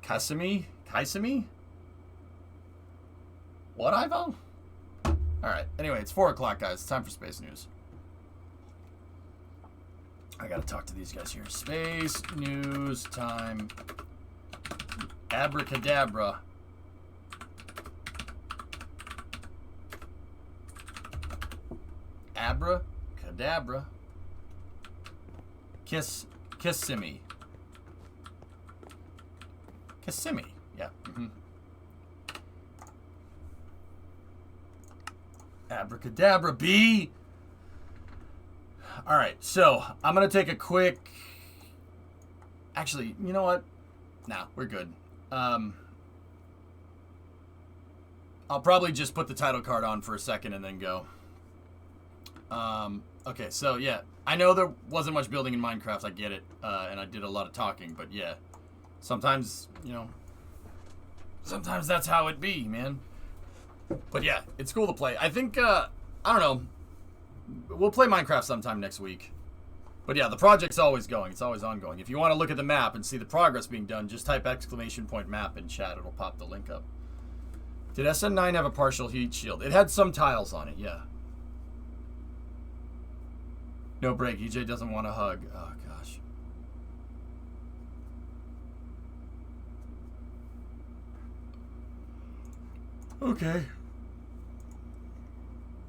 Kaisami? What, Ivo? Alright, anyway, it's 4 o'clock, guys. It's time for space news. I gotta talk to these guys here. Space news time. Abracadabra. Abracadabra. Kissimmee. Kissimmee. Yeah. Abracadabra, B. All right, so I'm going to take a quick... Actually, you know what? Nah, we're good. I'll probably just put the title card on for a second and then go. Okay, so yeah. I know there wasn't much building in Minecraft, I get it. And I did a lot of talking, but yeah. Sometimes, you know... Sometimes that's how it be, man. But yeah, it's cool to play. I think, I don't know. We'll play Minecraft sometime next week. But yeah, the project's always going. It's always ongoing. If you want to look at the map and see the progress being done, just type ! Map in chat. It'll pop the link up. Did SN9 have a partial heat shield? It had some tiles on it, yeah. No break. EJ doesn't want a hug. Oh, gosh. Okay.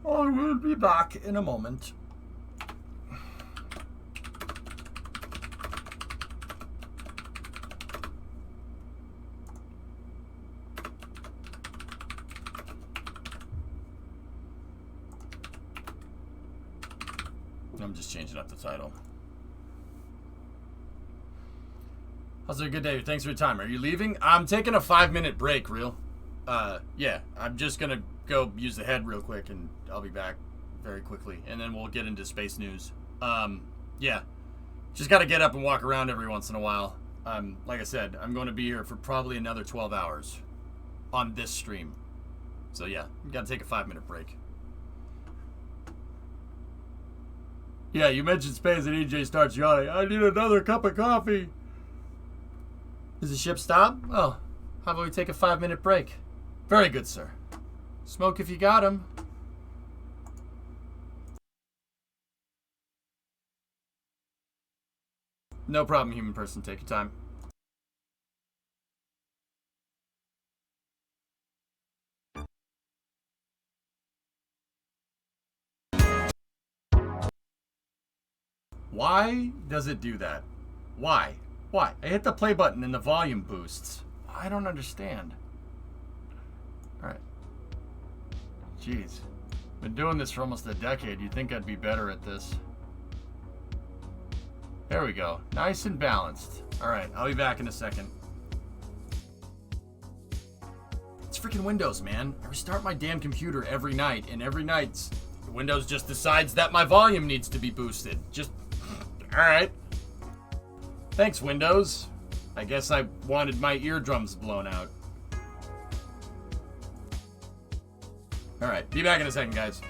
I will be back in a moment. I'm just changing up the title. How's it a good day? Thanks for your time. Are you leaving? I'm taking a 5-minute break, real. Yeah, I'm just gonna go use the head real quick and I'll be back very quickly. And then we'll get into space news. Yeah. Just gotta get up and walk around every once in a while. Like I said, I'm going to be here for probably another 12 hours on this stream. So yeah, gotta take a 5-minute break. Yeah, you mentioned space and EJ starts yawning. I need another cup of coffee. Does the ship stop? Oh, how about we take a 5-minute break? Very good, sir. Smoke if you got 'em. No problem, human person. Take your time. Why does it do that? Why? Why? I hit the play button and the volume boosts. I don't understand. Alright. Jeez. Been doing this for almost a decade. You'd think I'd be better at this. There we go. Nice and balanced. Alright, I'll be back in a second. It's freaking Windows, man. I restart my damn computer every night, and every night Windows just decides that my volume needs to be boosted. Just... Alright. Thanks, Windows. I guess I wanted my eardrums blown out. Alright, be back in a second, guys.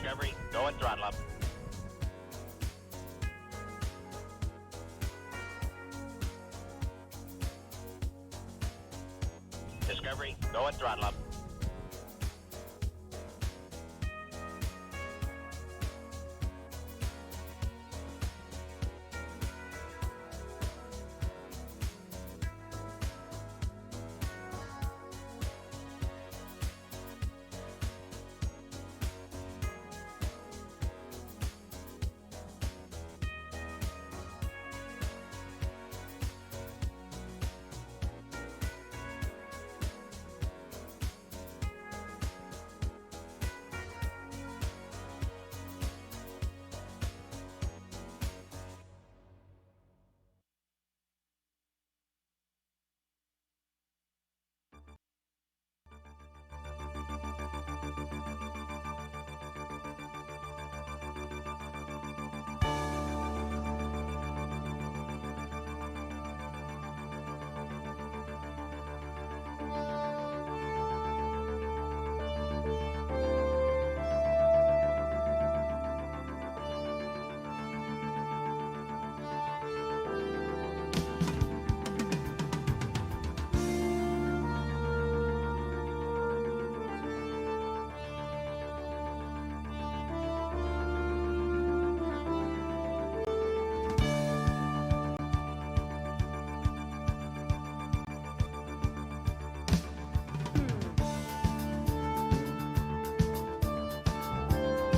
Discovery, go and throttle up. Discovery, go and throttle up.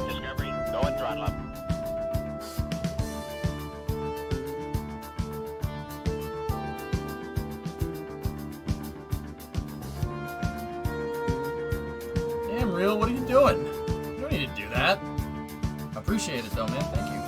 Discovery, go and throttle up. Damn, Real, what are you doing? You don't need to do that. I appreciate it, though, man. Thank you.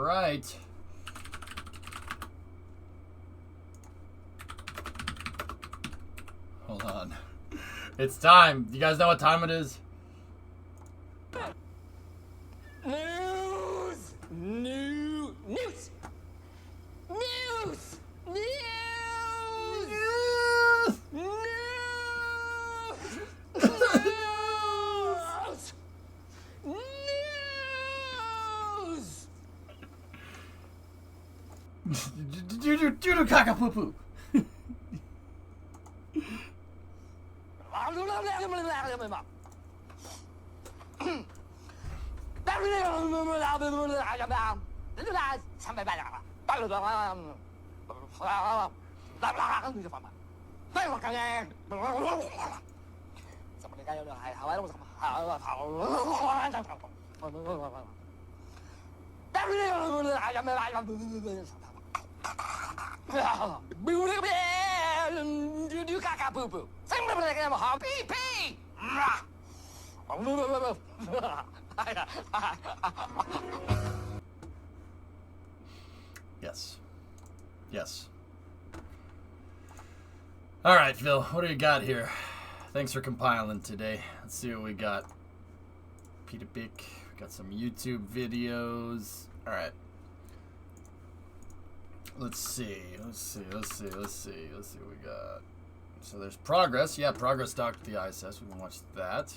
right. Hold on. It's time. You guys know what time it is? News! News! News! News! News! News! News! Judo caca poo poo. Yes. Yes. All right, Phil, what do you got here? Thanks for compiling today. Let's see what we got. Peter Bick, we got some YouTube videos. All right. Let's see what we got. So there's progress. Yeah, progress docked the ISS. We can watch that.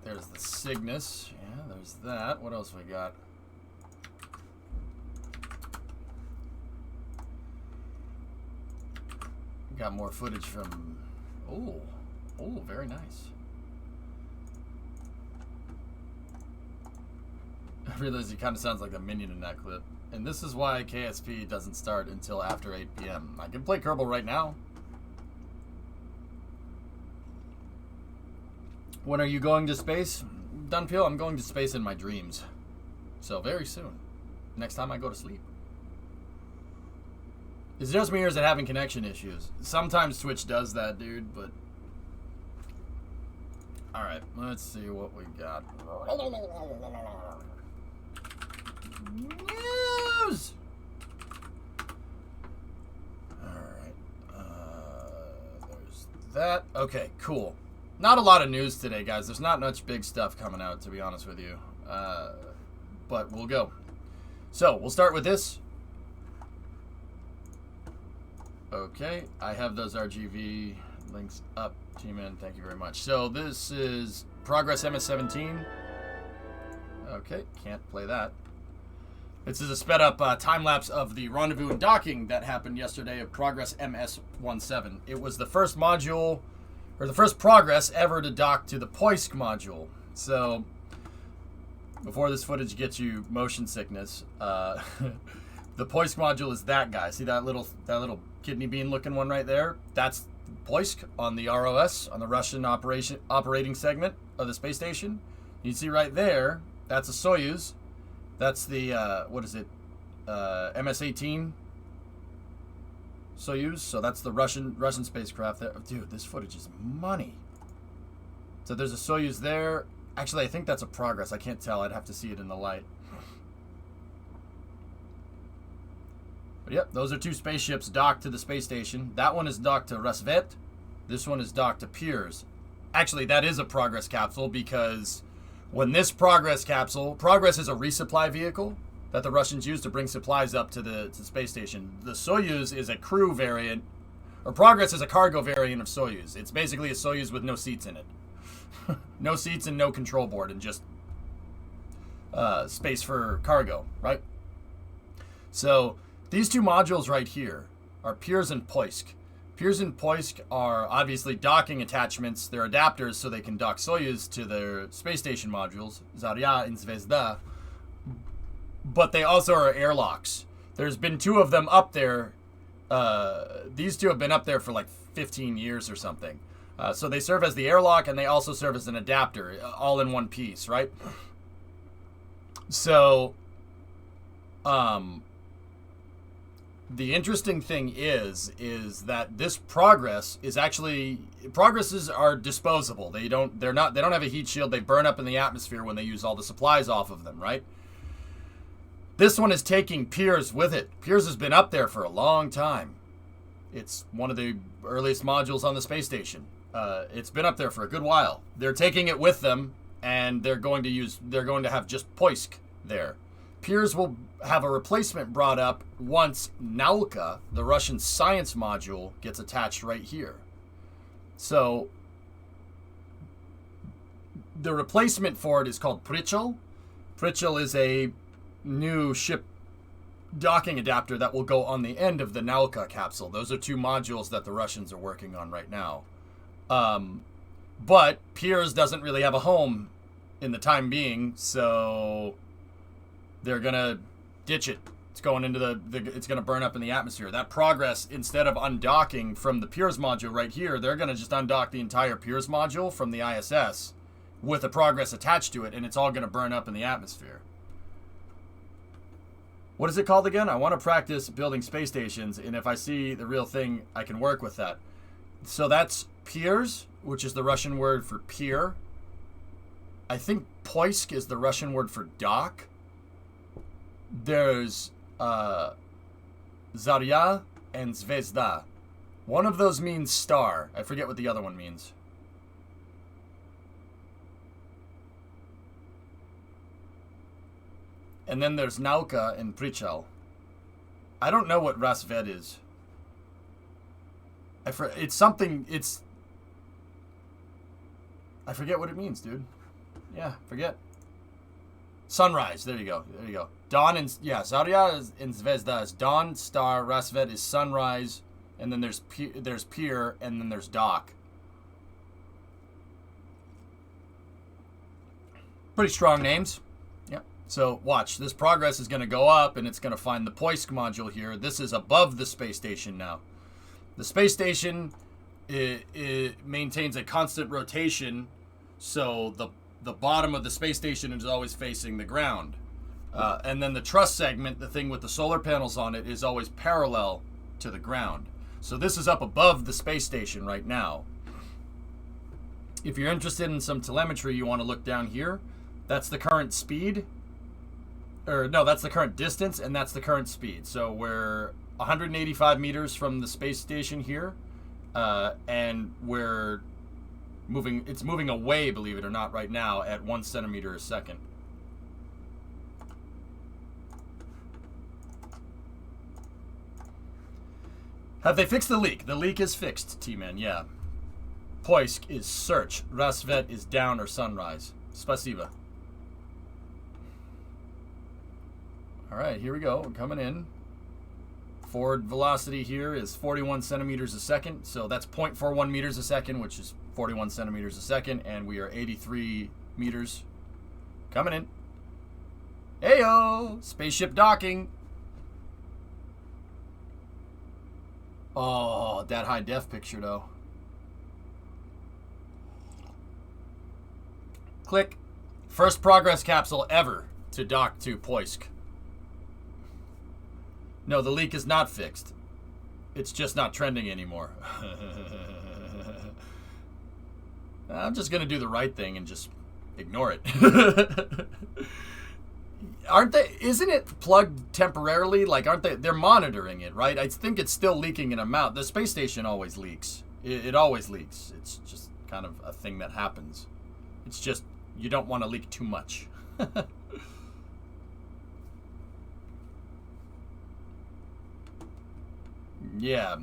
There's the Cygnus. Yeah, there's that. What else we got? We got more footage from... Oh, very nice. I realize he kind of sounds like a minion in that clip. And this is why KSP doesn't start until after 8 p.m. I can play Kerbal right now. When are you going to space? Dunpeel, I'm going to space in my dreams. So very soon. Next time I go to sleep. It's just me or is it having connection issues? Sometimes Twitch does that, dude, but... Alright, let's see what we got. News! Alright. There's that. Okay, cool. Not a lot of news today, guys. There's not much big stuff coming out, to be honest with you. But we'll go. So, we'll start with this. Okay, I have those RGV links up. T-Man, thank you very much. So, this is Progress MS-17. Okay, can't play that. This is a sped up time-lapse of the rendezvous and docking that happened yesterday of Progress MS-17. It was the first module... or the first Progress ever to dock to the Poisk module. So, before this footage gets you motion sickness, the Poisk module is that guy. See that little kidney bean looking one right there? That's Poisk on the ROS, on the Russian operating segment of the space station. You see right there, that's a Soyuz. That's the, what is it, MS-18 Soyuz. So that's the Russian spacecraft there. Dude, this footage is money. So there's a Soyuz there. Actually, I think that's a Progress. I can't tell. I'd have to see it in the light. But yep, those are two spaceships docked to the space station. That one is docked to Rasvet. This one is docked to Pirs. Actually, that is a Progress capsule because when this Progress capsule... Progress is a resupply vehicle that the Russians use to bring supplies up to the space station. The Soyuz is a crew variant, or Progress is a cargo variant of Soyuz. It's basically a Soyuz with no seats in it. No seats and no control board, and just space for cargo, right? So these two modules right here are Pirs and Poisk. Pirs and Poisk are obviously docking attachments. They're adapters so they can dock Soyuz to their space station modules, Zarya and Zvezda. But they also are airlocks. There's been two of them up there. These two have been up there for like 15 years or something. So they serve as the airlock and they also serve as an adapter, all in one piece, right? So, the interesting thing is that this progress is actually, progresses are disposable. They don't have a heat shield. They burn up in the atmosphere when they use all the supplies off of them, right? This one is taking Piers with it. Piers has been up there for a long time. It's one of the earliest modules on the space station. It's been up there for a good while. They're taking it with them, and they're going to have just Poisk there. Piers will have a replacement brought up once Nauka, the Russian science module, gets attached right here. So the replacement for it is called Prichel. Prichel is a new ship docking adapter that will go on the end of the Nauka capsule. Those are two modules that the Russians are working on right now. But Piers doesn't really have a home in the time being, so they're gonna ditch it. It's going into it's gonna burn up in the atmosphere. That Progress, instead of undocking from the Piers module right here, they're gonna just undock the entire Piers module from the ISS with a Progress attached to it, and it's all gonna burn up in the atmosphere. What is it called again? I want to practice building space stations, and if I see the real thing, I can work with that. So that's Piers, which is the Russian word for pier. I think Poisk is the Russian word for dock. There's Zarya and Zvezda. One of those means star. I forget what the other one means. And then there's Nauka and Prichel. I don't know what Rasved is. It's something, I forget what it means, dude. Yeah, forget. Sunrise, there you go, Dawn and, yeah, Zarya and Zvezda is dawn, star, Rasved is sunrise, and then there's pier, and then there's dock. Pretty strong names. So watch, this Progress is going to go up, and it's going to find the Poisk module here. This is above the space station now. The space station it maintains a constant rotation, so the bottom of the space station is always facing the ground. And then the truss segment, the thing with the solar panels on it, is always parallel to the ground. So this is up above the space station right now. If you're interested in some telemetry, you want to look down here. That's the current speed. Or no, that's the current distance, and that's the current speed. So we're 185 meters from the space station here, and we're moving. It's moving away, believe it or not, right now at 1 centimeter a second. Have they fixed the leak? The leak is fixed, T-Man. Yeah. Poisk is search. Rasvet is down or sunrise. Spasiba. All right, here we go. We're coming in. Forward velocity here is 41 centimeters a second. So that's 0.41 meters a second, which is 41 centimeters a second. And we are 83 meters. Coming in. Heyo! Spaceship docking. Oh, that high def picture, though. Click. First Progress capsule ever to dock to Poisk. No, the leak is not fixed. It's just not trending anymore. I'm just going to do the right thing and just ignore it. Aren't they? Isn't it plugged temporarily? Like, aren't they? They're monitoring it, right? I think it's still leaking an amount. The space station always leaks. It always leaks. It's just kind of a thing that happens. It's just you don't want to leak too much. Yeah.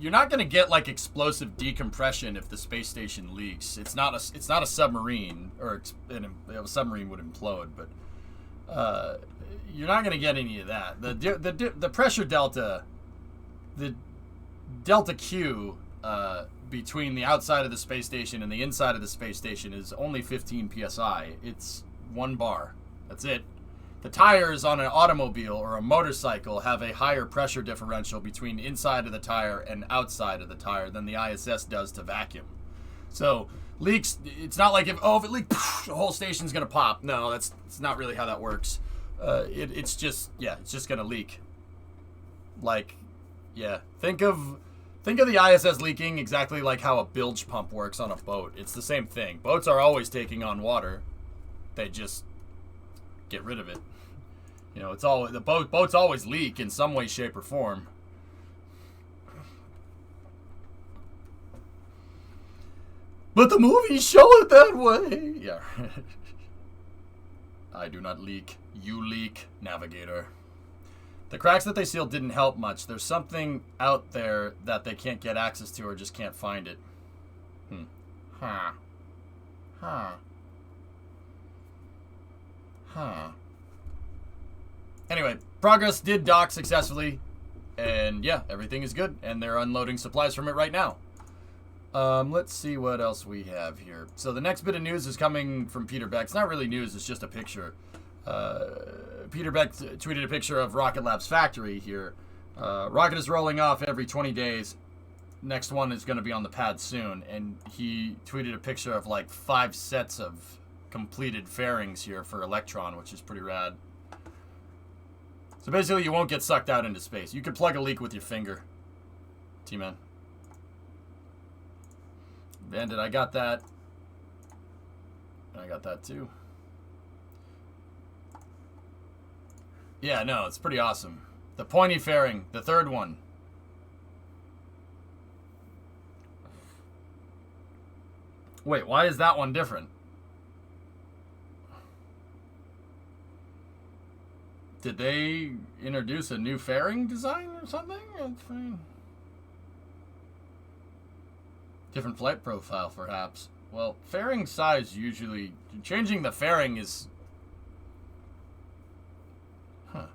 You're not going to get like explosive decompression if the space station leaks. It's not a submarine, or a submarine would implode, but you're not going to get any of that. The pressure delta, the delta Q between the outside of the space station and the inside of the space station is only 15 psi. It's 1 bar. That's it. The tires on an automobile or a motorcycle have a higher pressure differential between inside of the tire and outside of the tire than the ISS does to vacuum. So leaks, it's not like if it leaks, the whole station's going to pop. No, it's not really how that works. It's just going to leak. Like, yeah. Think of the ISS leaking exactly like how a bilge pump works on a boat. It's the same thing. Boats are always taking on water. They just get rid of it. You know, it's all boats always leak in some way, shape, or form. But the movies show it that way. Yeah. I do not leak. You leak, navigator. The cracks that they sealed didn't help much. There's something out there that they can't get access to or just can't find it. Huh. Anyway, Progress did dock successfully. And yeah, everything is good. And they're unloading supplies from it right now. Let's see what else we have here. So the next bit of news is coming from Peter Beck. It's not really news, it's just a picture. Peter Beck tweeted a picture of Rocket Lab's factory here. Rocket is rolling off every 20 days. Next one is going to be on the pad soon. And he tweeted a picture of like 5 sets of completed fairings here for Electron, which is pretty rad. So basically you won't get sucked out into space. You could plug a leak with your finger. T-Man. Bandit, I got that. I got that too. Yeah, no, it's pretty awesome. The pointy fairing, the third one. Wait, why is that one different? Did they introduce a new fairing design or something? That's fine. Different flight profile, perhaps. Well, fairing size usually... Changing the fairing is... Huh.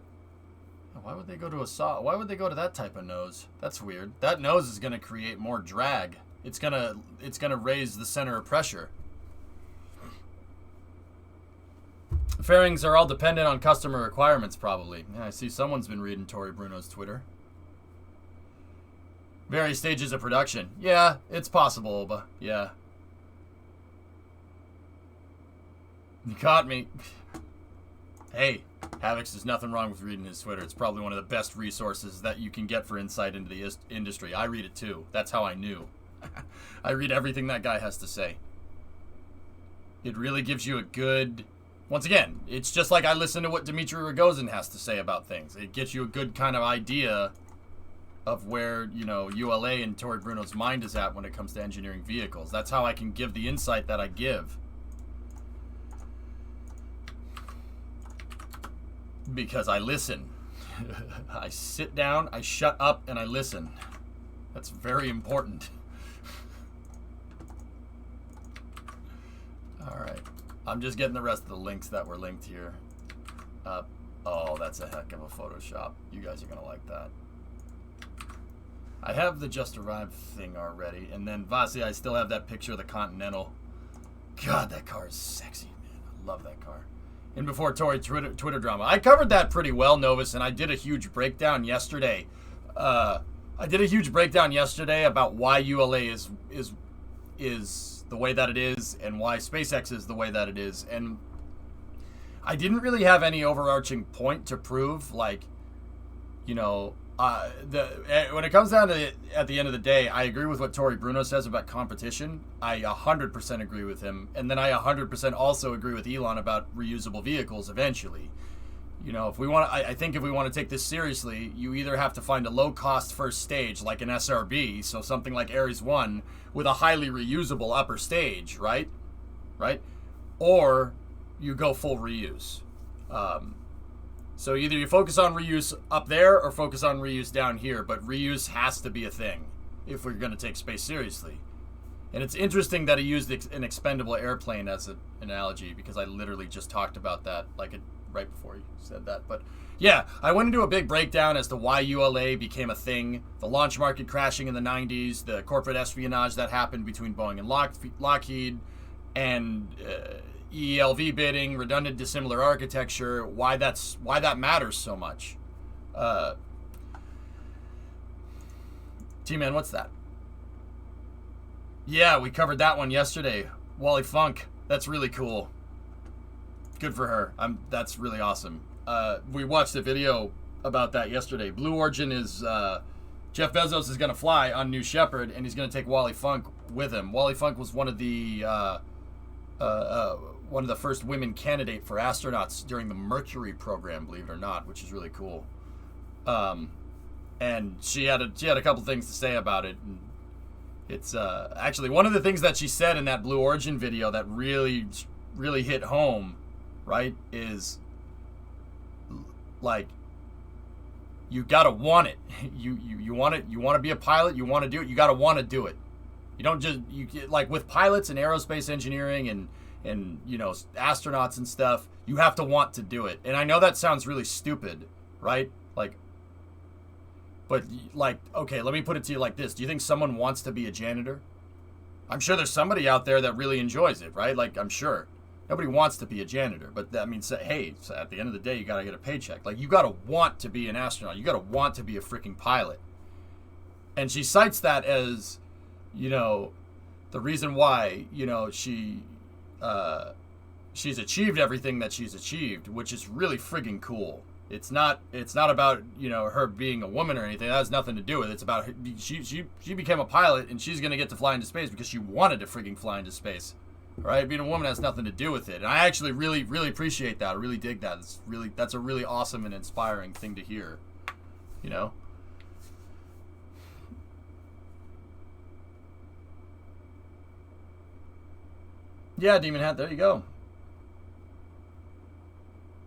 Why would they go to a saw? Why would they go to that type of nose? That's weird. That nose is going to create more drag. It's gonna raise the center of pressure. Fairings are all dependent on customer requirements, probably. Yeah, I see someone's been reading Tori Bruno's Twitter. Various stages of production. Yeah, it's possible, but yeah. You caught me. Hey, Havix, there's nothing wrong with reading his Twitter. It's probably one of the best resources that you can get for insight into the industry. I read it too. That's how I knew. I read everything that guy has to say. It really gives you a good... Once again, it's just like I listen to what Dmitry Rogozin has to say about things. It gets you a good kind of idea of where, you know, ULA and Tori Bruno's mind is at when it comes to engineering vehicles. That's how I can give the insight that I give. Because I listen. I sit down, I shut up, and I listen. That's very important. Alright. I'm just getting the rest of the links that were linked here. Oh, that's a heck of a Photoshop. You guys are going to like that. I have the Just Arrived thing already. And then, Vasi, I still have that picture of the Continental. God, that car is sexy, man. I love that car. And before Tori Twitter drama. I covered that pretty well, Novus, and I did a huge breakdown yesterday. about why ULA is the way that it is and why SpaceX is the way that it is. And I didn't really have any overarching point to prove, like, you know, when it comes down to it, at the end of the day, I agree with what Tori Bruno says about competition. I 100% agree with him. And then I 100% also agree with Elon about reusable vehicles eventually. You know, if we want, I think if we want to take this seriously, you either have to find a low-cost first stage, like an SRB, so something like Ares 1, with a highly reusable upper stage, right? Or you go full reuse. So either you focus on reuse up there or focus on reuse down here, but reuse has to be a thing if we're going to take space seriously. And it's interesting that he used an expendable airplane as an analogy, because I literally just talked about that right before he said that. But yeah, I went into a big breakdown as to why ULA became a thing, the launch market crashing in the 90s, the corporate espionage that happened between Boeing and Lockheed, and ELV bidding, redundant dissimilar architecture, why that matters so much. T-Man, what's that? Yeah, we covered that one yesterday. Wally Funk, that's really cool. Good for her. That's really awesome. We watched a video about that yesterday. Blue Origin is Jeff Bezos is going to fly on New Shepard, and he's going to take Wally Funk with him. Wally Funk was one of the first women candidate for astronauts during the Mercury program, believe it or not, which is really cool. And she had a couple things to say about it. And it's actually one of the things that she said in that Blue Origin video that really hit home, right, is like, you gotta want it. You want it. You want to be a pilot. You want to do it. You gotta want to do it. You don't just like with pilots and aerospace engineering and you know, astronauts and stuff. You have to want to do it. And I know that sounds really stupid, right? Like, but like, okay, let me put it to you like this: do you think someone wants to be a janitor? I'm sure there's somebody out there that really enjoys it, right? Like, I'm sure. Nobody wants to be a janitor, but that means, hey, so at the end of the day, you got to get a paycheck. Like, you got to want to be an astronaut. You got to want to be a freaking pilot. And she cites that as, you know, the reason why, you know, she's achieved everything that she's achieved, which is really friggin' cool. It's not about, you know, her being a woman or anything. That has nothing to do with it. It's about she became a pilot, and she's going to get to fly into space because she wanted to friggin' fly into space. Right? Being a woman has nothing to do with it. And I actually really appreciate that. I really dig that. That's a really awesome and inspiring thing to hear. You know? Yeah, Demon Hat, there you go.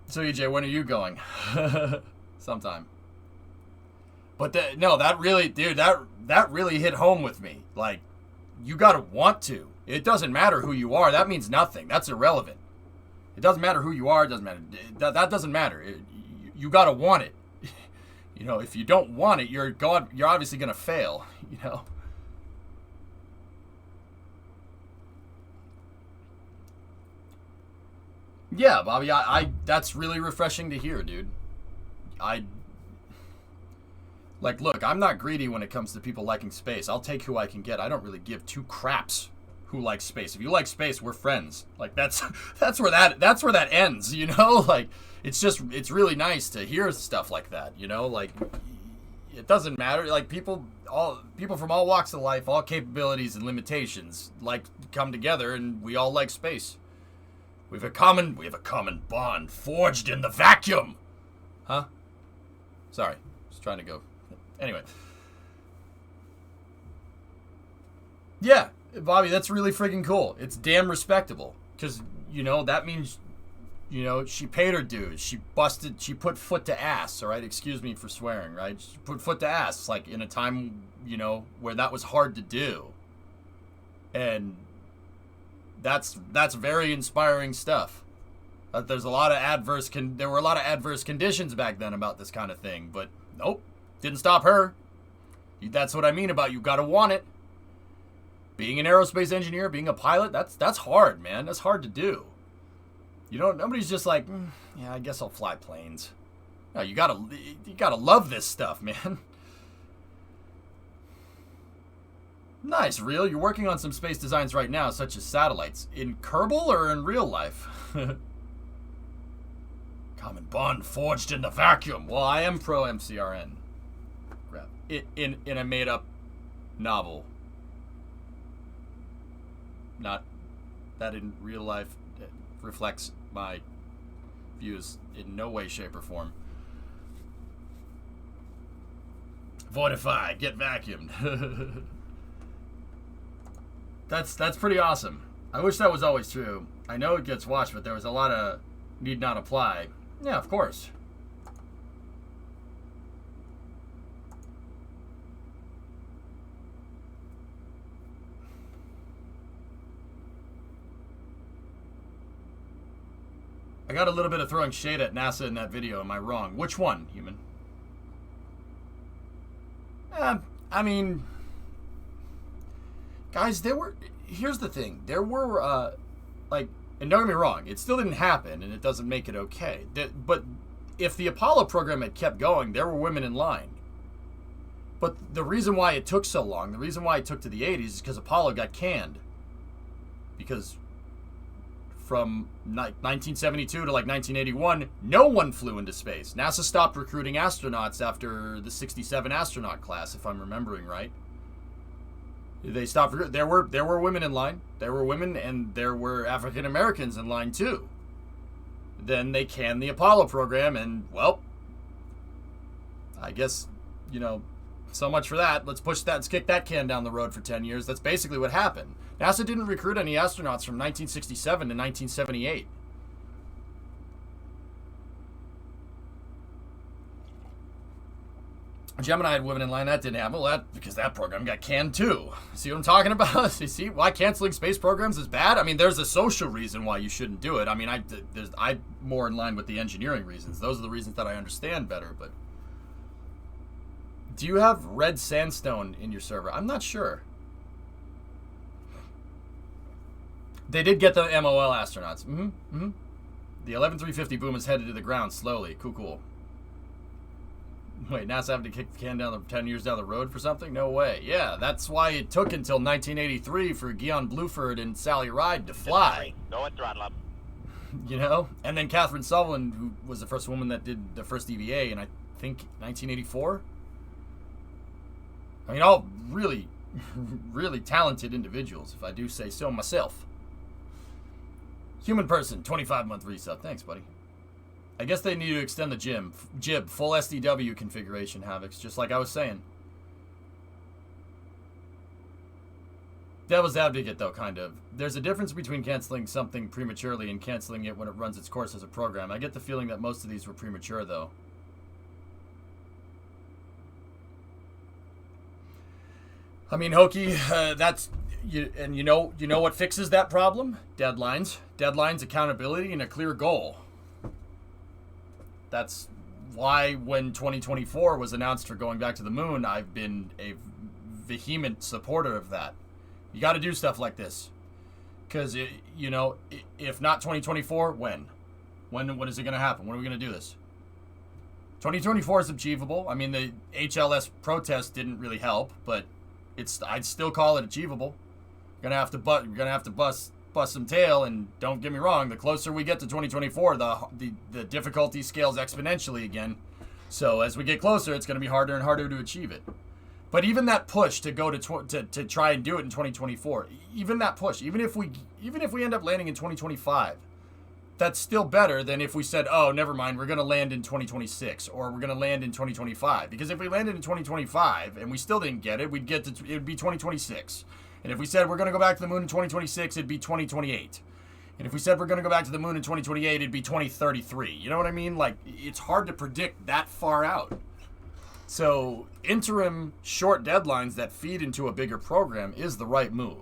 So EJ, when are you going? Sometime. But no, that really, dude, that really hit home with me. Like, you gotta want to. It doesn't matter who you are. That means nothing. That's irrelevant. It doesn't matter who you are. It doesn't matter. That doesn't matter. You got to want it. You know, if you don't want it, you're obviously going to fail, you know. Yeah, Bobby, I that's really refreshing to hear, dude. Like, look, I'm not greedy when it comes to people liking space. I'll take who I can get. I don't really give two craps who likes space. If you like space, we're friends. Like, that's where that ends, you know? Like, it's really nice to hear stuff like that, you know? Like, it doesn't matter. Like, people from all walks of life, all capabilities and limitations, like, come together, and we all like space. We have a common bond forged in the vacuum. Huh? Sorry. Just trying to go. Anyway. Yeah, Bobby, that's really freaking cool. It's damn respectable. Because, you know, that means, you know, she paid her dues. She put foot to ass, all right? Excuse me for swearing, right? She put foot to ass, like, in a time, you know, where that was hard to do. And that's very inspiring stuff. There were a lot of adverse conditions back then about this kind of thing, but nope, didn't stop her. That's what I mean about you gotta want it. Being an aerospace engineer, being a pilot, that's hard, man. That's hard to do. You know, nobody's just like, yeah, I guess I'll fly planes. No, you gotta love this stuff, man. Nice, Real. You're working on some space designs right now, such as satellites. In Kerbal or in real life? Common bond forged in the vacuum. Well, I am pro MCRN. In a made-up novel. Not that in real life reflects my views in no way, shape, or form. Voidify, get vacuumed. That's pretty awesome. I wish that was always true. I know it gets watched, but there was a lot of need not apply. Yeah, of course. I got a little bit of throwing shade at NASA in that video. Am I wrong? Which one, human? I mean, guys, here's the thing. There were, like, and don't get me wrong, it still didn't happen, and it doesn't make it okay. But if the Apollo program had kept going, there were women in line. But the reason why it took so long, the reason why it took to the 80s is because Apollo got canned. Because from 1972 to like 1981, no one flew into space. NASA stopped recruiting astronauts after the 67 astronaut class, if I'm remembering right. They stopped. There were women in line. There were women, and there were African Americans in line too. Then they canned the Apollo program, and well, I guess, you know, so much for that. Let's push that. Let's kick that can down the road for 10 years. That's basically what happened. NASA didn't recruit any astronauts from 1967 to 1978. Gemini had women in line. That didn't happen. Well, because that program got canned too. See what I'm talking about? You see why canceling space programs is bad? I mean, there's a social reason why you shouldn't do it. I mean, I'm more in line with the engineering reasons. Those are the reasons that I understand better. But do you have red sandstone in your server? I'm not sure. They did get the MOL astronauts. The 11350 boom is headed to the ground slowly. Cool. Wait, NASA having to kick the can down 10 years down the road for something? No way. Yeah, that's why it took until 1983 for Guion Bluford and Sally Ride to fly. Go and throttle up. You know? And then Catherine Sullivan, who was the first woman that did the first EVA in, I think, 1984. I mean, all really, really talented individuals, if I do say so myself. Human Person, 25-month resub. Thanks, buddy. I guess they need to extend the jib, full SDW configuration, Havocs, just like I was saying. Devil's advocate, though, kind of. There's a difference between canceling something prematurely and canceling it when it runs its course as a program. I get the feeling that most of these were premature, though. I mean, Hokie, that's... And you know what fixes that problem? Deadlines. Deadlines, accountability, and a clear goal. That's why when 2024 was announced for going back to the moon, I've been a vehement supporter of that. You got to do stuff like this. Because, you know, if not 2024, when? When is it going to happen? When are we going to do this? 2024 is achievable. I mean, the HLS protest didn't really help, but I'd still call it achievable. You're gonna have to bust some tail, and don't get me wrong, the closer we get to 2024, the difficulty scales exponentially again. So as we get closer, it's gonna be harder and harder to achieve it. But even that push to go to try and do it in 2024, even that push, even if we end up landing in 2025, that's still better than if we said, oh, never mind, we're gonna land in 2026 or we're gonna land in 2025. Because if we landed in 2025 and we still didn't get it, it would be 2026. And if we said we're going to go back to the moon in 2026, it'd be 2028. And if we said we're going to go back to the moon in 2028, it'd be 2033. You know what I mean? Like, it's hard to predict that far out. So, interim short deadlines that feed into a bigger program is the right move.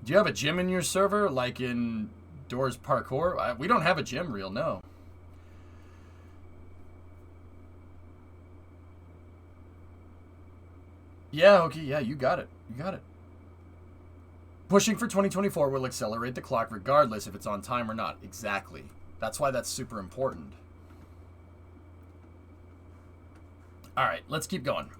Do you have a gym in your server, like in Doors Parkour? We don't have a gym reel, no. Yeah, okay, yeah, you got it. Pushing for 2024 will accelerate the clock regardless if it's on time or not. Exactly. That's why that's super important. All right, let's keep going.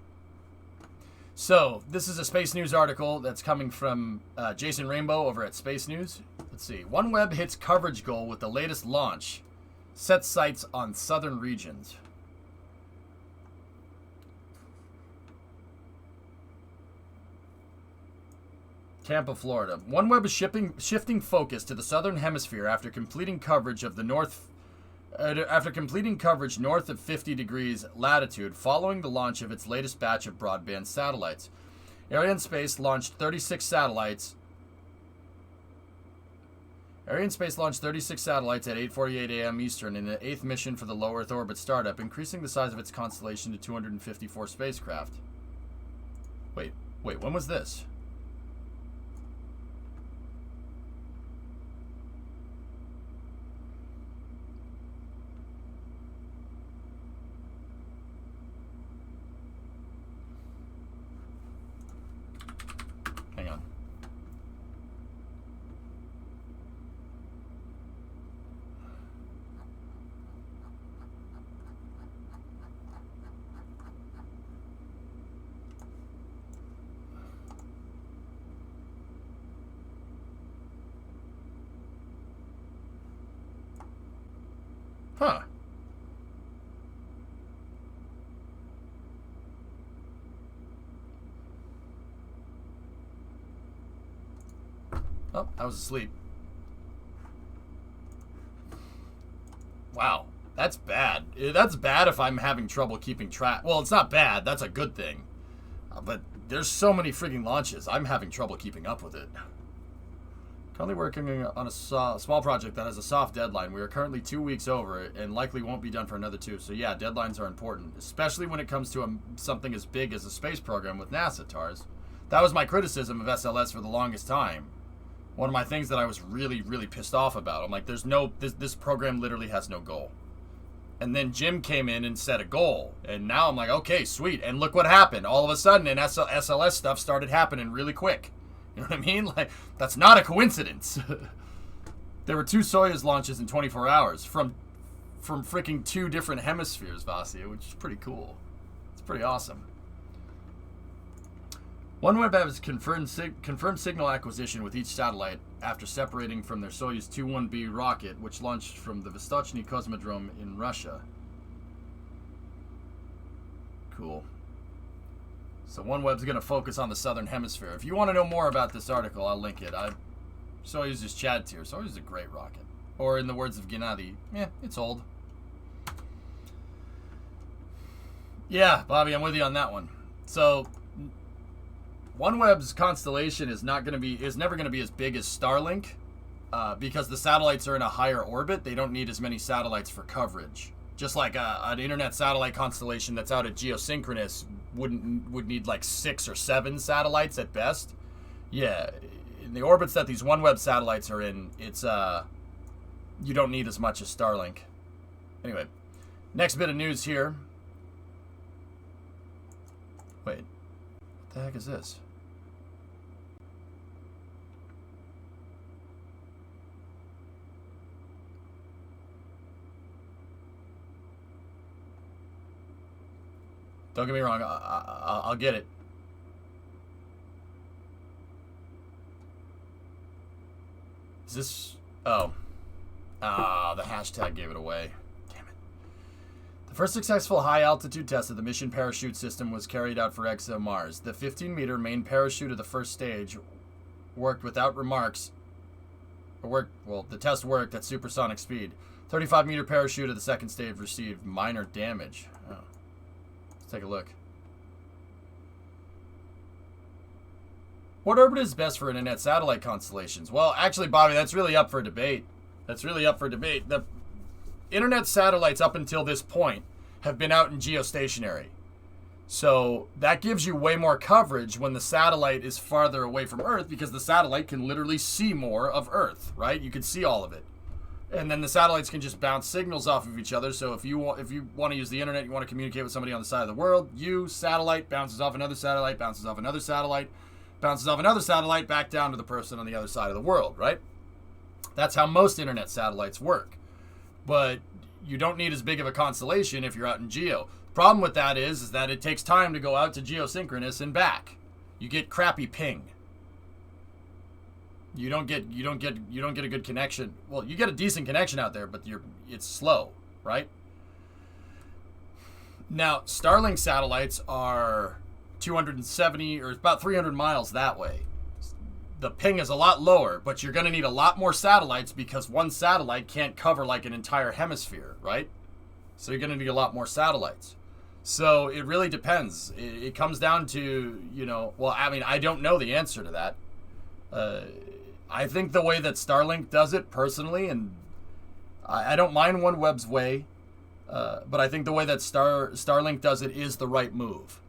So, this is a Space News article that's coming from Jason Rainbow over at Space News. Let's see. OneWeb hits coverage goal with the latest launch. Sets sights on southern regions. Tampa, Florida. OneWeb is shifting focus to the southern hemisphere after completing coverage north of 50 degrees latitude following the launch of its latest batch of broadband satellites. Arianespace launched 36 satellites at 8:48 a.m. Eastern in the 8th mission for the low Earth orbit startup, increasing the size of its constellation to 254 spacecraft. Wait, when was this? Hang on. Huh. Oh, I was asleep. Wow. That's bad. That's bad if I'm having trouble keeping track. Well, it's not bad. That's a good thing. But there's so many freaking launches. I'm having trouble keeping up with it. Currently working on a small project that has a soft deadline. We are currently 2 weeks over it and likely won't be done for another 2. So yeah, deadlines are important, especially when it comes to something as big as a space program with NASA, TARS. That was my criticism of SLS for the longest time. One of my things that I was really, really pissed off about. I'm like, this program literally has no goal. And then Jim came in and set a goal. And now I'm like, okay, sweet. And look what happened. All of a sudden, SLS stuff started happening really quick. You know what I mean? Like, that's not a coincidence. There were 2 Soyuz launches in 24 hours from freaking 2 different hemispheres, Vasya, which is pretty cool. It's pretty awesome. OneWeb has confirmed signal acquisition with each satellite after separating from their Soyuz 21B rocket, which launched from the Vostochny Cosmodrome in Russia. Cool. So OneWeb's going to focus on the southern hemisphere. If you want to know more about this article, I'll link it. Soyuz is Chad tier. Soyuz is a great rocket. Or in the words of Gennady, it's old. Yeah, Bobby, I'm with you on that one. So OneWeb's constellation is never going to be as big as Starlink because the satellites are in a higher orbit. They don't need as many satellites for coverage. Just like an internet satellite constellation that's out at geosynchronous would need like 6 or 7 satellites at best. Yeah, in the orbits that these OneWeb satellites are in, it's you don't need as much as Starlink. Anyway, next bit of news here. Wait, what the heck is this? Don't get me wrong, I'll get it. Is this... Oh. The hashtag gave it away. Damn it. The first successful high-altitude test of the mission parachute system was carried out for ExoMars. The 15-meter main parachute of the first stage worked without remarks. The test worked at supersonic speed. 35-meter parachute of the second stage received minor damage. Oh. Take a look. What orbit is best for internet satellite constellations? Well, actually, Bobby, that's really up for debate. The internet satellites up until this point have been out in geostationary. So that gives you way more coverage when the satellite is farther away from Earth because the satellite can literally see more of Earth, right? You can see all of it. And then the satellites can just bounce signals off of each other. So if you want to use the internet, you want to communicate with somebody on the side of the world, satellite bounces off another satellite, bounces off another satellite, bounces off another satellite, back down to the person on the other side of the world, right? That's how most internet satellites work. But you don't need as big of a constellation if you're out in geo. Problem with that is that it takes time to go out to geosynchronous and back. You get crappy ping. You don't get a good connection. Well, you get a decent connection out there, but it's slow, right? Now, Starlink satellites are 270 or about 300 miles that way. The ping is a lot lower, but you're going to need a lot more satellites because one satellite can't cover like an entire hemisphere, right? So you're going to need a lot more satellites. So it really depends. It comes down to, I don't know the answer to that. I think the way that Starlink does it personally, and I don't mind OneWeb's way, but I think the way that Starlink does it is the right move.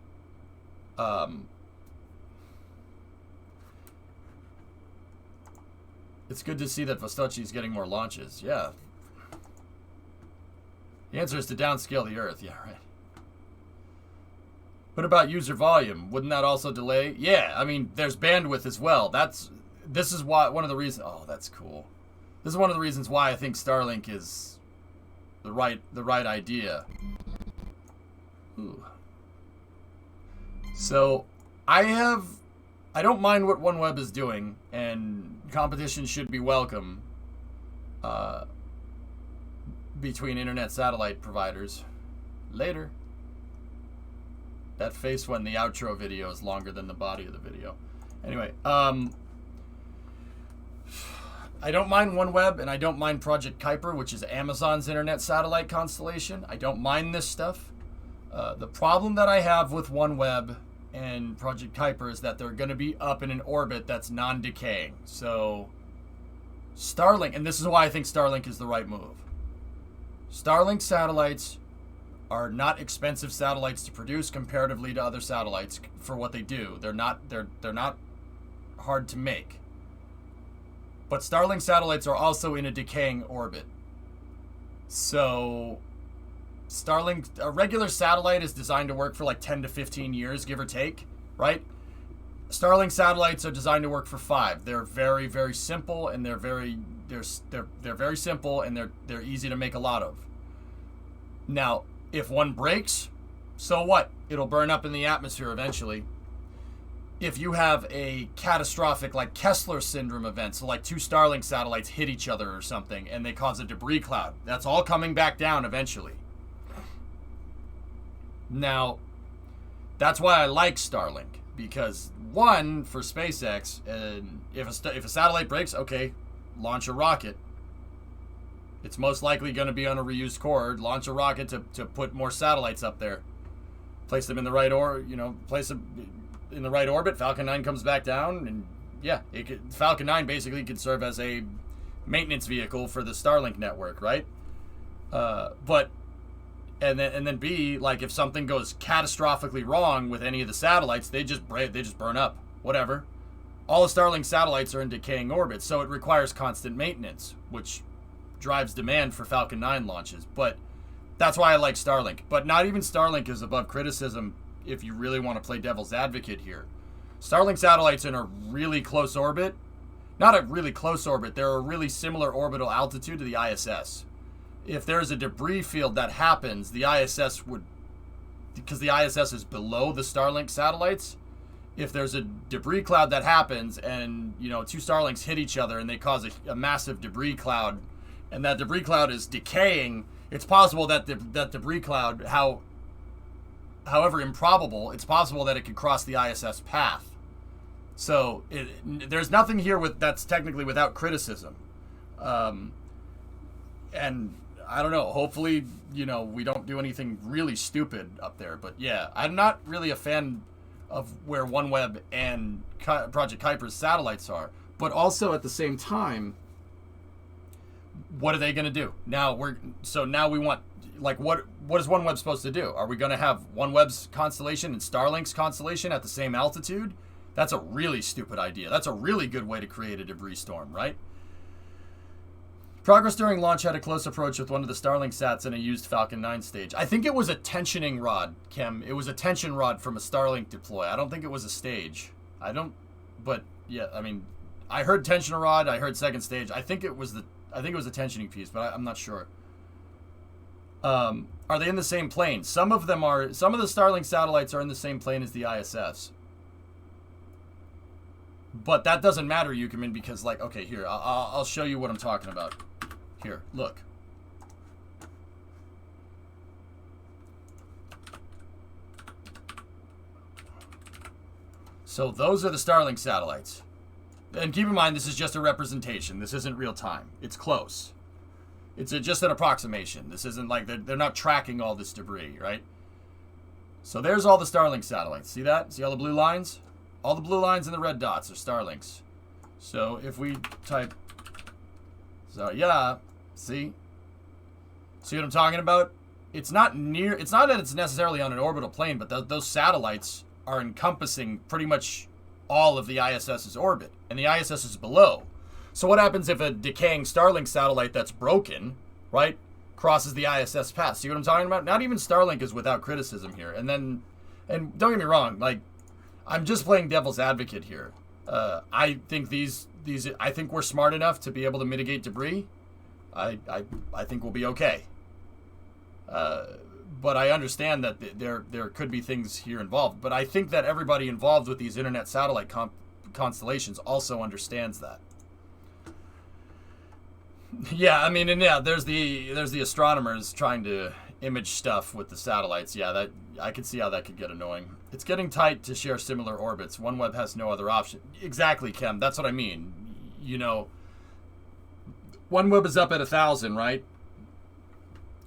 It's good to see that Vostochny is getting more launches. Yeah. The answer is to downscale the Earth. Yeah, right. What about user volume? Wouldn't that also delay? Yeah, I mean, there's bandwidth as well. This is why one of the reasons. Oh, that's cool. This is one of the reasons why I think Starlink is the right idea. Ooh. So I don't mind what OneWeb is doing, and competition should be welcome. between internet satellite providers. Later. That face when the outro video is longer than the body of the video. Anyway, I don't mind OneWeb, and I don't mind Project Kuiper, which is Amazon's internet satellite constellation. I don't mind this stuff. The problem that I have with OneWeb and Project Kuiper is that they're going to be up in an orbit that's non-decaying. So Starlink, and this is why I think Starlink is the right move. Starlink satellites are not expensive satellites to produce comparatively to other satellites for what they do. They're not hard to make. But Starlink satellites are also in a decaying orbit. So Starlink, a regular satellite is designed to work for like 10 to 15 years, give or take, right? Starlink satellites are designed to work for 5. They're very, very simple, and they're very simple, and they're easy to make a lot of. Now, if one breaks, so what? It'll burn up in the atmosphere eventually. If you have a catastrophic, like Kessler syndrome event, so like 2 Starlink satellites hit each other or something, and they cause a debris cloud, that's all coming back down eventually. Now, that's why I like Starlink, because one, for SpaceX, if a satellite breaks, okay, launch a rocket. It's most likely going to be on a reused core. Launch a rocket to put more satellites up there. Place them in the right place them in the right orbit. Falcon 9 comes back down, and yeah, Falcon 9 basically could serve as a maintenance vehicle for the Starlink network, right? And then B, like if something goes catastrophically wrong with any of the satellites, they just burn up. Whatever. All the Starlink satellites are in decaying orbits, so it requires constant maintenance, which drives demand for Falcon 9 launches. But that's why I like Starlink. But not even Starlink is above criticism if you really want to play devil's advocate here. Starlink satellites in a really close orbit, not a really close orbit, they're a really similar orbital altitude to the ISS. If there's a debris field that happens, the ISS would, because the ISS is below the Starlink satellites, if there's a debris cloud that happens and, 2 Starlinks hit each other and they cause a massive debris cloud, and that debris cloud is decaying, it's possible that that debris cloud, however improbable, it's possible that it could cross the ISS path. So there's nothing here that's technically without criticism. And I don't know, hopefully, we don't do anything really stupid up there. But yeah, I'm not really a fan of where OneWeb and Project Kuiper's satellites are. But also at the same time, what are they going to do? Now we want, like, what is OneWeb supposed to do? Are we going to have OneWeb's constellation and Starlink's constellation at the same altitude? That's a really stupid idea. That's a really good way to create a debris storm, right? Progress during launch had a close approach with one of the Starlink sats in a used Falcon 9 stage. I think it was a rod, Kem. It was a tension rod from a Starlink deploy. I don't think it was a stage. But yeah, I mean, I heard tension rod, I heard second stage. I think it was a tensioning piece, but I'm not sure. Are they in the same plane? Some of the Starlink satellites are in the same plane as the ISS. But that doesn't matter, Yukimin, because, like, okay, here, I'll show you what I'm talking about. Here, look. So those are the Starlink satellites. And keep in mind, this is just a representation. This isn't real time. It's close. It's just an approximation. This isn't like they're not tracking all this debris, right? So there's all the Starlink satellites. See that? See all the blue lines? All the blue lines and the red dots are Starlinks. So if we type, so yeah, see what I'm talking about? It's not that it's necessarily on an orbital plane, but those satellites are encompassing pretty much all of the ISS's orbit, and the ISS is below. So what happens if a decaying Starlink satellite that's broken, right, crosses the ISS path? See what I'm talking about? Not even Starlink is without criticism here. And don't get me wrong, like, I'm just playing devil's advocate here. I think I think we're smart enough to be able to mitigate debris. I think we'll be okay. But I understand that there could be things here involved. But I think that everybody involved with these internet satellite constellations also understands that. Yeah, I mean, and yeah, there's the astronomers trying to image stuff with the satellites. Yeah, that I can see how that could get annoying. It's getting tight to share similar orbits. OneWeb has no other option. Exactly, Kem. That's what I mean. You know, OneWeb is up at 1,000, right?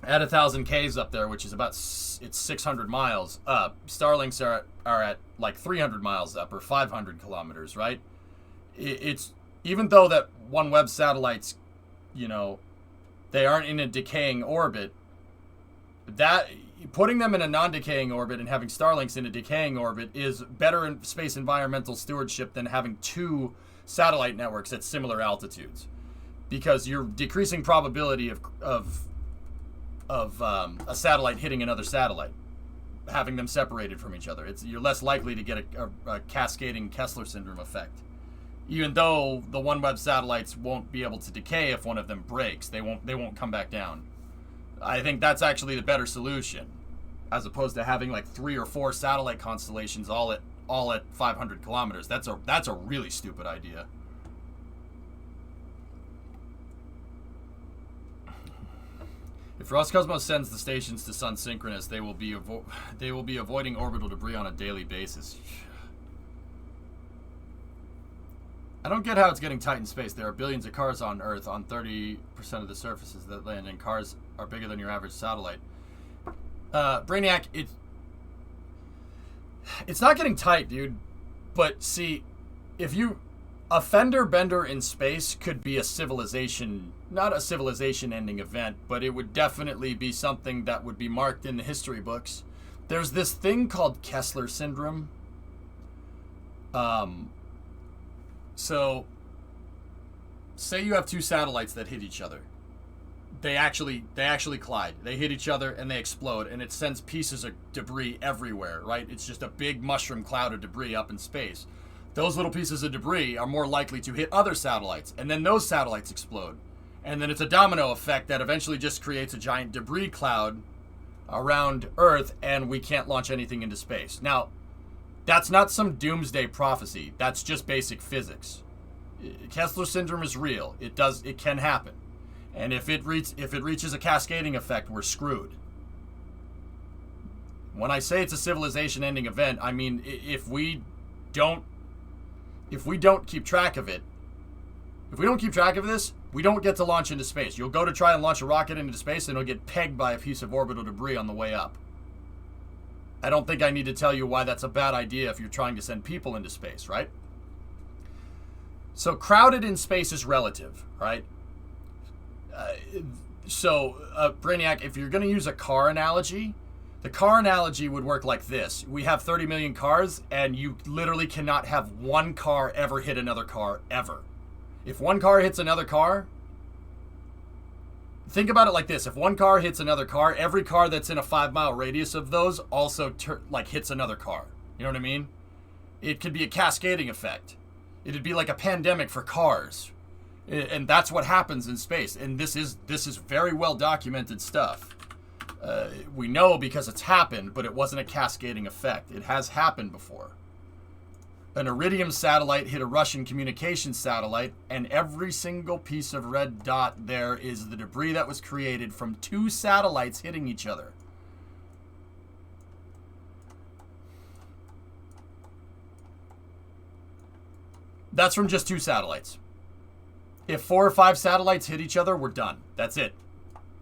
At 1,000 Ks up there, which is about it's 600 miles up. Starlinks are at like 300 miles up or 500 kilometers, right? It's even though that OneWeb satellites, you know, they aren't in a decaying orbit. That putting them in a non-decaying orbit and having Starlinks in a decaying orbit is better in space environmental stewardship than having two satellite networks at similar altitudes, because you're decreasing probability of a satellite hitting another satellite, having them separated from each other. You're less likely to get a cascading Kessler syndrome effect. Even though the OneWeb satellites won't be able to decay if one of them breaks, they won't come back down. I think that's actually the better solution, as opposed to having like 3 or 4 satellite constellations all at 500 kilometers. That's a really stupid idea. If Roscosmos sends the stations to sun synchronous, they will be avoiding orbital debris on a daily basis. I don't get how it's getting tight in space. There are billions of cars on Earth. On 30% of the surfaces that land in, cars are bigger than your average satellite. Brainiac, it's not getting tight, dude. But see, a fender bender in space could be a civilization, not a civilization-ending event, but it would definitely be something that would be marked in the history books. There's this thing called Kessler syndrome. So, say you have two satellites that hit each other. They actually collide. They hit each other and they explode, and it sends pieces of debris everywhere, right? It's just a big mushroom cloud of debris up in space. Those little pieces of debris are more likely to hit other satellites, and then those satellites explode. And then it's a domino effect that eventually just creates a giant debris cloud around Earth, and we can't launch anything into space. Now, that's not some doomsday prophecy. That's just basic physics. Kessler syndrome is real. It can happen. And if it reaches a cascading effect, we're screwed. When I say it's a civilization-ending event, I mean if we don't keep track of it, if we don't keep track of this, we don't get to launch into space. You'll go to try and launch a rocket into space, and it'll get pegged by a piece of orbital debris on the way up. I don't think I need to tell you why that's a bad idea if you're trying to send people into space, right? So crowded in space is relative, right? Brainiac, if you're going to use a car analogy, the car analogy would work like this. We have 30 million cars, and you literally cannot have one car ever hit another car, ever. If one car hits another car, think about it like this. If one car hits another car, every car that's in a 5-mile radius of those also hits another car. You know what I mean? It could be a cascading effect. It'd be like a pandemic for cars. And that's what happens in space. And this is very well documented stuff. We know because it's happened, but it wasn't a cascading effect. It has happened before. An Iridium satellite hit a Russian communications satellite, and every single piece of red dot there is the debris that was created from two satellites hitting each other. That's from just two satellites. If 4 or 5 satellites hit each other, we're done. That's it.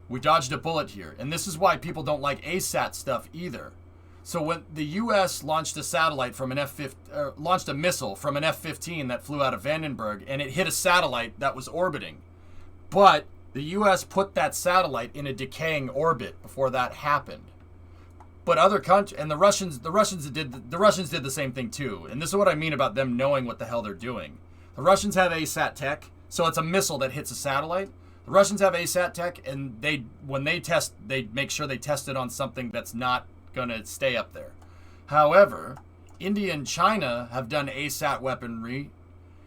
We dodged a bullet here. And this is why people don't like ASAT stuff either. So when the U.S. launched a satellite from an launched a missile from an F-15 that flew out of Vandenberg, and it hit a satellite that was orbiting. But the U.S. put that satellite in a decaying orbit before that happened. But other countries, and the Russians did the same thing too. And this is what I mean about them knowing what the hell they're doing. The Russians have ASAT tech, so it's a missile that hits a satellite. The Russians have ASAT tech, and when they test, they make sure they test it on something that's not going to stay up there. However, India and China have done ASAT weaponry.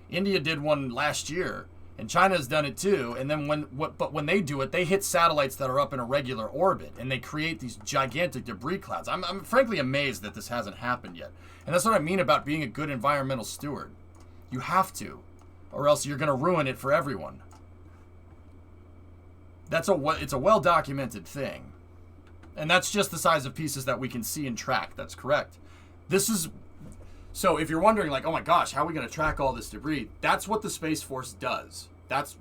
India did one last year, and China has done it too. And then when they do it, they hit satellites that are up in a regular orbit, and they create these gigantic debris clouds. I'm frankly amazed that this hasn't happened yet. And that's what I mean about being a good environmental steward. You have to, or else you're going to ruin it for everyone. It's a well-documented thing. And that's just the size of pieces that we can see and track. That's correct. So if you're wondering, like, oh my gosh, how are we going to track all this debris? That's what the Space Force does. That's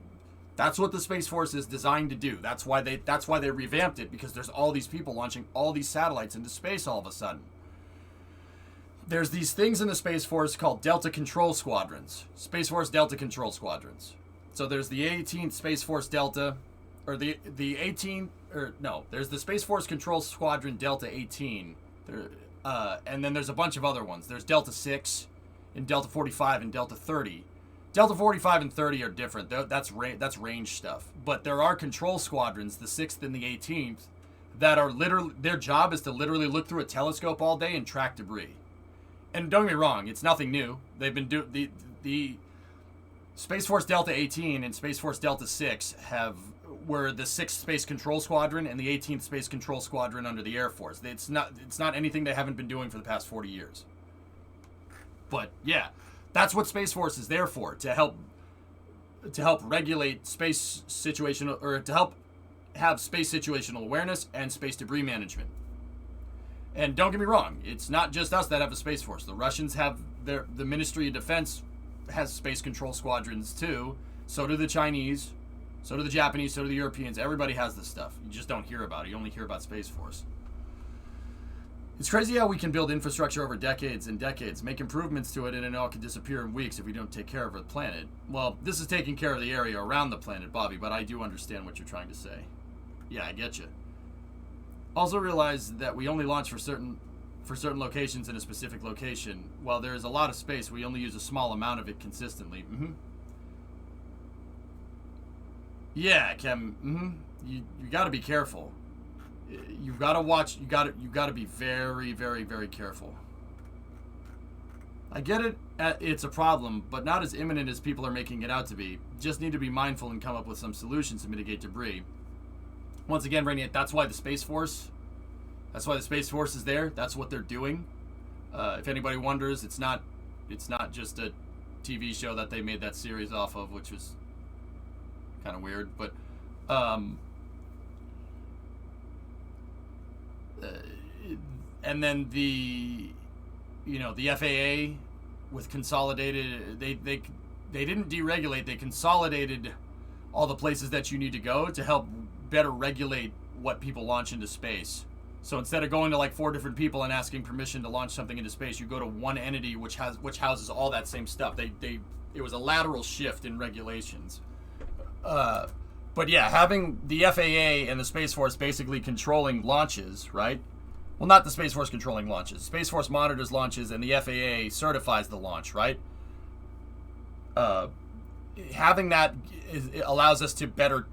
what the Space Force is designed to do. That's why they revamped it, because there's all these people launching all these satellites into space all of a sudden. There's these things in the Space Force called Delta Control Squadrons. Space Force Delta Control Squadrons. So there's the 18th Space Force Delta, or the 18th, or no, there's the Space Force Control Squadron Delta 18. And then there's a bunch of other ones. There's Delta 6, and Delta 45, and Delta 30. Delta 45 and 30 are different. That's range stuff. But there are control squadrons, the 6th and the 18th, that are literally, their job is to literally look through a telescope all day and track debris. And don't get me wrong, it's nothing new. They've been the Space Force Delta 18 and Space Force Delta 6 were the 6th Space Control Squadron and the 18th Space Control Squadron under the Air Force. It's not anything they haven't been doing for the past 40 years. But yeah, that's what Space Force is there for, to help regulate space situational, or to help have space situational awareness and space debris management. And don't get me wrong, it's not just us that have a Space Force. The Russians have the Ministry of Defense has space control squadrons too. So do the Chinese, so do the Japanese, so do the Europeans. Everybody has this stuff. You just don't hear about it. You only hear about Space Force. It's crazy how we can build infrastructure over decades and decades, make improvements to it, and it all can disappear in weeks if we don't take care of the planet. Well, this is taking care of the area around the planet, Bobby, but I do understand what you're trying to say. Yeah, I get you. Also realize that we only launch for certain locations in a specific location. While there is a lot of space, we only use a small amount of it consistently. Yeah, Kem. You got to be careful. You've got to watch. You got to be very, very, very careful. I get it. It's a problem, but not as imminent as people are making it out to be. Just need to be mindful and come up with some solutions to mitigate debris. Once again, Brainiac, that's why the Space Force is there. That's what they're doing. If anybody wonders, it's not just a TV show that they made that series off of, which was kind of weird. But and then the FAA with consolidated, they didn't deregulate. They consolidated all the places that you need to go to help better regulate what people launch into space. So instead of going to like 4 different people and asking permission to launch something into space, you go to one entity which houses all that same stuff. It was a lateral shift in regulations. But yeah, having the FAA and the Space Force basically controlling launches, right? Well, not the Space Force controlling launches. Space Force monitors launches and the FAA certifies the launch, right? Having that allows us to better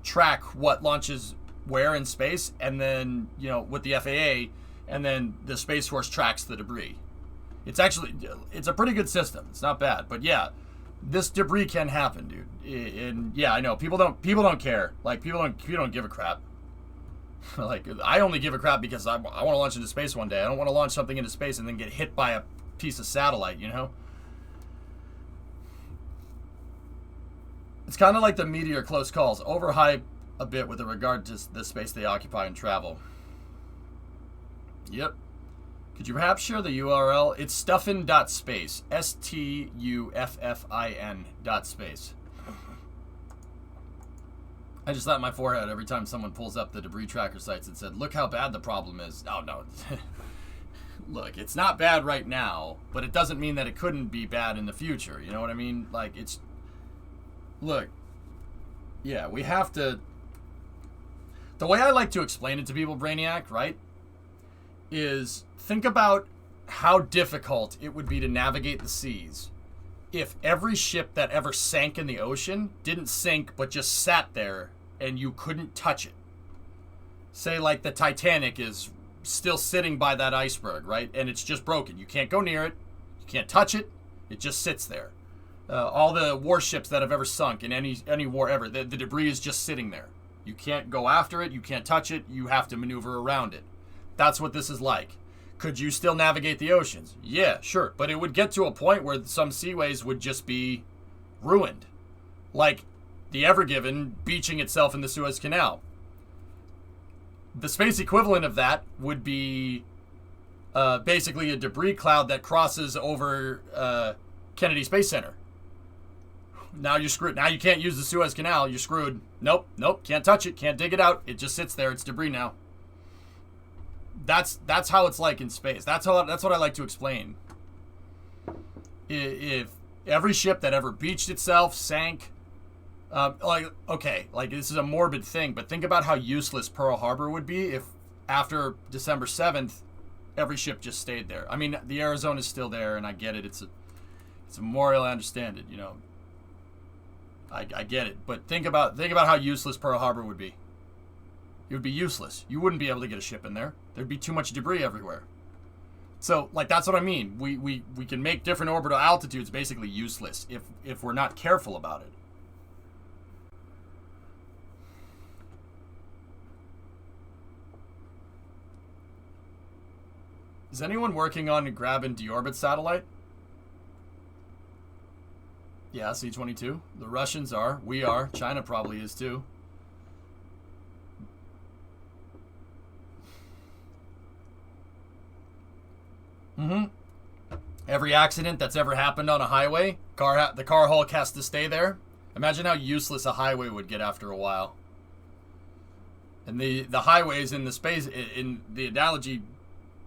track what launches where in space, and then with the FAA, and then the Space Force tracks the debris. It's a pretty good system. It's not bad, but yeah, this debris can happen, dude. And yeah, I know people don't care. Like people don't give a crap. Like I only give a crap because I want to launch into space one day. I don't want to launch something into space and then get hit by a piece of satellite. It's kind of like the meteor close calls, overhyped a bit with regard to the space they occupy and travel. Yep. Could you perhaps share the URL? It's stuffin.space. STUFFIN.space. I just thought in my forehead every time someone pulls up the debris tracker sites and said, look how bad the problem is. Oh, no. Look, it's not bad right now, but it doesn't mean that it couldn't be bad in the future. You know what I mean? Like, it's... Look. Yeah, we have to... The way I like to explain it to people, Brainiac, right, is think about how difficult it would be to navigate the seas if every ship that ever sank in the ocean didn't sink but just sat there and you couldn't touch it. Say like the Titanic is still sitting by that iceberg, right, and it's just broken. You can't go near it. You can't touch it. It just sits there. All the warships that have ever sunk in any war ever, the debris is just sitting there. You can't go after it. You can't touch it. You have to maneuver around it. That's what this is like. Could you still navigate the oceans? Yeah, sure. But it would get to a point where some seaways would just be ruined. Like, the Ever Given beaching itself in the Suez Canal. The space equivalent of that would be basically a debris cloud that crosses over Kennedy Space Center. Now you're screwed. Now you can't use the Suez Canal. You're screwed. Nope, can't touch it. Can't dig it out. It just sits there. It's debris now. That's how it's like in space. That's what I like to explain. If every ship that ever beached itself, sank, this is a morbid thing, but think about how useless Pearl Harbor would be if after December 7th, every ship just stayed there. I mean, the Arizona is still there, and I get it. It's a memorial. I understand it. I get it. But think about how useless Pearl Harbor would be. It would be useless. You wouldn't be able to get a ship in there. There'd be too much debris everywhere. So, that's what I mean. We can make different orbital altitudes basically useless if we're not careful about it. Is anyone working on grabbing deorbit satellite? Yeah, C-22. The Russians are. We are. China probably is too. Every accident that's ever happened on a highway, the car hulk has to stay there. Imagine how useless a highway would get after a while. And the highways in the space, in the analogy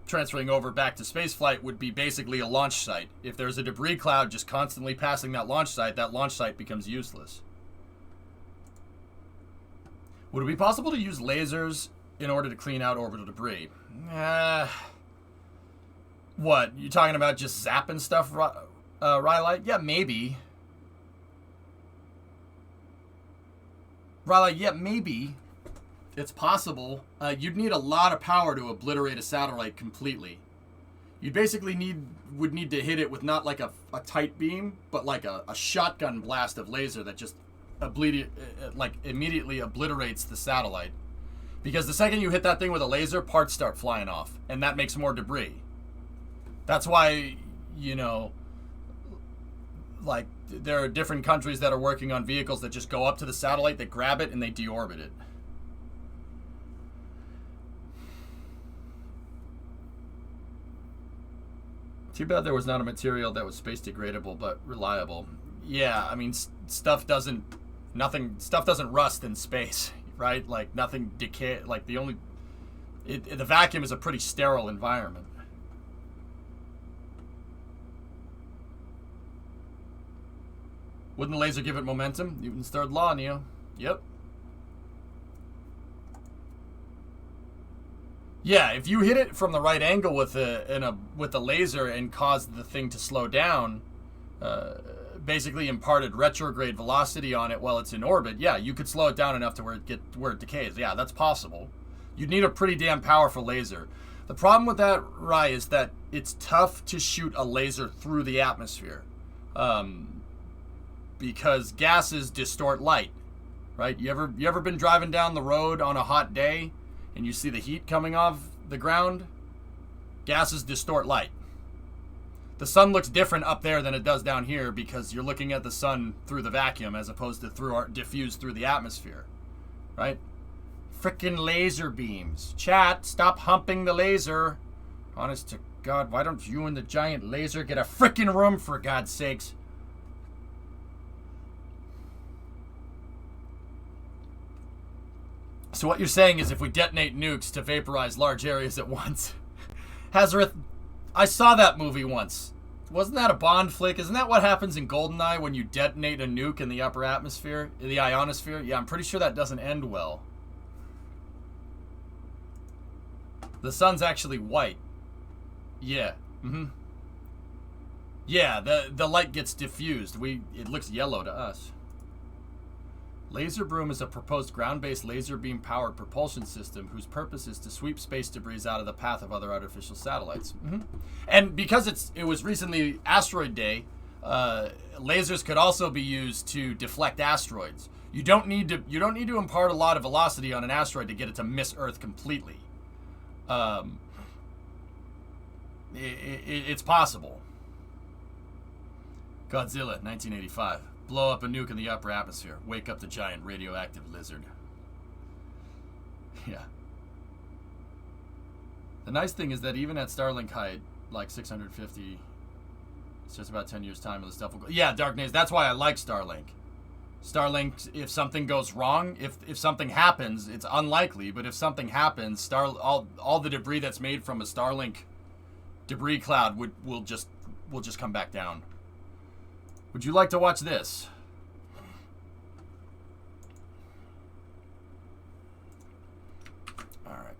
transferring over back to spaceflight, would be basically a launch site. If there's a debris cloud just constantly passing that launch site becomes useless. Would it be possible to use lasers in order to clean out orbital debris? What? You talking about just zapping stuff, Rylite? Yeah, maybe. Rylite, yeah, maybe. It's possible. You'd need a lot of power to obliterate a satellite completely. You basically would need to hit it with not like a tight beam, but like a shotgun blast of laser that just immediately obliterates the satellite. Because the second you hit that thing with a laser, parts start flying off, and that makes more debris. That's why, there are different countries that are working on vehicles that just go up to the satellite, they grab it, and they deorbit it. Too bad there was not a material that was space degradable but reliable. Yeah, I mean, stuff doesn't rust in space, right? Like nothing decay. Like the vacuum is a pretty sterile environment. Wouldn't the laser give it momentum? Newton's third law, Neo. Yep. Yeah, if you hit it from the right angle with a laser and caused the thing to slow down, basically imparted retrograde velocity on it while it's in orbit, yeah, you could slow it down enough to where it decays. Yeah, that's possible. You'd need a pretty damn powerful laser. The problem with that, Rai, is that it's tough to shoot a laser through the atmosphere. Because gases distort light, right? You ever been driving down the road on a hot day and you see the heat coming off the ground? Gases distort light. The sun looks different up there than it does down here because you're looking at the sun through the vacuum as opposed to diffused through the atmosphere, right? Frickin' laser beams. Chat, stop humping the laser. Honest to God, why don't you and the giant laser get a frickin' room, for God's sakes? So what you're saying is if we detonate nukes to vaporize large areas at once. Hazareth, I saw that movie once. Wasn't that a Bond flick? Isn't that what happens in GoldenEye when you detonate a nuke in the upper atmosphere, in the ionosphere? Yeah, I'm pretty sure that doesn't end well. The sun's actually white. Yeah. Yeah, the light gets diffused. It looks yellow to us. Laser Broom is a proposed ground-based laser beam-powered propulsion system whose purpose is to sweep space debris out of the path of other artificial satellites. And because it was recently Asteroid Day, lasers could also be used to deflect asteroids. You don't need to impart a lot of velocity on an asteroid to get it to miss Earth completely. It's possible. Godzilla, 1985. blow up a nuke in the upper atmosphere. Wake up the giant radioactive lizard. Yeah. The nice thing is that even at Starlink height, like 650, it's just about 10 years time and the stuff will go. Yeah, Darkness, that's why I like Starlink. Starlink, if something goes wrong, if something happens, it's unlikely, but if something happens, all the debris that's made from a Starlink debris cloud will just come back down. Would you like to watch this? All right.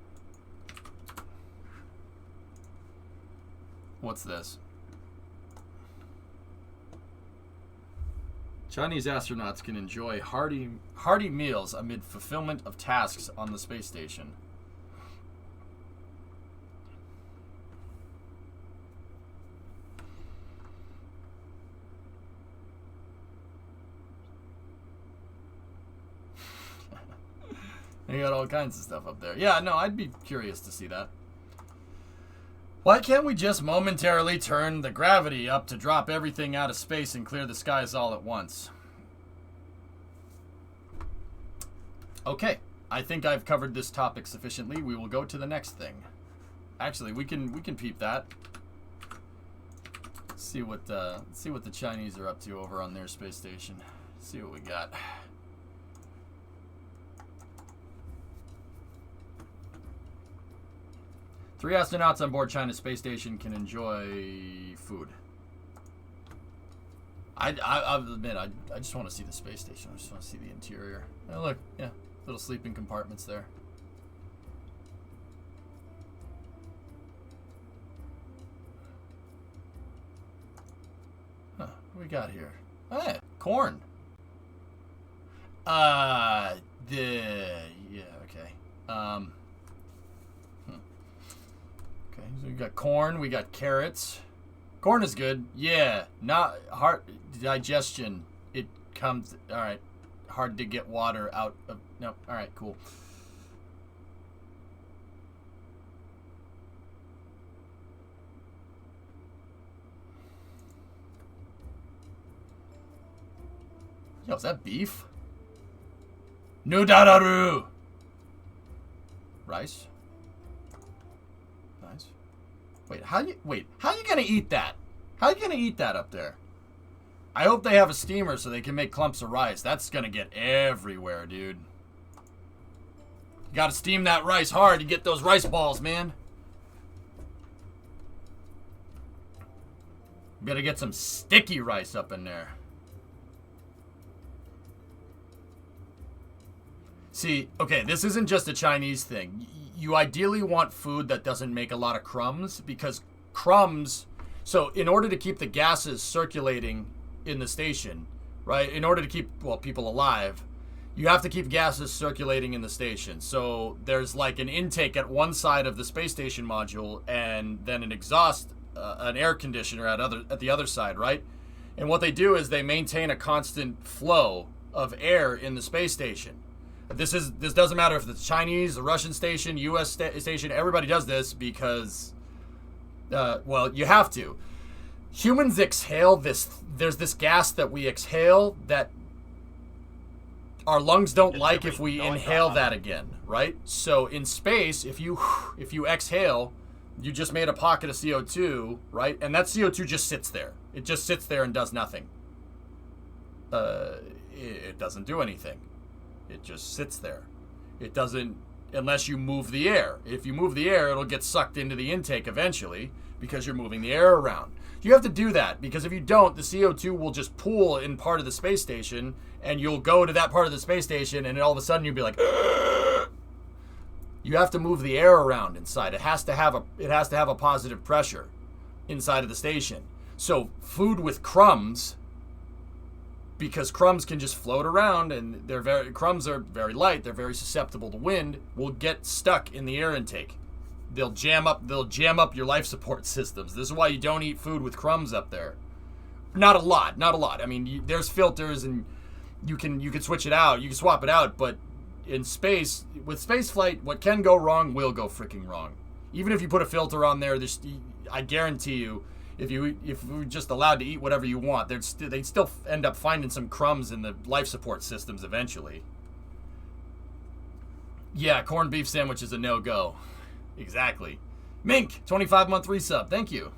What's this? Chinese astronauts can enjoy hearty meals amid fulfillment of tasks on the space station. They got all kinds of stuff up there. Yeah, no, I'd be curious to see that. Why can't we just momentarily turn the gravity up to drop everything out of space and clear the skies all at once? Okay, I think I've covered this topic sufficiently. We will go to the next thing. Actually, we can peep that. See what the Chinese are up to over on their space station. See what we got. Three astronauts on board China's space station can enjoy food. I'll admit, I just want to see the space station. I just want to see the interior. Oh, look, yeah, little sleeping compartments there. Huh, what do we got here? Oh, yeah, corn. Yeah, okay. Okay, so we got corn, we got carrots. Corn is good. Yeah, not hard digestion. It comes, all right, hard to get water out of, no, all right, cool. Yo, is that beef? Nudararu! Rice? Nice. Wait, how you gonna eat that? How you gonna eat that up there? I hope they have a steamer so they can make clumps of rice. That's gonna get everywhere, dude. You gotta steam that rice hard to get those rice balls, man. You better get some sticky rice up in there. See, okay, this isn't just a Chinese thing. You ideally want food that doesn't make a lot of crumbs, because crumbs, so in order to keep the gases circulating in the station, right, in order to keep, well, people alive, you have to keep gases circulating in the station. So there's like an intake at one side of the space station module and then an exhaust, an air conditioner at the other side, right? And what they do is they maintain a constant flow of air in the space station. This doesn't matter if it's Chinese, the Russian station, U.S. station. Everybody does this because, well, you have to. Humans exhale this. There's this gas that we exhale that our lungs don't like if we inhale that again, right? So in space, if you exhale, you just made a pocket of CO2, right? And that CO2 just sits there. It just sits there and does nothing. It doesn't do anything. It just sits there. It doesn't, unless you move the air. If you move the air, it'll get sucked into the intake eventually because you're moving the air around. You have to do that because if you don't, the CO2 will just pool in part of the space station and you'll go to that part of the space station and all of a sudden you'll be like, you have to move the air around inside. It has to have a positive pressure inside of the station. So food with crumbs, because crumbs can just float around and crumbs are very light, they're very susceptible to wind, will get stuck in the air intake. They'll jam up your life support systems. This is why you don't eat food with crumbs up there. Not a lot. I mean, there's filters and you can switch it out, you can swap it out, but in space, with space flight, what can go wrong will go freaking wrong. Even if you put a filter on there, I guarantee you, if you were just allowed to eat whatever you want, they'd still end up finding some crumbs in the life support systems eventually. Yeah, corned beef sandwich is a no-go. Exactly. Mink, 25-month resub. Thank you.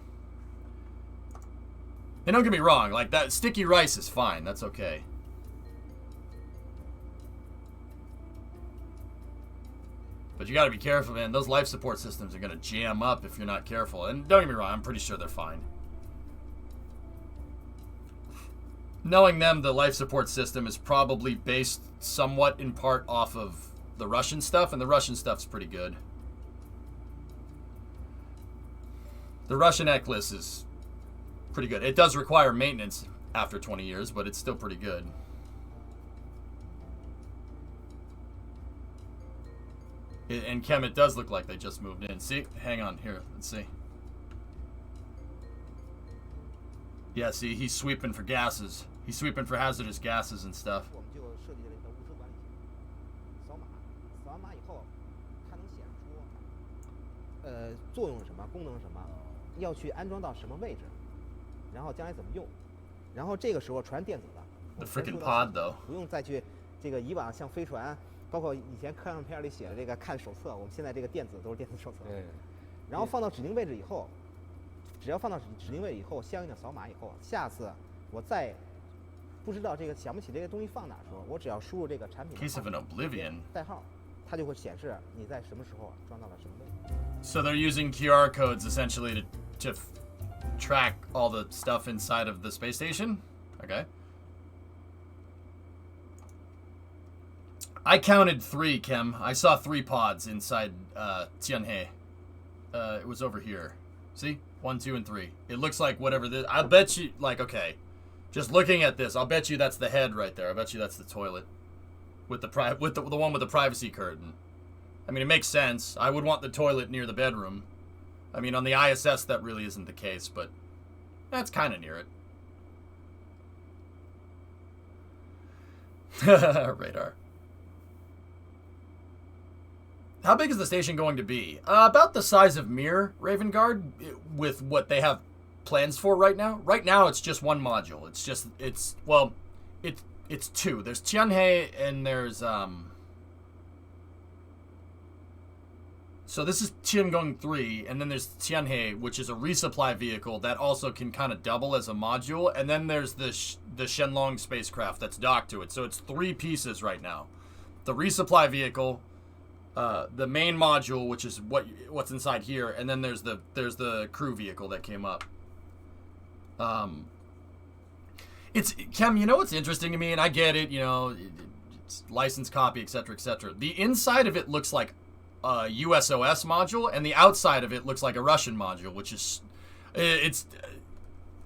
And don't get me wrong, like that sticky rice is fine. That's okay. But you got to be careful, man. Those life support systems are going to jam up if you're not careful. And don't get me wrong, I'm pretty sure they're fine. Knowing them, the life support system is probably based somewhat in part off of the Russian stuff, and the Russian stuff's pretty good. The Russian Eclipse is pretty good. It does require maintenance after 20 years, but it's still pretty good. And Kem, it does look like they just moved in. See? Hang on. Here. Let's see. Yeah, see? He's sweeping for gases. He's sweeping for hazardous gases and stuff. The freaking pod, though. 包括以前科幻片里写的这个看手册，我们现在这个电子都是电子手册。然后放到指定位置以后，只要放到指定位置以后，相应的扫码以后，下次我再不知道这个想不起这个东西放哪的时候，我只要输入这个产品代号，它就会显示你在什么时候装到了什么位置。So they're using QR codes essentially to track all the stuff inside of the space station? Okay. I counted 3, Kem. I saw 3 pods inside Tianhe. It was over here. See? 1, 2, and 3. It looks like whatever this... I bet you... Like, okay. Just looking at this, I'll bet you that's the head right there. I bet you that's the toilet. With the one with the privacy curtain. I mean, it makes sense. I would want the toilet near the bedroom. I mean, on the ISS, that really isn't the case, but... That's kind of near it. Radar. How big is the station going to be? About the size of Mir, Raven Guard, with what they have plans for right now. Right now, it's just one module. It's 2. There's Tianhe and there's, So this is Tiangong 3, and then there's Tianhe, which is a resupply vehicle that also can kind of double as a module, and then there's the Shenlong spacecraft that's docked to it. So it's 3 pieces right now. The resupply vehicle... the main module, which is what's inside here, and then there's the crew vehicle that came up. It's Kem. You know what's interesting to me, and I get it. You know, it's license copy, etc., etc. The inside of it looks like a USOS module, and the outside of it looks like a Russian module, which is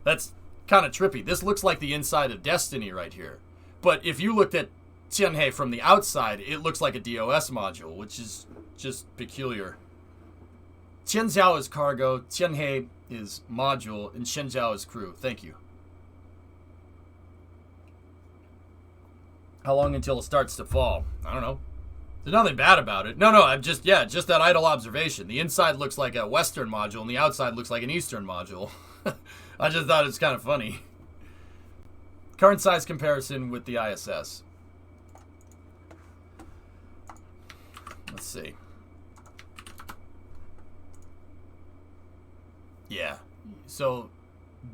that's kind of trippy. This looks like the inside of Destiny right here, but if you looked at Tianhe from the outside, it looks like a DOS module, which is just peculiar. Tianzhao is cargo, Tianhe is module, and Shenzhou is crew. Thank you. How long until it starts to fall? I don't know. There's nothing bad about it. No, I'm just that idle observation. The inside looks like a Western module, and the outside looks like an Eastern module. I just thought it's kind of funny. Current size comparison with the ISS. Let's see. Yeah. So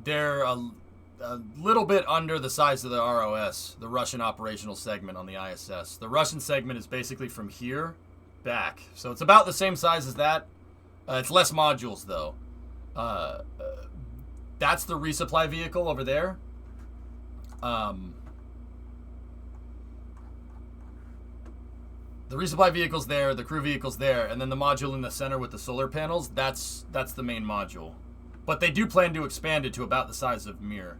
they're a little bit under the size of the ROS, the Russian operational segment on the ISS. The Russian segment is basically from here back. So it's about the same size as that. It's less modules, though. That's the resupply vehicle over there. The resupply vehicle's there, the crew vehicle's there, and then the module in the center with the solar panels, that's the main module. But they do plan to expand it to about the size of Mir.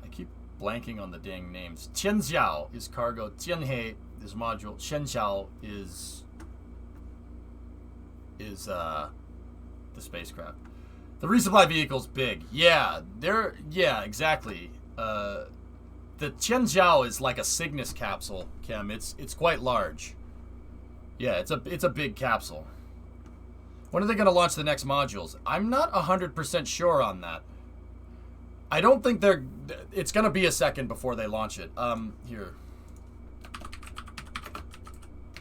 I keep blanking on the dang names. Tianzhao is cargo, Tianhe is module, Shenzhou is the spacecraft. The resupply vehicle's big. Yeah, exactly. The Tianzhou is like a Cygnus capsule, Kem. It's quite large. Yeah, it's a big capsule. When are they going to launch the next modules? I'm not 100% sure on that. I don't think it's going to be a second before they launch it. Here.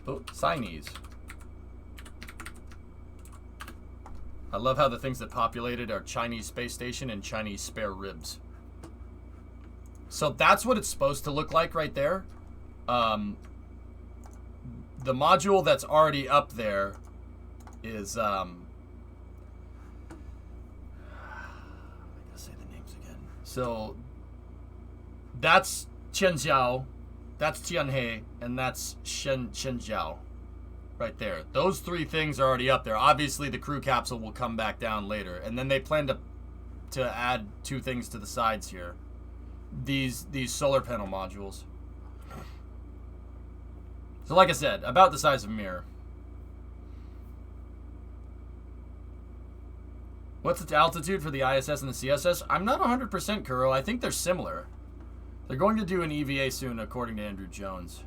Oh, Chinese. I love how the things that populated are Chinese space station and Chinese spare ribs. So that's what it's supposed to look like right there. The module that's already up there is I gotta say the names again. So that's Qianjiao, that's Tianhe, and that's Shenzhou. Right there. Those three things are already up there. Obviously the crew capsule will come back down later. And then they plan to add two things to the sides here. These solar panel modules. So like I said, about the size of a mirror. What's the altitude for the ISS and the CSS? I'm not 100% Kuro. I think they're similar. They're going to do an EVA soon, according to Andrew Jones.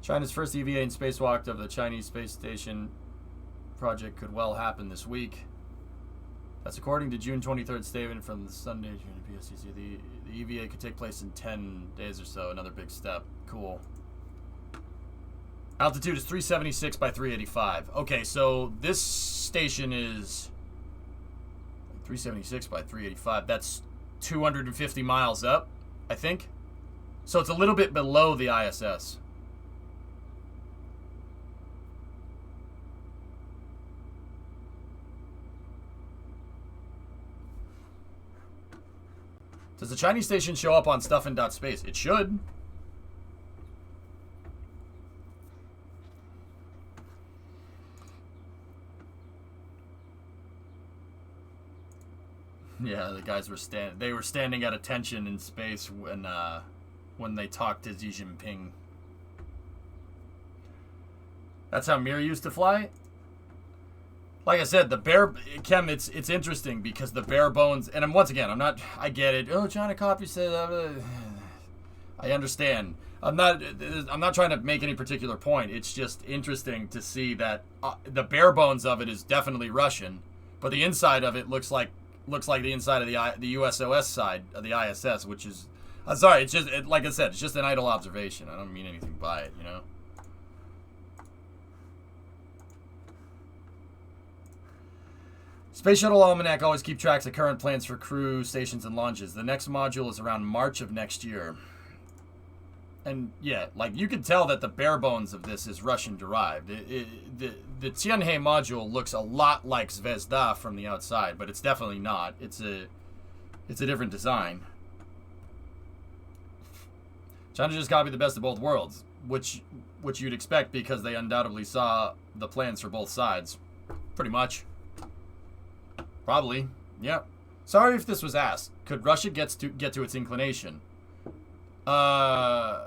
China's first EVA and spacewalk of the Chinese space station project could well happen this week. That's according to June 23rd statement from the Sunday PSCC. The EVA could take place in 10 days or so. Another big step. Cool. Altitude is 376 by 385. Okay, so this station is 376 by 385. That's 250 miles up, I think. So it's a little bit below the ISS. Does the Chinese station show up on stuff.space? It should. Yeah, the guys were standing at attention in space when they talked to Xi Jinping. That's how Mir used to fly? Like I said, Kem, it's interesting because the bare bones, and once again, I get it. Oh, China copy said, I understand. I'm not trying to make any particular point. It's just interesting to see that the bare bones of it is definitely Russian, but the inside of it looks like the inside of the USOS side of the ISS, which is, I'm sorry, it's just like I said, it's just an idle observation. I don't mean anything by it, you know. Space Shuttle Almanac always keep tracks of current plans for crew, stations, and launches. The next module is around March of next year. And yeah, like you can tell that the bare bones of this is Russian derived. The Tianhe module looks a lot like Zvezda from the outside, but it's definitely not. It's a different design. China just copied the best of both worlds, which you'd expect because they undoubtedly saw the plans for both sides. Pretty much. Probably. Yeah. Sorry if this was asked. Could Russia get to its inclination? What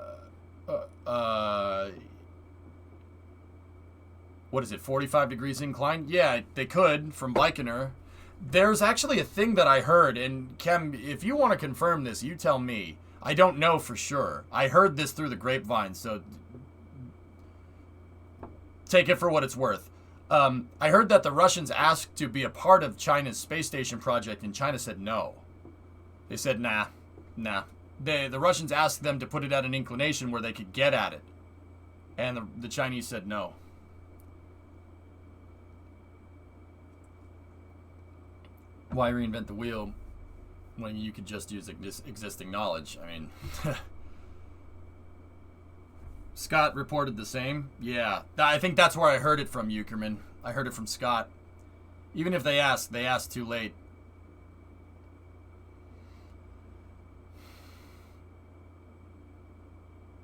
is it, 45 degrees incline? Yeah, they could, from Baikonur. There's actually a thing that I heard, and Kem, if you want to confirm this, you tell me. I don't know for sure. I heard this through the grapevine, so take it for what it's worth. I heard that the Russians asked to be a part of China's space station project, and China said no. They said, nah. The Russians asked them to put it at an inclination where they could get at it. And the Chinese said no. Why reinvent the wheel when you could just use existing knowledge? I mean... Scott reported the same. Yeah, I think that's where I heard it from, Eukerman. I heard it from Scott. Even if they asked too late.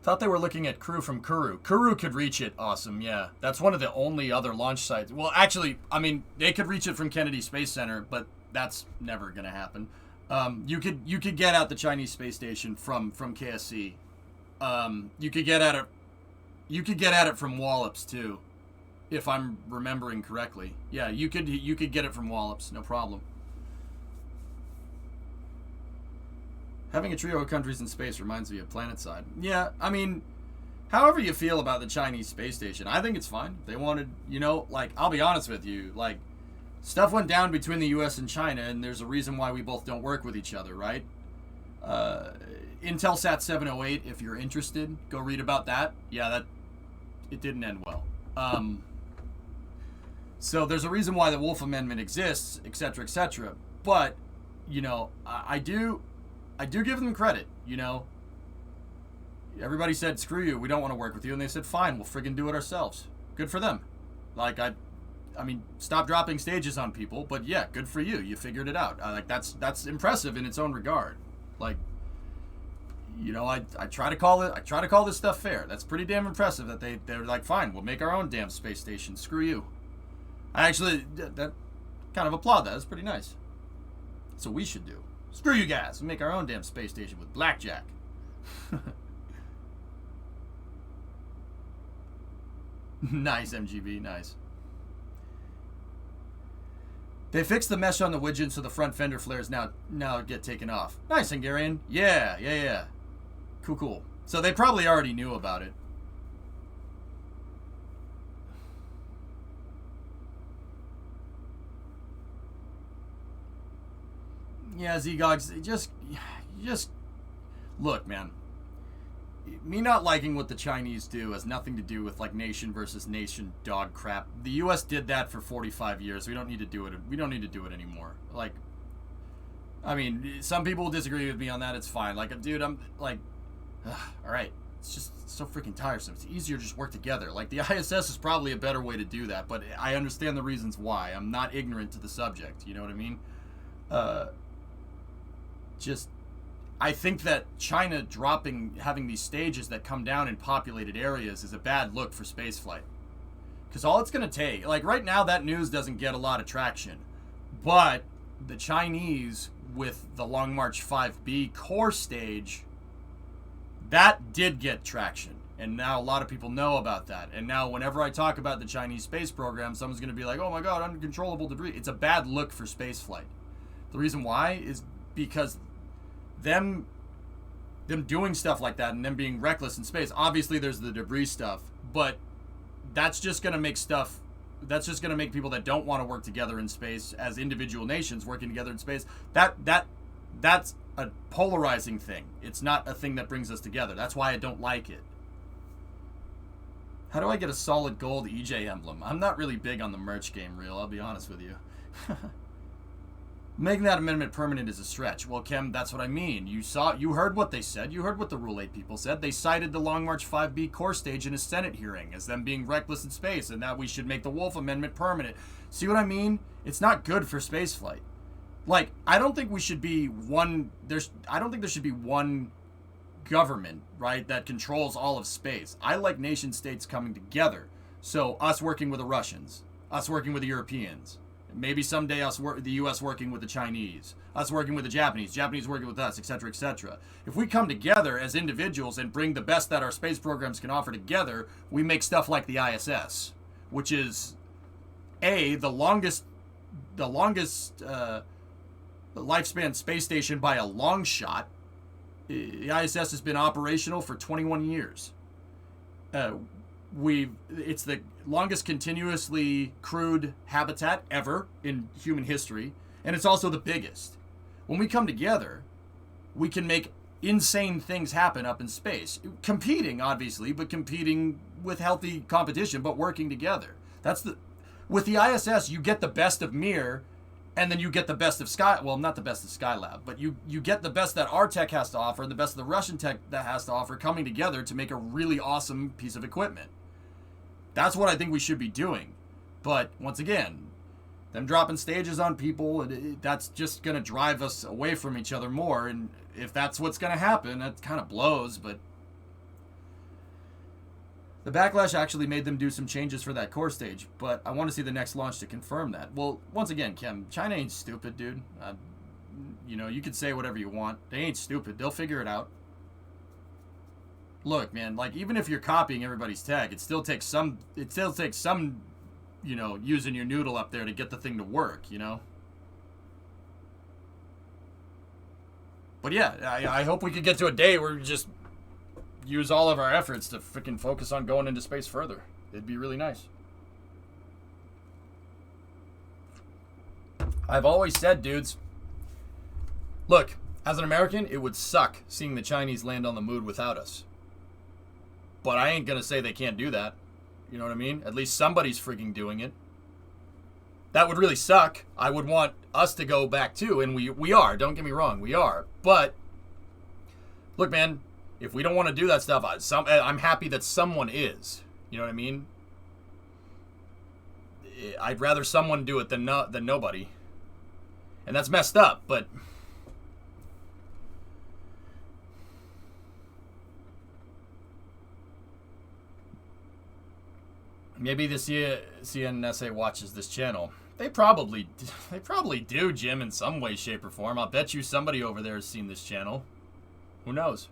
Thought they were looking at crew from Kourou. Kourou could reach it. Awesome, yeah. That's one of the only other launch sites. Well, actually, I mean, they could reach it from Kennedy Space Center, but that's never going to happen. You could get at the Chinese space station from KSC. You could get at it. You could get at it from Wallops too, if I'm remembering correctly. Yeah, you could get it from Wallops, no problem. Having a trio of countries in space reminds me of PlanetSide. Yeah, I mean, however you feel about the Chinese space station, I think it's fine. They wanted, like, I'll be honest with you, like, stuff went down between the U.S. and China, and there's a reason why we both don't work with each other, right? Intelsat 708, if you're interested, go read about that. Yeah, it didn't end well. So there's a reason why the Wolf Amendment exists, etc., etc. But, I do give them credit, Everybody said, screw you, we don't want to work with you. And they said, fine, we'll friggin' do it ourselves. Good for them. Like, I mean, stop dropping stages on people, but yeah, good for you. You figured it out. That's impressive in its own regard. Like, I try to call this stuff fair. That's pretty damn impressive that they're like, fine, we'll make our own damn space station. Screw you. I actually that kind of applaud that. That's pretty nice. That's what we should do. Screw you guys. We'll make our own damn space station with blackjack. Nice, MGB, nice. They fixed the mesh on the widget so the front fender flares now get taken off. Nice, Hungarian. Yeah. Cool. So they probably already knew about it. Yeah, Zgogs, just look, man. Me not liking what the Chinese do has nothing to do with like nation versus nation dog crap. The U.S. did that for 45 years. We don't need to do it. We don't need to do it anymore. Like, I mean, some people will disagree with me on that. It's fine. Like, dude, I'm like, all right. It's just so freaking tiresome. It's easier to just work together. Like, the ISS is probably a better way to do that, but I understand the reasons why. I'm not ignorant to the subject. You know what I mean? I think that China having these stages that come down in populated areas is a bad look for spaceflight. Because all it's going to take, like right now that news doesn't get a lot of traction. But the Chinese with the Long March 5B core stage, that did get traction. And now a lot of people know about that. And now whenever I talk about the Chinese space program, someone's going to be like, oh my God, uncontrollable debris. It's a bad look for spaceflight. The reason why is because them doing stuff like that and them being reckless in space. Obviously, there's the debris stuff, but that's just going to make people that don't want to work together in space as individual nations working together in space. That's a polarizing thing. It's not a thing that brings us together. That's why I don't like it. How do I get a solid gold EJ emblem? I'm not really big on the merch game reel, I'll be honest with you. Making that amendment permanent is a stretch. Well, Kim, that's what I mean. You heard what they said. You heard what the Rule 8 people said. They cited the Long March 5B core stage in a Senate hearing as them being reckless in space and that we should make the Wolf Amendment permanent. See what I mean? It's not good for spaceflight. Like, I don't think there should be one government, right, that controls all of space. I like nation states coming together. So us working with the Russians, us working with the Europeans, maybe someday the U.S. working with the Chinese, us working with the Japanese working with us, etc., etc. If we come together as individuals and bring the best that our space programs can offer together, we make stuff like the ISS, which is the longest lifespan space station by a long shot. The ISS has been operational for 21 years. It's the longest continuously crewed habitat ever in human history, and it's also the biggest. When we come together, we can make insane things happen up in space. Competing, obviously, but competing with healthy competition, but working together. With the ISS, you get the best of Mir, and then you get the best of not the best of Skylab, but you get the best that our tech has to offer, and the best of the Russian tech that has to offer coming together to make a really awesome piece of equipment. That's what I think we should be doing. But once again, them dropping stages on people, that's just going to drive us away from each other more. And if that's what's going to happen, that kind of blows. But the backlash actually made them do some changes for that core stage. But I want to see the next launch to confirm that. Well, once again, Kim, China ain't stupid, dude. You could say whatever you want. They ain't stupid. They'll figure it out. Look, man, like, even if you're copying everybody's tech, it still takes some, using your noodle up there to get the thing to work, But yeah, I hope we could get to a day where we just use all of our efforts to freaking focus on going into space further. It'd be really nice. I've always said, dudes, look, as an American, it would suck seeing the Chinese land on the moon without us. But I ain't gonna say they can't do that. You know what I mean? At least somebody's freaking doing it. That would really suck. I would want us to go back too, and we are. Don't get me wrong, we are. But look, man, if we don't want to do that stuff, I'm happy that someone is. You know what I mean? I'd rather someone do it than nobody. And that's messed up, but maybe the CNSA watches this channel. They probably do, Jim, in some way, shape, or form. I'll bet you somebody over there has seen this channel. Who knows?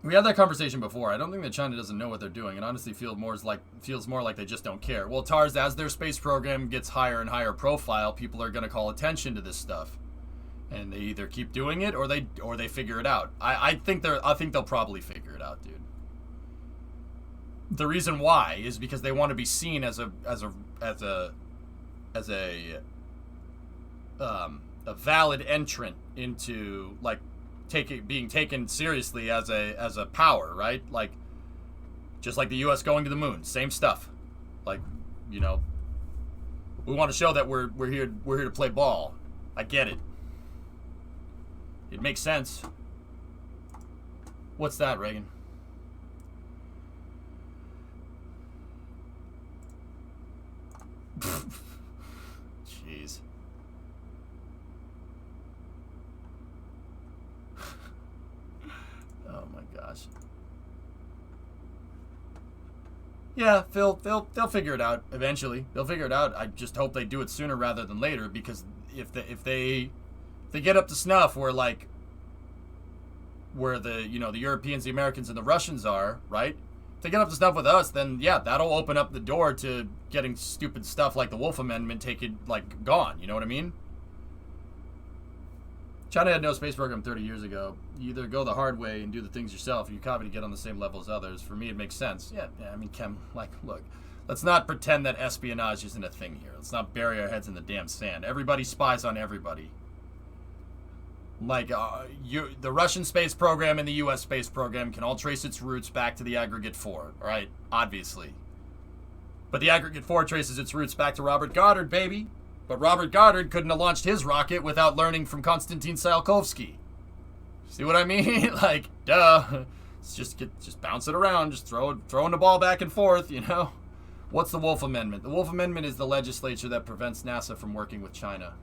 We had that conversation before. I don't think that China doesn't know what they're doing. It honestly feels more like they just don't care. Well, TARS, as their space program gets higher and higher profile, people are going to call attention to this stuff, and they either keep doing it or they figure it out. I think they'll probably figure it out, dude. The reason why is because they want to be seen as a valid entrant into, like, being taken seriously as a power, right? Like, just like the U.S. going to the moon, same stuff. Like, you know, we want to show that we're here to play ball. I get it. It makes sense. What's that, Reagan? Jeez. Oh my gosh. Yeah, they'll figure it out eventually. They'll figure it out. I just hope they do it sooner rather than later, because if they get up to snuff where the Europeans, the Americans, and the Russians are, right? If they get up to snuff with us, then yeah, that'll open up the door to getting stupid stuff like the Wolf Amendment gone. You know what I mean? China had no space program 30 years ago. You either go the hard way and do the things yourself, or you copy to get on the same level as others. For me, it makes sense. Yeah, I mean, Kem, look, let's not pretend that espionage isn't a thing here. Let's not bury our heads in the damn sand. Everybody spies on everybody. The Russian space program and the U.S. space program can all trace its roots back to the Aggregate 4, all right? Obviously. But the Aggregate 4 traces its roots back to Robert Goddard, baby. But Robert Goddard couldn't have launched his rocket without learning from Konstantin Tsiolkovsky. See what I mean? Duh. It's just bounce it around. Just throwing the ball back and forth, you know? What's the Wolf Amendment? The Wolf Amendment is the legislature that prevents NASA from working with China.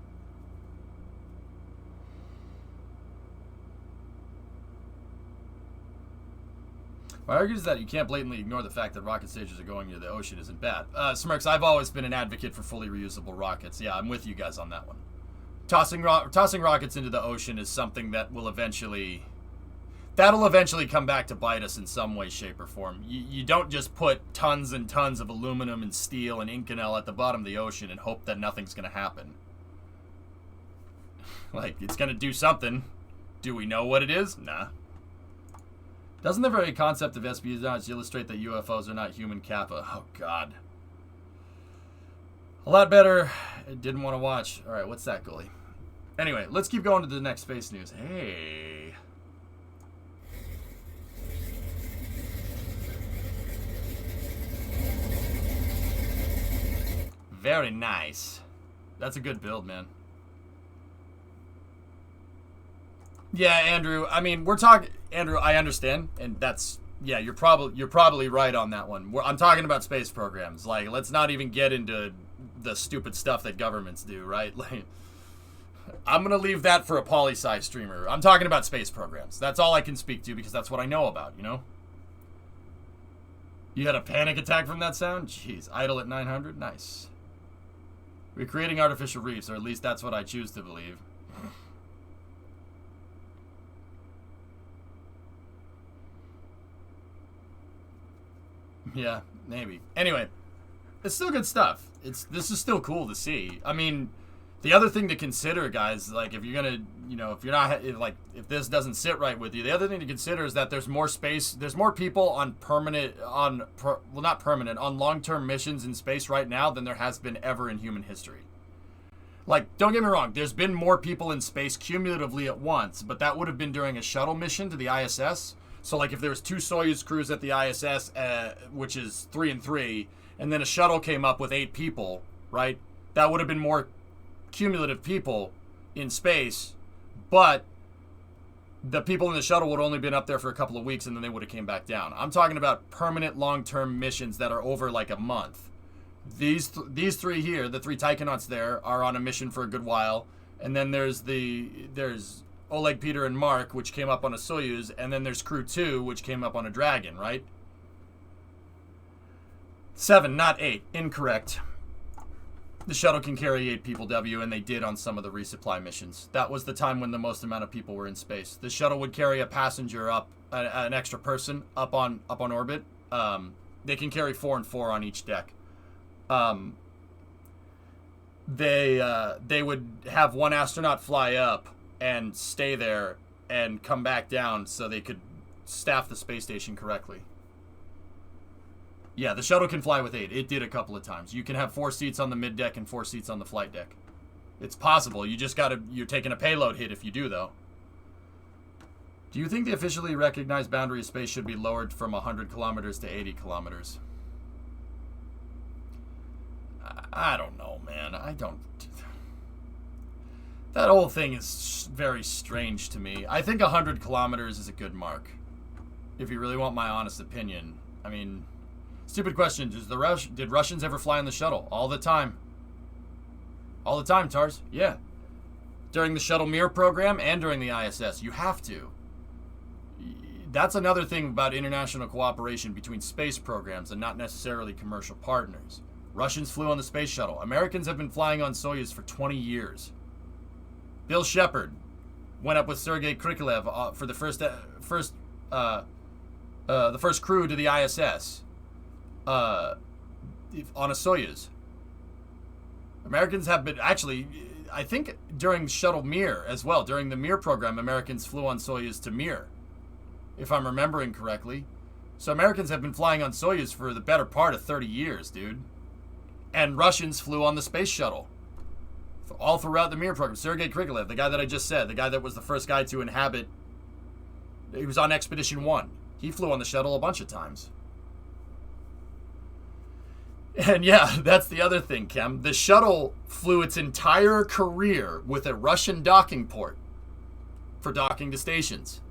My argument is that you can't blatantly ignore the fact that rocket stages are going into the ocean isn't bad. Smirks, I've always been an advocate for fully reusable rockets. Yeah, I'm with you guys on that one. Tossing rockets into the ocean is something that will eventually come back to bite us in some way, shape, or form. You don't just put tons and tons of aluminum and steel and Inconel at the bottom of the ocean and hope that nothing's going to happen. It's going to do something. Do we know what it is? Nah. Doesn't the very concept of espionage illustrate that UFOs are not human kappa? Oh, God. A lot better. I didn't want to watch. All right, what's that, Gully? Anyway, let's keep going to the next space news. Hey. Very nice. That's a good build, man. Yeah, Andrew. I mean, we're talking... Andrew, I understand, and that's... Yeah, you're probably right on that one. I'm talking about space programs. Let's not even get into the stupid stuff that governments do, right? I'm going to leave that for a poli-sci streamer. I'm talking about space programs. That's all I can speak to because that's what I know about, you know? You had a panic attack from that sound? Jeez, idle at 900? Nice. We're creating artificial reefs, or at least that's what I choose to believe. Yeah, maybe. Anyway, it's still good stuff. This is still cool to see. I mean, The other thing to consider, guys, like if you're gonna, if you're not if this doesn't sit right with you, the other thing to consider is that there's more space, there's more people on on long-term missions in space right now than there has been ever in human history. Like, don't get me wrong, there's been more people in space cumulatively at once, but that would have been during a shuttle mission to the ISS. So, like, if there was 2 Soyuz crews at the ISS, which is 3 and 3, and then a shuttle came up with 8 people, right? That would have been more cumulative people in space, but the people in the shuttle would have only been up there for a couple of weeks and then they would have came back down. I'm talking about permanent long-term missions that are over like a month. These 3 here, the 3 Taikonauts there, are on a mission for a good while, and then there's Oleg, Peter, and Mark, which came up on a Soyuz, and then there's Crew 2, which came up on a Dragon, right? 7, not 8. Incorrect. The shuttle can carry 8 people, W, and they did on some of the resupply missions. That was the time when the most amount of people were in space. The shuttle would carry a passenger up, an extra person up on orbit. They can carry 4 and 4 on each deck. They would have one astronaut fly up and stay there and come back down so they could staff the space station correctly. Yeah, the shuttle can fly with 8. It did a couple of times. You can have 4 seats on the mid deck and 4 seats on the flight deck. It's possible. You're taking a payload hit if you do, though. Do you think the officially recognized boundary of space should be lowered from 100 kilometers to 80 kilometers? I don't know, man. That whole thing is very strange to me. I think 100 kilometers is a good mark. If you really want my honest opinion. I mean, stupid question. Did Russians ever fly on the shuttle? All the time. All the time, Tars. Yeah. During the Shuttle Mir program and during the ISS. You have to. That's another thing about international cooperation between space programs and not necessarily commercial partners. Russians flew on the space shuttle. Americans have been flying on Soyuz for 20 years. Bill Shepard went up with Sergei Krikalev for the first crew to the ISS on a Soyuz. Americans have been actually, I think during Shuttle Mir as well, during the Mir program, Americans flew on Soyuz to Mir, if I'm remembering correctly. So Americans have been flying on Soyuz for the better part of 30 years, dude. And Russians flew on the space shuttle all throughout the Mir program. Sergei Krikalev, the guy that I just said, the guy that was the first guy to inhabit, he was on Expedition 1. He flew on the shuttle a bunch of times. And yeah, that's the other thing, Kem. The shuttle flew its entire career with a Russian docking port for docking to stations.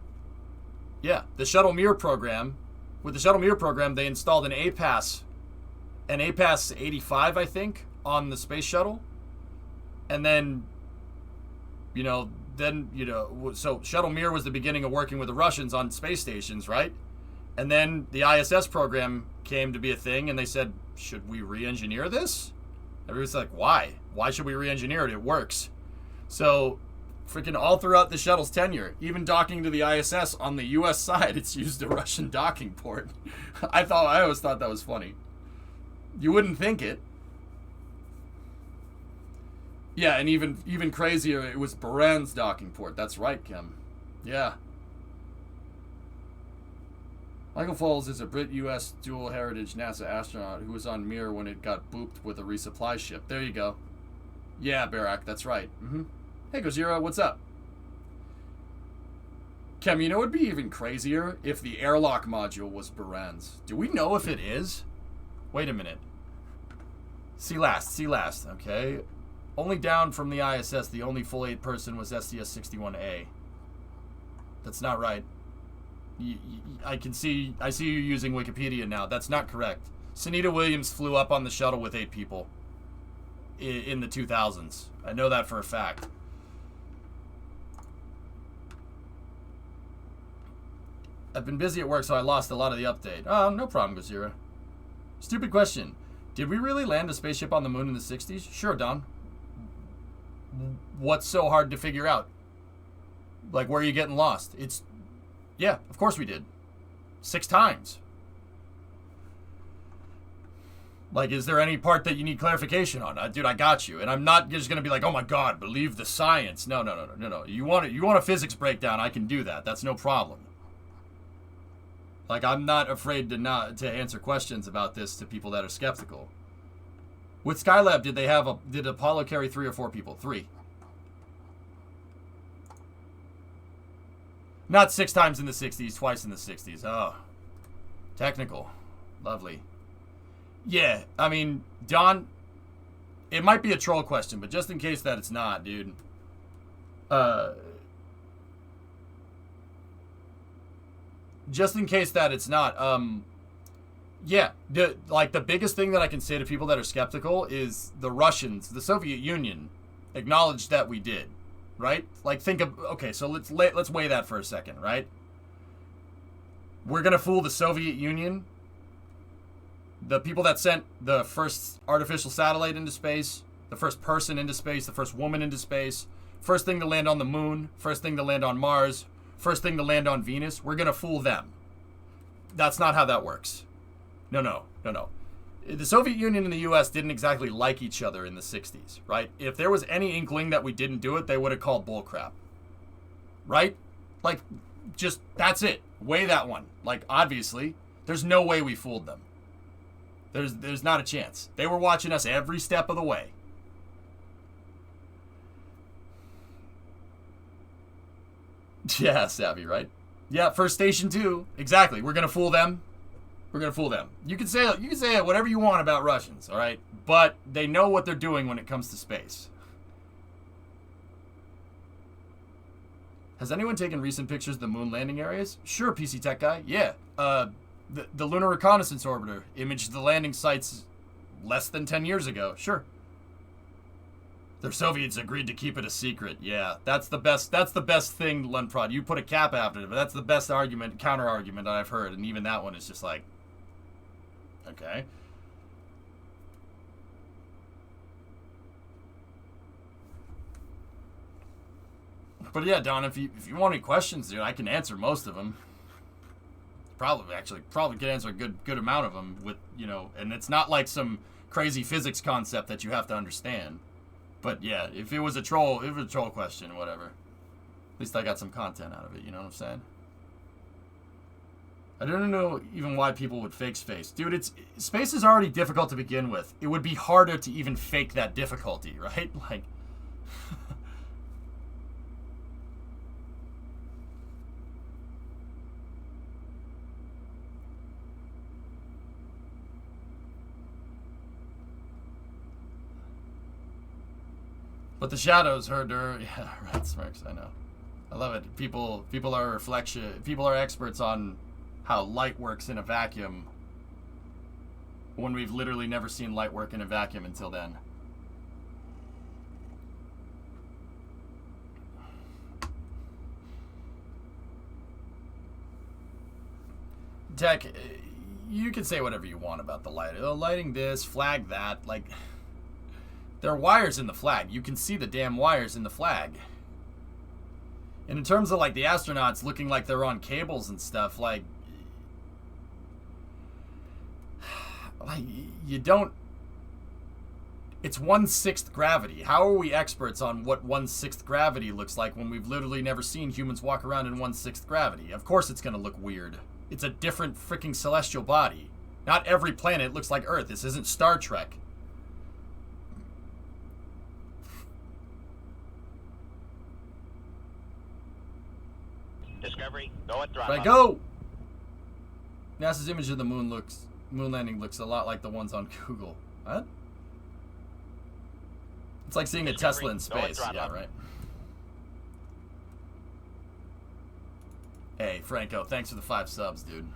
Yeah, the Shuttle Mir program, with the Shuttle Mir program, they installed an APAS 85, I think, on the space shuttle. And then, so Shuttle Mir was the beginning of working with the Russians on space stations, right? And then the ISS program came to be a thing, and they said, should we re-engineer this? Everybody's like, why? Why should we re-engineer it? It works. So, freaking all throughout the shuttle's tenure, even docking to the ISS on the U.S. side, it's used a Russian docking port. I always thought that was funny. You wouldn't think it. Yeah, and even crazier, it was Buran's docking port. That's right, Kim. Yeah. Michael Foles is a Brit-U.S. dual heritage NASA astronaut who was on Mir when it got booped with a resupply ship. There you go. Yeah, Barak, that's right. Mm-hmm. Hey, Gojira, what's up? Kim, you know what would be even crazier? If the airlock module was Buran's. Do we know if it is? Wait a minute. See last, okay? Only down from the ISS, the only full 8 person was STS-61A. That's not right. I see you using Wikipedia now. That's not correct. Sunita Williams flew up on the shuttle with 8 people in the 2000s. I know that for a fact. I've been busy at work, so I lost a lot of the update. Oh, no problem, Gazira. Stupid question. Did we really land a spaceship on the moon in the 60s? Sure, Don. What's so hard to figure out? Like, where are you getting lost? Yeah, of course we did. 6 times. Like, is there any part that you need clarification on? Dude, I got you. And I'm not just gonna be like, oh my god, believe the science. No. You want a physics breakdown? I can do that. That's no problem. Like, I'm not afraid to answer questions about this to people that are skeptical. With Skylab, did Apollo carry 3 or 4 people? 3. Not 6 times in the 60s, twice in the 60s. Oh. Technical. Lovely. Yeah, I mean, Don, it might be a troll question, but just in case that it's not, dude. Just in case that it's not, yeah, the biggest thing that I can say to people that are skeptical is the Russians, the Soviet Union, acknowledged that we did, right? Like, think of, okay, so let's weigh that for a second, right? We're gonna fool the Soviet Union, the people that sent the first artificial satellite into space, the first person into space, the first woman into space, first thing to land on the moon, first thing to land on Mars, first thing to land on Venus. We're gonna fool them. That's not how that works. No. The Soviet Union and the U.S. didn't exactly like each other in the 60s, right? If there was any inkling that we didn't do it, they would have called bullcrap. Right? Like, just, that's it. Weigh that one. Like, obviously, there's no way we fooled them. There's not a chance. They were watching us every step of the way. Yeah, savvy, right? Yeah, first station 2. Exactly. We're gonna fool them. We're gonna fool them. You can say whatever you want about Russians, all right? But they know what they're doing when it comes to space. Has anyone taken recent pictures of the moon landing areas? Sure, PC Tech Guy. Yeah. The Lunar Reconnaissance Orbiter imaged the landing sites less than 10 years ago. Sure. The Soviets agreed to keep it a secret. Yeah, that's the best thing, Lunprod. You put a cap after it, but that's the best counter argument that I've heard, and even that one is just like, okay. But yeah, Don, if you want any questions, dude, I can answer most of them. Probably can answer a good amount of them with, and it's not like some crazy physics concept that you have to understand. But yeah, if it was a troll question, whatever. At least I got some content out of it, you know what I'm saying? I don't know even why people would fake space. Dude, space is already difficult to begin with. It would be harder to even fake that difficulty, right? Like But the shadows heard her. Yeah, right, Smirks, I know. I love it. People are reflection. People are experts on how light works in a vacuum when we've literally never seen light work in a vacuum until then. Tech, you can say whatever you want about the light. Oh, lighting this, flag that, like... There are wires in the flag. You can see the damn wires in the flag. And in terms of, like, the astronauts looking like they're on cables and stuff, like you don't... It's 1/6 gravity. How are we experts on what 1/6 gravity looks like when we've literally never seen humans walk around in 1/6 gravity? Of course it's going to look weird. It's a different freaking celestial body. Not every planet looks like Earth. This isn't Star Trek. Discovery, go at throttle. Right, go! NASA's image of the moon landing looks a lot like the ones on Google. What? It's like seeing a Tesla in space. Yeah, right. Hey, Franco, thanks for the 5 subs, dude.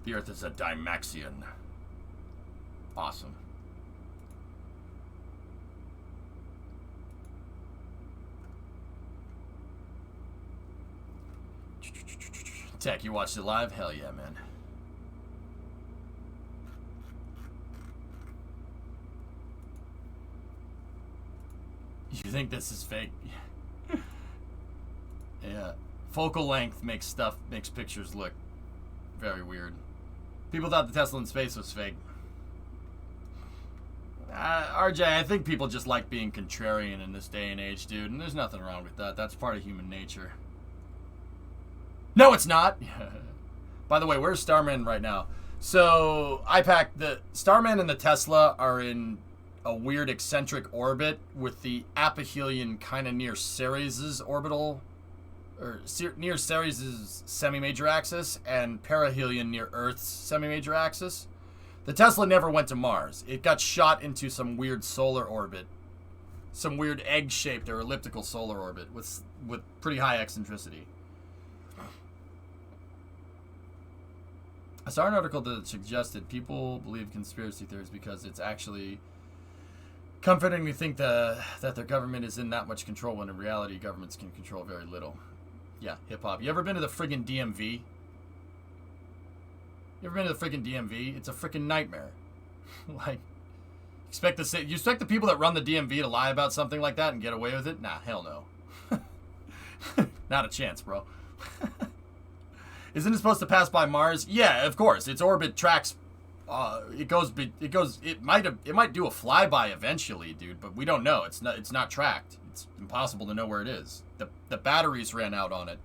The Earth is a Dymaxion. Awesome. Tech, you watched it live? Hell yeah, man. You think this is fake? Yeah. Focal length makes pictures look very weird. People thought the Tesla in space was fake. RJ, I think people just like being contrarian in this day and age, dude, and there's nothing wrong with that. That's part of human nature. No, it's not. By the way, where's Starman right now? So, the Starman and the Tesla are in a weird eccentric orbit with the aphelion kind of near Ceres' orbital, or near Ceres' semi-major axis, and perihelion near Earth's semi-major axis. The Tesla never went to Mars. It got shot into some weird solar orbit, some weird egg-shaped or elliptical solar orbit with pretty high eccentricity. I saw an article that suggested people believe conspiracy theories because it's actually comforting to think that their government is in that much control when in reality governments can control very little. Yeah, hip-hop. You ever been to the friggin' DMV? You ever been to the friggin' DMV? It's a friggin' nightmare. Like, you expect the people that run the DMV to lie about something like that and get away with it? Nah, hell no. Not a chance, bro. Isn't it supposed to pass by Mars? Yeah, of course. Its orbit tracks. It might do a flyby eventually, dude, but we don't know. It's not tracked. It's impossible to know where it is. The batteries ran out on it.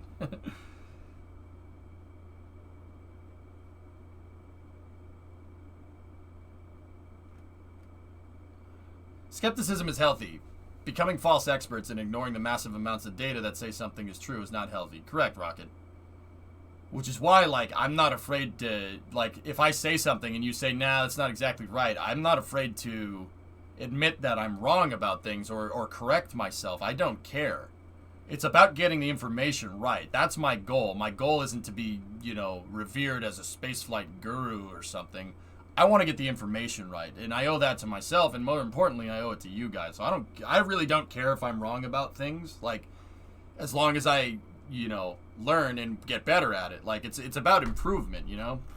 Skepticism is healthy. Becoming false experts and ignoring the massive amounts of data that say something is true is not healthy. Correct, Rocket. Which is why, like, I'm not afraid to, like, if I say something and you say, nah, that's not exactly right, I'm not afraid to admit that I'm wrong about things or correct myself. I don't care. It's about getting the information right. That's my goal. My goal isn't to be, revered as a spaceflight guru or something. I want to get the information right, and I owe that to myself, and more importantly, I owe it to you guys. So I really don't care if I'm wrong about things, like, as long as I, learn and get better at it. Like, it's about improvement,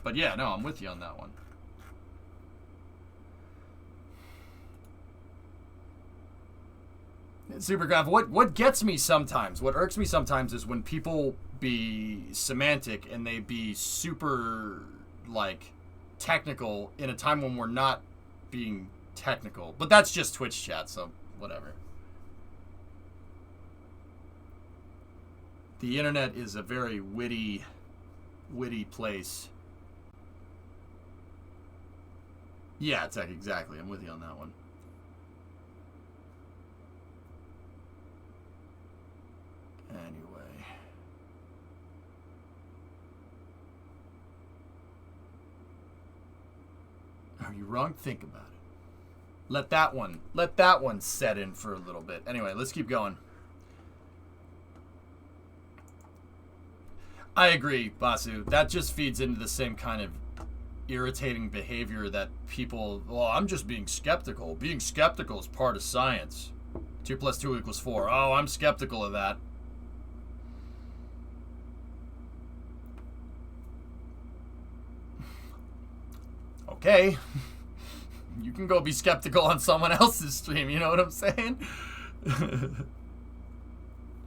But yeah, no, I'm with you on that one. Supergraph, what gets me sometimes, what irks me sometimes is when people be semantic and they be super, like, technical in a time when we're not being technical. But that's just Twitch chat, so whatever. The internet is a very witty place. Yeah, Tech, exactly. I'm with you on that one. Anyway. Are you wrong? Think about it. Let that one set in for a little bit. Anyway, let's keep going. I agree, Basu. That just feeds into the same kind of irritating behavior that people, well, I'm just being skeptical. Being skeptical is part of science. 2 + 2 = 4. Oh, I'm skeptical of that. Okay. You can go be skeptical on someone else's stream, you know what I'm saying?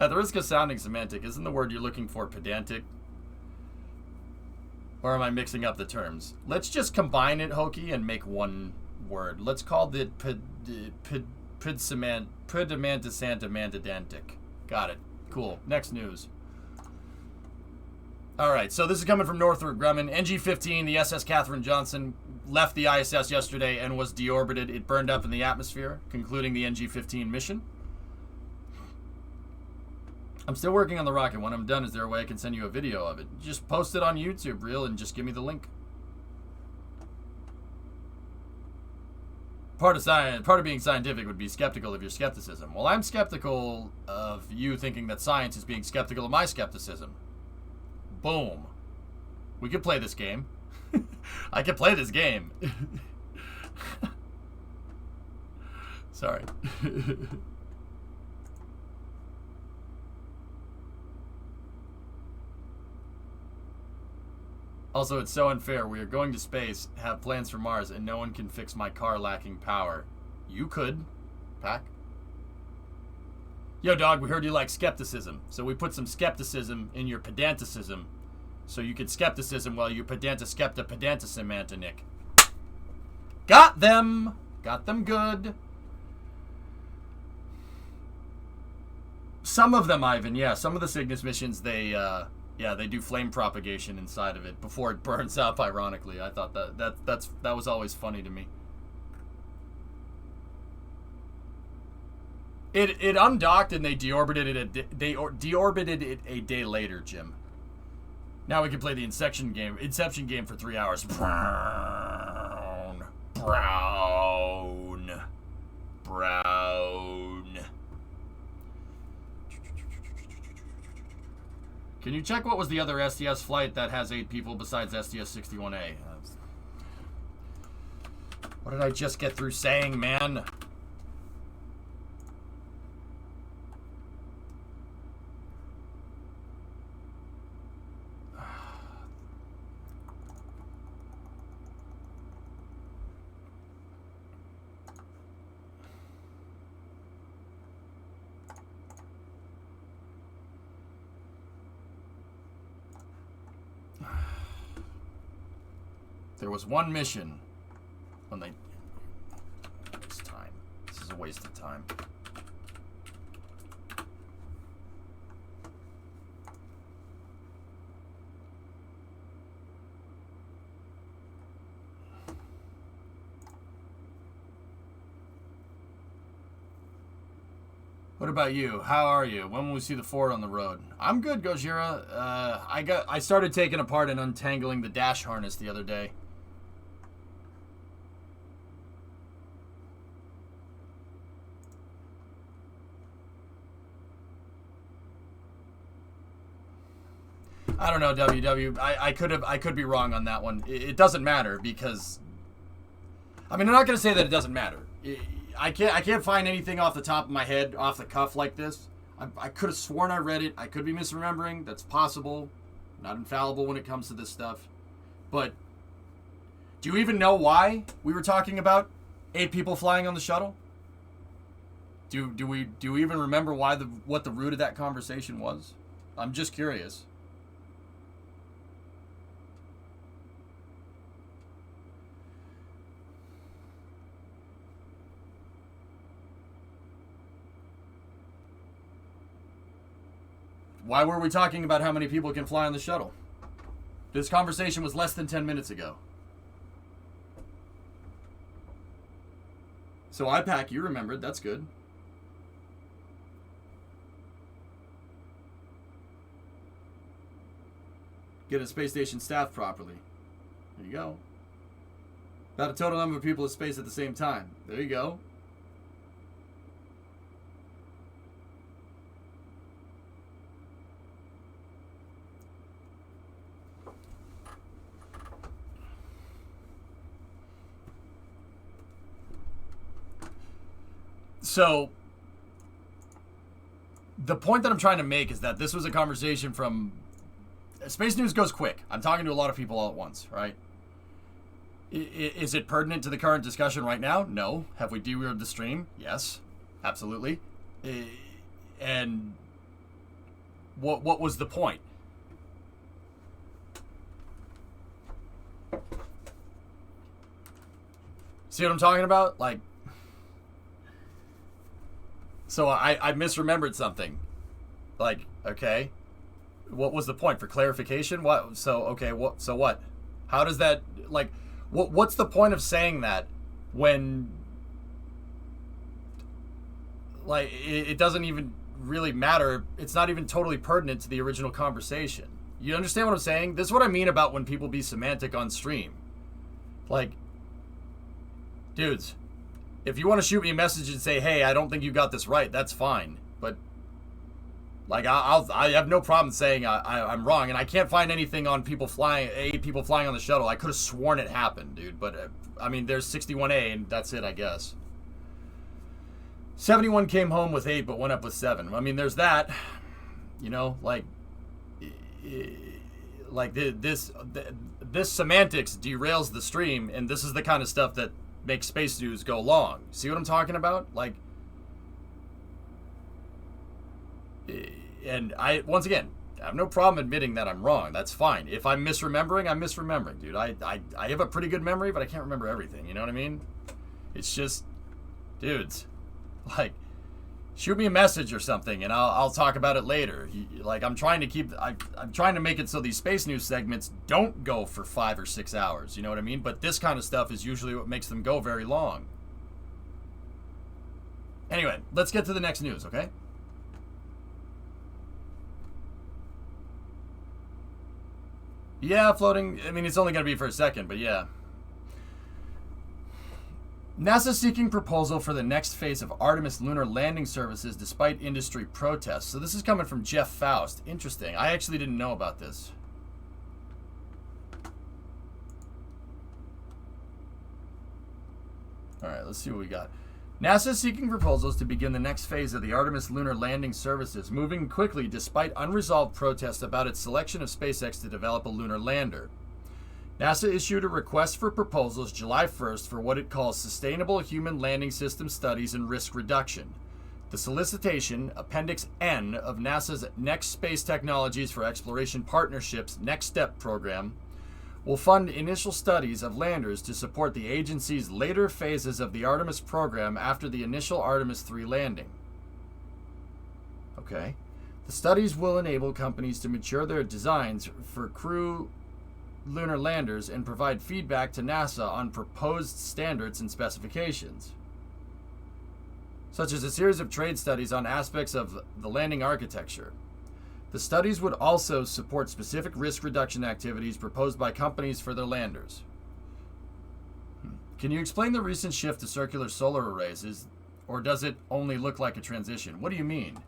At the risk of sounding semantic, isn't the word you're looking for pedantic? Or am I mixing up the terms? Let's just combine it, Hokie, and make one word. Let's call it pedamantisantamantidantic. Got it. Cool. Next news. Alright, so this is coming from Northrop Grumman. NG-15, the SS Katherine Johnson, left the ISS yesterday and was deorbited. It burned up in the atmosphere, concluding the NG-15 mission. I'm still working on the rocket. When I'm done, is there a way I can send you a video of it? Just post it on YouTube, Reel, and just give me the link. Part of being scientific would be skeptical of your skepticism. Well, I'm skeptical of you thinking that science is being skeptical of my skepticism. Boom. We could play this game. I could play this game. Sorry. Also, it's so unfair. We are going to space, have plans for Mars, and no one can fix my car lacking power. You could, Pack. Yo, dog, we heard you like skepticism, so we put some skepticism in your pedanticism So you could skepticism while you pedanticism, Antonick. Got them! Got them good. Some of them, Ivan, yeah. Some of the Cygnus missions, they do flame propagation inside of it before it burns up, ironically. I thought that was always funny to me. It undocked and they deorbited it a day later, Jim. Now we can play the Inception game for 3 hours. Brown. Can you check what was the other STS flight that has 8 people besides STS-61A? What did I just get through saying, man? There was one mission when they... It's time. This is a waste of time. What about you? How are you? When will we see the Ford on the road? I'm good, Gojira. I started taking apart and untangling the dash harness the other day. I don't know, WW. I could be wrong on that one. It doesn't matter because, I mean, I'm not gonna say that it doesn't matter. I can't find anything off the top of my head, off the cuff like this. I could have sworn I read it. I could be misremembering. That's possible. Not infallible when it comes to this stuff. But do you even know why we were talking about 8 people flying on the shuttle? Do we even remember what the root of that conversation was? I'm just curious. Why were we talking about how many people can fly on the shuttle? This conversation was less than 10 minutes ago. So IPAC, you remembered. That's good. Get a space station staffed properly. There you go. About a total number of people in space at the same time. There you go. So, the point that I'm trying to make is that this was a conversation from... Space news goes quick. I'm talking to a lot of people all at once, right? Is it pertinent to the current discussion right now? No. Have we derailed the stream? Yes. Absolutely. And what was the point? See what I'm talking about? Like... So I misremembered something. Like, okay, what was the point? For clarification? What? So, okay, what? So what? How does that, like, what's the point of saying that when, like, it doesn't even really matter. It's not even totally pertinent to the original conversation. You understand what I'm saying? This is what I mean about when people be semantic on stream. Like, dudes, if you want to shoot me a message and say, hey, I don't think you got this right, that's fine. But, like, I have no problem saying I'm wrong. And I can't find anything on people flying on the shuttle. I could have sworn it happened, dude. But, I mean, there's 61A, and that's it, I guess. 71 came home with 8, but went up with 7. I mean, there's that. You know, like this semantics derails the stream, and this is the kind of stuff that make space news go long. See what I'm talking about? Like, and once again, have no problem admitting that I'm wrong. That's fine. If I'm misremembering, I'm misremembering, dude. I have a pretty good memory, but I can't remember everything. You know what I mean? It's just, dudes, like, shoot me a message or something, and I'll talk about it later. Like, I'm trying to make it so these space news segments don't go for 5 or 6 hours. You know what I mean? But this kind of stuff is usually what makes them go very long. Anyway, let's get to the next news, okay? Yeah, floating. I mean, it's only going to be for a second, but yeah. NASA seeking proposal for the next phase of Artemis lunar landing services despite industry protests. So this is coming from Jeff Faust. Interesting. I actually didn't know about this. All right, let's see what we got. NASA seeking proposals to begin the next phase of the Artemis lunar landing services, moving quickly despite unresolved protests about its selection of SpaceX to develop a lunar lander. NASA issued a request for proposals July 1st for what it calls Sustainable Human Landing System Studies and Risk Reduction. The solicitation, Appendix N of NASA's Next Space Technologies for Exploration Partnerships Next Step program, will fund initial studies of landers to support the agency's later phases of the Artemis program after the initial Artemis 3 landing. Okay. The studies will enable companies to mature their designs for crew lunar landers and provide feedback to NASA on proposed standards and specifications, such as a series of trade studies on aspects of the landing architecture. The studies would also support specific risk reduction activities proposed by companies for their landers. Can you explain the recent shift to circular solar arrays, or does it only look like a transition? What do you mean?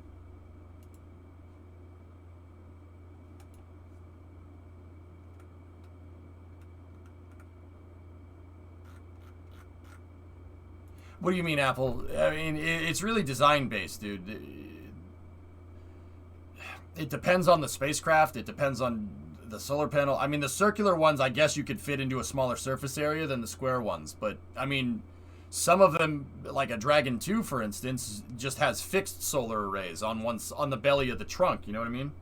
What do you mean, Apple? I mean, it's really design-based, dude. It depends on the spacecraft. It depends on the solar panel. I mean, the circular ones, I guess you could fit into a smaller surface area than the square ones. But, I mean, some of them, like a Dragon 2, for instance, just has fixed solar arrays on the belly of the trunk. You know what I mean?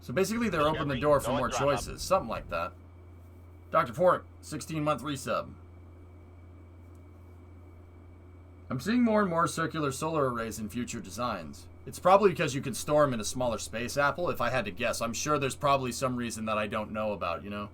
So basically, they're opening the door for more choices. Something like that. Dr. Pork, 16-month resub. I'm seeing more and more circular solar arrays in future designs. It's probably because you can store them in a smaller space, Apple, if I had to guess. I'm sure there's probably some reason that I don't know about, you know?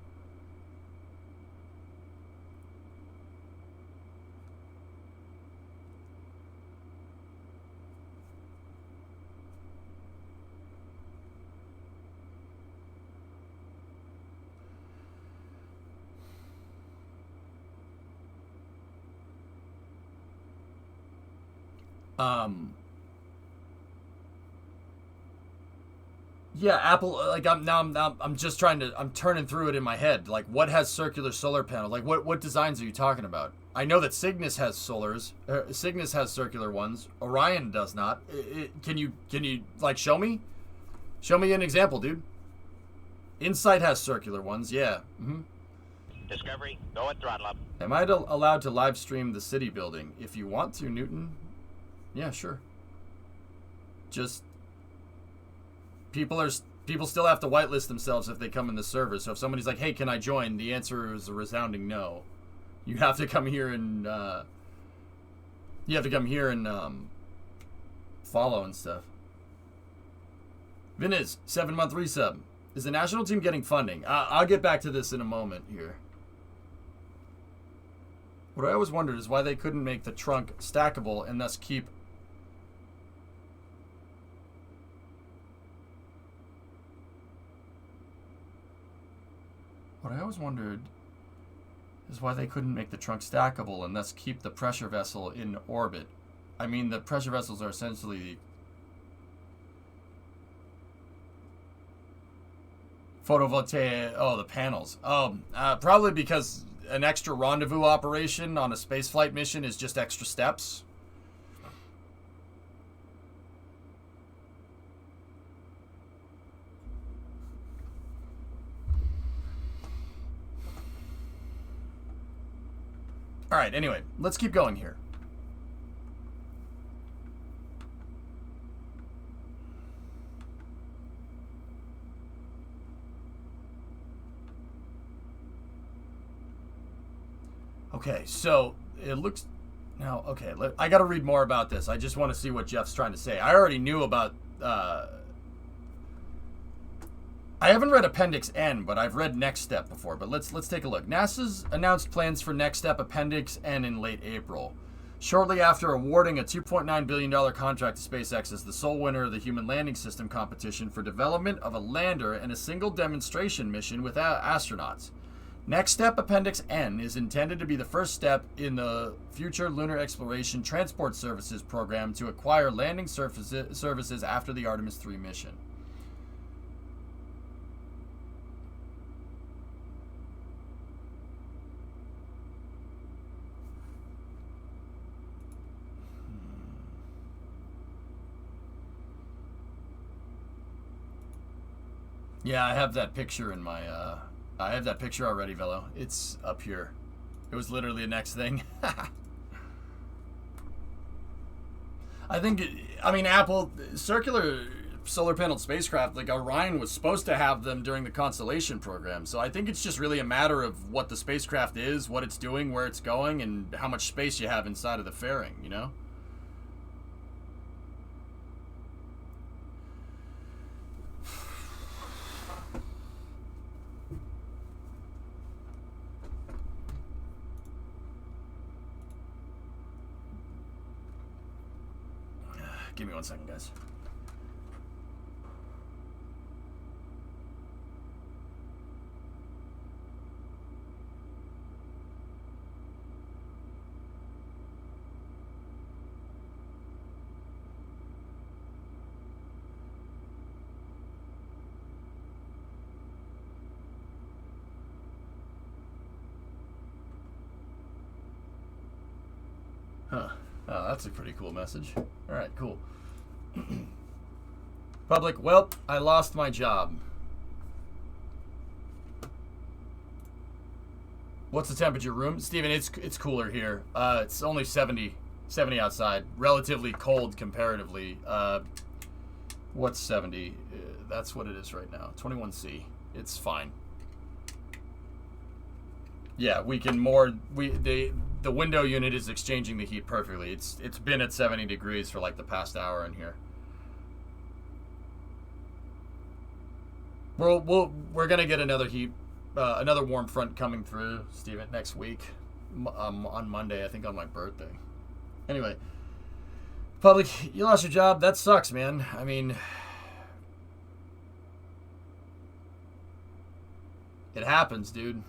Yeah, Apple, like, I'm just I'm turning through it in my head. Like, what has circular solar panels? Like, what designs are you talking about? I know that Cygnus has Cygnus has circular ones. Orion does not. Can you, like, show me? Show me an example, dude. Insight has circular ones, yeah. Discovery, go and throttle up. Am I allowed to live stream the city building? If you want to, Newton. Yeah, sure. Just people still have to whitelist themselves if they come in the server. So if somebody's like, "Hey, can I join?" the answer is a resounding no. You have to come here and follow and stuff. Viniz, 7-month resub. Is the national team getting funding? I'll get back to this in a moment here. What I always wondered is why they couldn't make the trunk stackable and thus keep the pressure vessel in orbit. I mean, the pressure vessels are essentially photovoltaic. Oh, the panels. Probably because an extra rendezvous operation on a spaceflight mission is just extra steps. All right, anyway, let's keep going here. Okay, so it looks now. Okay, I got to read more about this. I just want to see what Jeff's trying to say. I already knew about. I haven't read Appendix N, but I've read Next Step before. But let's take a look. NASA's announced plans for Next Step Appendix N in late April. Shortly after awarding a $2.9 billion contract to SpaceX as the sole winner of the Human Landing System competition for development of a lander and a single demonstration mission with astronauts. Next Step Appendix N is intended to be the first step in the Future Lunar Exploration Transport Services program to acquire landing services after the Artemis 3 mission. Yeah, I have that picture in my, I have that picture already, Velo. It's up here. It was literally the next thing. I think, Apple, circular solar panel spacecraft, like Orion was supposed to have them during the Constellation program. So I think it's just really a matter of what the spacecraft is, what it's doing, where it's going, and how much space you have inside of the fairing, you know? Give me 1 second, guys. Huh. Oh, that's a pretty cool message. All right, cool. Public, well, I lost my job. What's the temperature room? Steven, it's cooler here. It's only 70 outside. Relatively cold comparatively. What's 70? That's what it is right now. 21C. It's fine. Yeah, we can more. The window unit is exchanging the heat perfectly. It's been at 70 degrees for like the past hour in here. We're gonna get another another warm front coming through, Steven, next week, on Monday, I think on my birthday. Anyway, Public, you lost your job. That sucks, man. I mean, it happens, dude.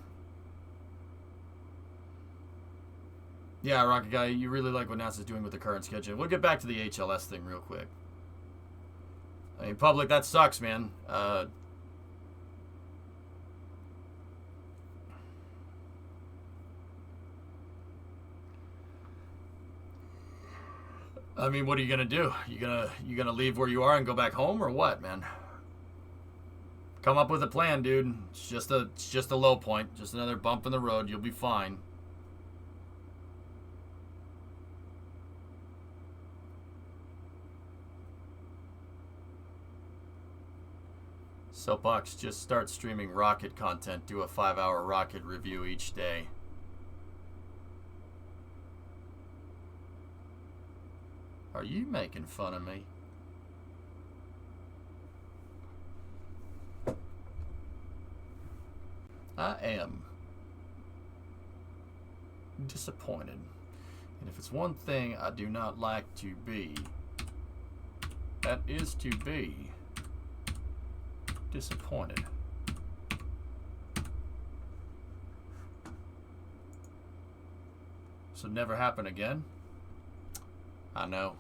Yeah, Rocket Guy, you really like what NASA's doing with the current schedule. We'll get back to the HLS thing real quick. I mean, Public, that sucks, man. I mean, what are you gonna do? You gonna leave where you are and go back home, or what, man? Come up with a plan, dude. It's just a low point, just another bump in the road. You'll be fine. So Bucks, just start streaming Rocket content. Do a 5-hour Rocket review each day. Are you making fun of me? I am disappointed. And if it's one thing I do not like to be, that is to be disappointed. So never happen again? I know.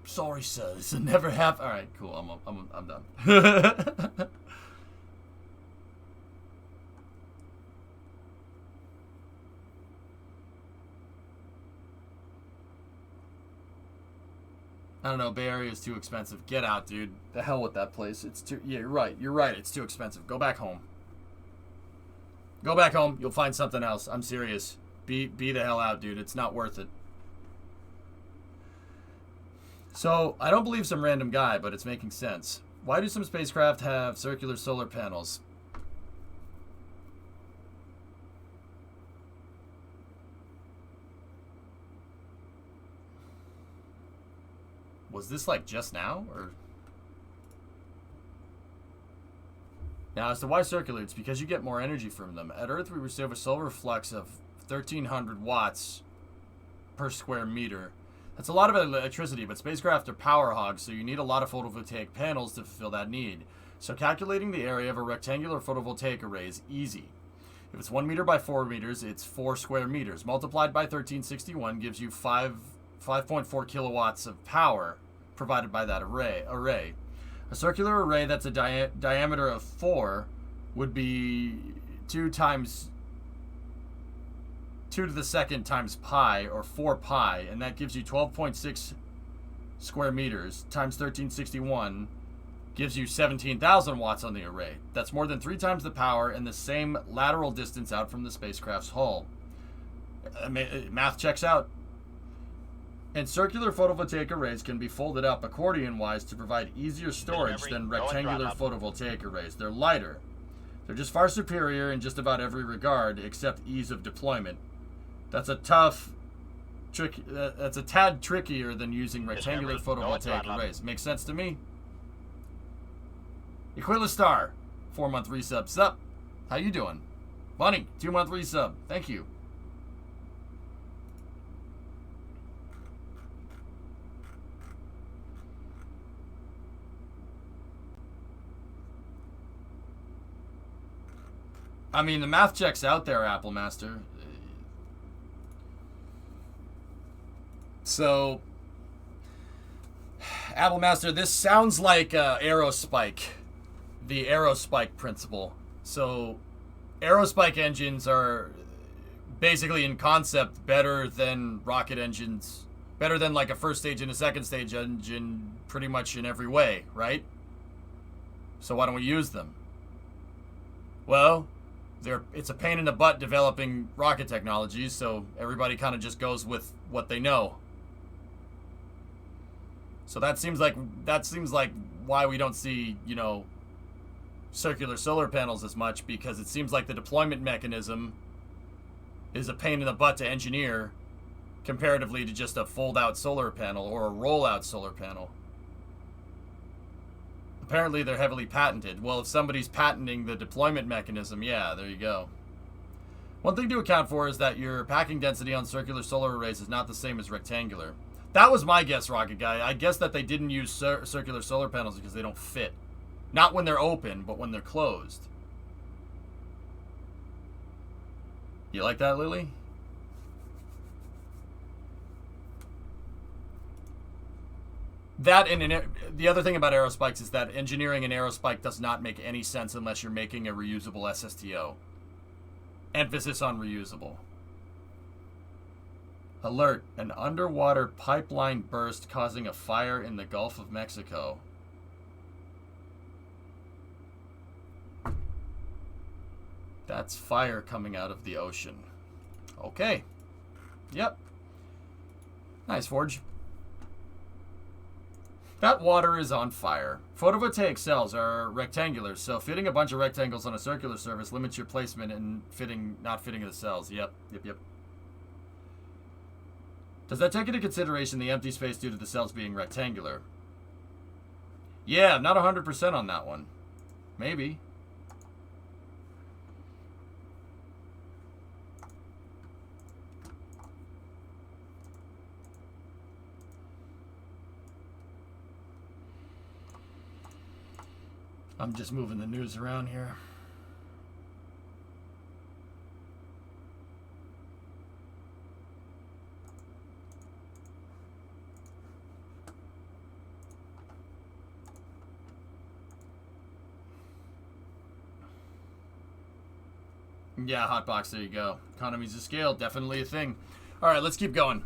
Sorry, sir. This will never happen. All right, cool. I'm done. I don't know. Bay Area is too expensive. Get out, dude. The hell with that place. It's too. Yeah, you're right. You're right. It's too expensive. Go back home. Go back home. You'll find something else. I'm serious. Be the hell out, dude. It's not worth it. So, I don't believe some random guy, but it's making sense. Why do some spacecraft have circular solar panels? Was this like just now, or? Now, as to why circular, it's because you get more energy from them. At Earth, we receive a solar flux of 1,300 watts per square meter. That's a lot of electricity, but spacecraft are power hogs, so you need a lot of photovoltaic panels to fulfill that need. So calculating the area of a rectangular photovoltaic array is easy. If it's 1 meter by 4 meters, it's 4 square meters. Multiplied by 1361 gives you 5.4 kilowatts of power provided by that array. A circular array that's a diameter of 4 would be 2 times 2 to the second times pi, or 4 pi, and that gives you 12.6 square meters times 1361 gives you 17,000 watts on the array. That's more than 3 times the power and the same lateral distance out from the spacecraft's hull. Math checks out. And circular photovoltaic arrays can be folded up accordion-wise to provide easier storage than rectangular photovoltaic arrays. They're lighter. They're just far superior in just about every regard except ease of deployment. That's a tough trick. That's a tad trickier than using rectangular photovoltaic arrays. Makes sense to me. Aquila Star, 4-month resub. Sup? How you doing? Bunny, 2-month resub. Thank you. I mean, the math checks out there, Apple Master. So, Apple Master, this sounds like Aerospike, the Aerospike principle. So, Aerospike engines are basically in concept better than rocket engines, better than like a first stage and a second stage engine pretty much in every way, right? So why don't we use them? Well, it's a pain in the butt developing rocket technologies, so everybody kind of just goes with what they know. So that seems like why we don't see, circular solar panels as much, because it seems like the deployment mechanism is a pain in the butt to engineer comparatively to just a fold-out solar panel or a roll-out solar panel. Apparently they're heavily patented. Well, if somebody's patenting the deployment mechanism, yeah, there you go. One thing to account for is that your packing density on circular solar arrays is not the same as rectangular. That was my guess, Rocket Guy. I guess that they didn't use circular solar panels because they don't fit. Not when they're open, but when they're closed. You like that, Lily? That and the other thing about Aerospikes is that engineering an Aerospike does not make any sense unless you're making a reusable SSTO. Emphasis on reusable. Alert, an underwater pipeline burst causing a fire in the Gulf of Mexico. That's fire coming out of the ocean. Okay. Yep. Nice, Forge. That water is on fire. Photovoltaic cells are rectangular, so fitting a bunch of rectangles on a circular surface limits your placement and not fitting the cells. Yep. Does that take into consideration the empty space due to the cells being rectangular? Yeah, not 100% on that one. Maybe. I'm just moving the news around here. Yeah, Hotbox, there you go. Economies of scale, definitely a thing. All right, let's keep going.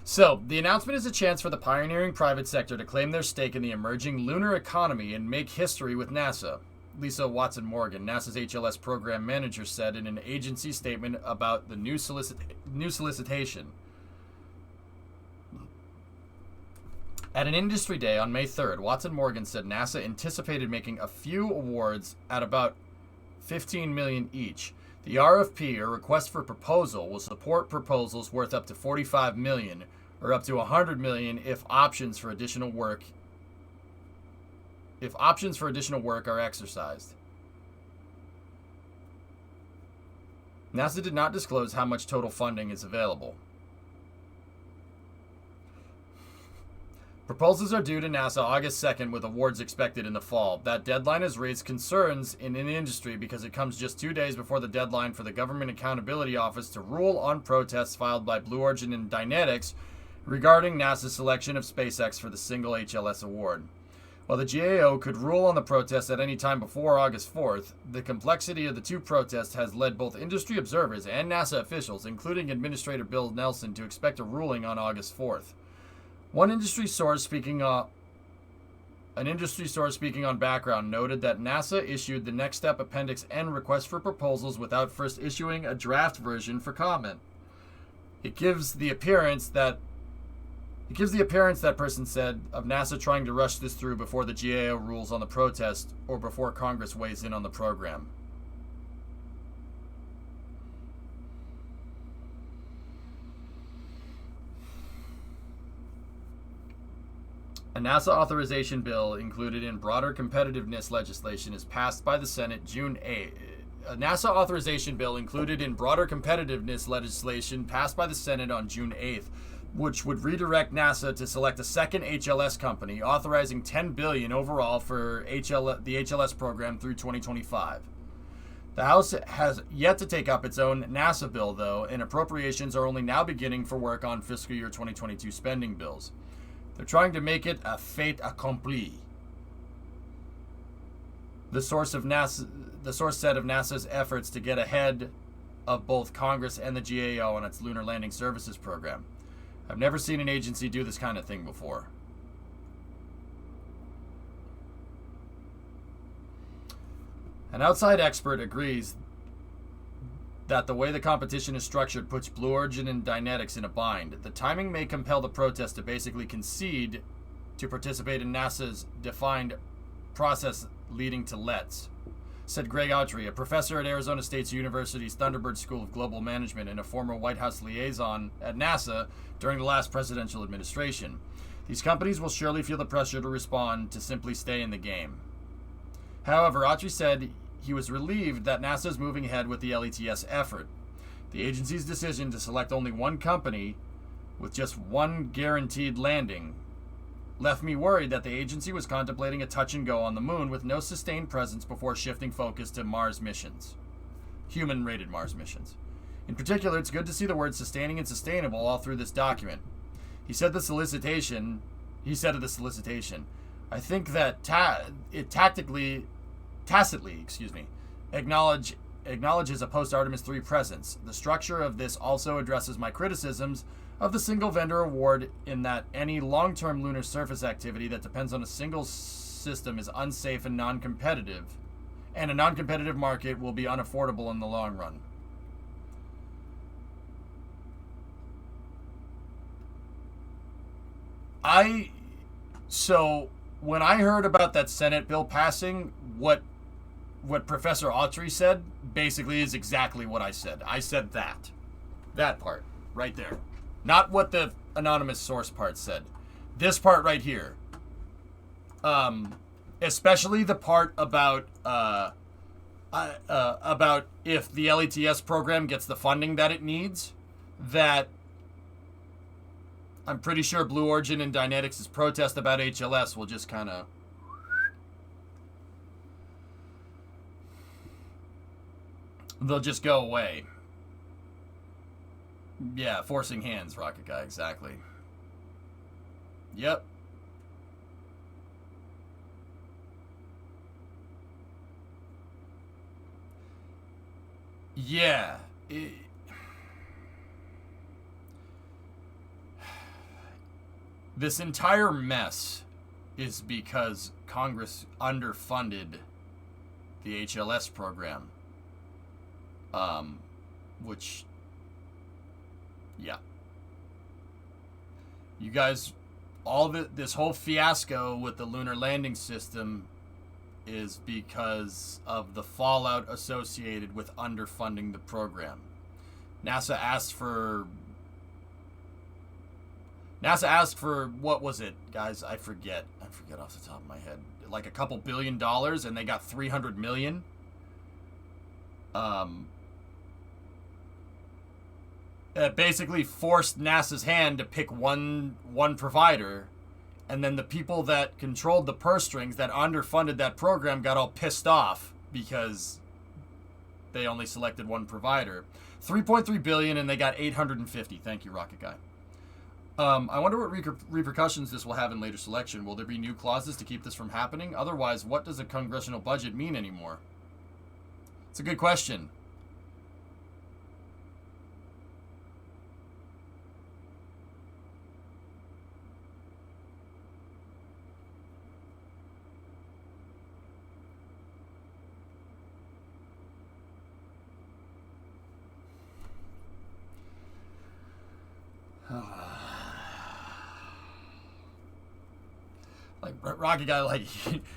So, the announcement is a chance for the pioneering private sector to claim their stake in the emerging lunar economy and make history with NASA. Lisa Watson-Morgan, NASA's HLS program manager, said in an agency statement about the new solicitation. At an industry day on May 3rd, Watson Morgan said NASA anticipated making a few awards at about $15 million each. The RFP, or request for proposal, will support proposals worth up to $45 million, or up to $100 million if options for additional work are exercised. NASA did not disclose how much total funding is available. Proposals are due to NASA August 2nd, with awards expected in the fall. That deadline has raised concerns in an industry because it comes just 2 days before the deadline for the Government Accountability Office to rule on protests filed by Blue Origin and Dynetics regarding NASA's selection of SpaceX for the single HLS award. While the GAO could rule on the protest at any time before August 4th, the complexity of the two protests has led both industry observers and NASA officials, including Administrator Bill Nelson, to expect a ruling on August 4th. An industry source speaking on background noted that NASA issued the Next Step Appendix N request for proposals without first issuing a draft version for comment. It gives the appearance, that person said, of NASA trying to rush this through before the GAO rules on the protest or before Congress weighs in on the program. A NASA authorization bill included in broader competitiveness legislation is passed by the Senate June 8th. A NASA authorization bill included in broader competitiveness legislation passed by the Senate on June 8th, which would redirect NASA to select a second HLS company, authorizing $10 billion overall for the HLS program through 2025. The House has yet to take up its own NASA bill, though, and appropriations are only now beginning for work on fiscal year 2022 spending bills. They're trying to make it a fait accompli. The source said of NASA's efforts to get ahead of both Congress and the GAO on its Lunar Landing Services program. I've never seen an agency do this kind of thing before. An outside expert agrees that the way the competition is structured puts Blue Origin and Dynetics in a bind. The timing may compel the protest to basically concede to participate in NASA's defined process leading to LETs, said Greg Autry, a professor at Arizona State University's Thunderbird School of Global Management and a former White House liaison at NASA during the last presidential administration. These companies will surely feel the pressure to respond to simply stay in the game. However, Autry said he was relieved that NASA is moving ahead with the LETS effort. The agency's decision to select only one company with just one guaranteed landing left me worried that the agency was contemplating a touch and go on the moon with no sustained presence before shifting focus to Mars missions, human-rated Mars missions. In particular, it's good to see the words sustaining and sustainable all through this document. He said of the solicitation, I think that it tacitly acknowledges a post-Artemis 3 presence. The structure of this also addresses my criticisms of the single vendor award in that any long-term lunar surface activity that depends on a single system is unsafe and non-competitive, and a non-competitive market will be unaffordable in the long run. So when I heard about that Senate bill passing, what Professor Autry said basically is exactly what I said. I said that part right there. Not what the anonymous source part said. This part right here. Especially the part about if the LETS program gets the funding that it needs, that I'm pretty sure Blue Origin and Dynetics' protest about HLS will just kind of they'll just go away. Yeah, forcing hands, Rocket Guy, exactly. Yep. Yeah. This entire mess is because Congress underfunded the HLS program. Which, yeah. You guys this whole fiasco with the lunar landing system is because of the fallout associated with underfunding the program. NASA asked for what was it, guys? I forget off the top of my head. Like a couple $2 billion, and they got 300 million. It basically forced NASA's hand to pick one provider, and then the people that controlled the purse strings that underfunded that program got all pissed off because they only selected one provider. 3.3 billion, and they got 850. Thank you, Rocket Guy. I wonder what repercussions this will have in later selection. Will there be new clauses to keep this from happening? Otherwise, what does a congressional budget mean anymore? It's a good question. Like, Rocky Guy, like,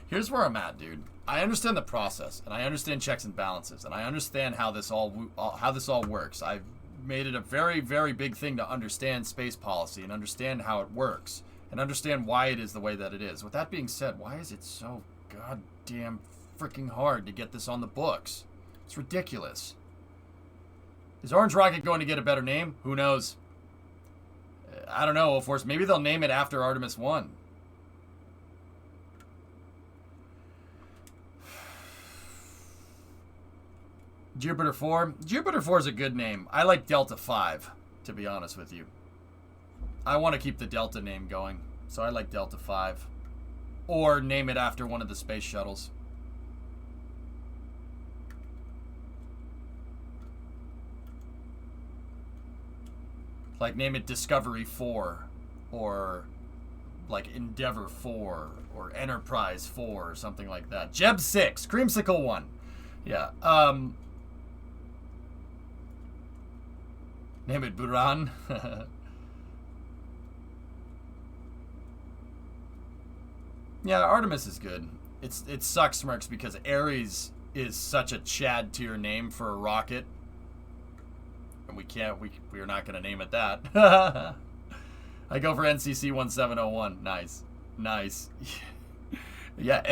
here's where I'm at, dude. I understand the process, and I understand checks and balances, and I understand how this all works. I've made it a very, very big thing to understand space policy and understand how it works and understand why it is the way that it is. With that being said, why is it so goddamn freaking hard to get this on the books? It's ridiculous. Is Orange Rocket going to get a better name? Who knows? I don't know, of course. Maybe they'll name it after Artemis 1. Jupiter 4. Jupiter 4 is a good name. I like Delta 5, to be honest with you. I want to keep the Delta name going, so I like Delta 5. Or name it after one of the space shuttles. Like, name it Discovery 4, or like Endeavor 4, or Enterprise 4, or something like that. Jeb 6, Creamsicle 1. Yeah, name it Buran. Yeah, Artemis is good. It sucks, Smirks, because Ares is such a Chad tier name for a rocket. And we're not going to name it that. I go for NCC 1701. Nice. Nice. Yeah,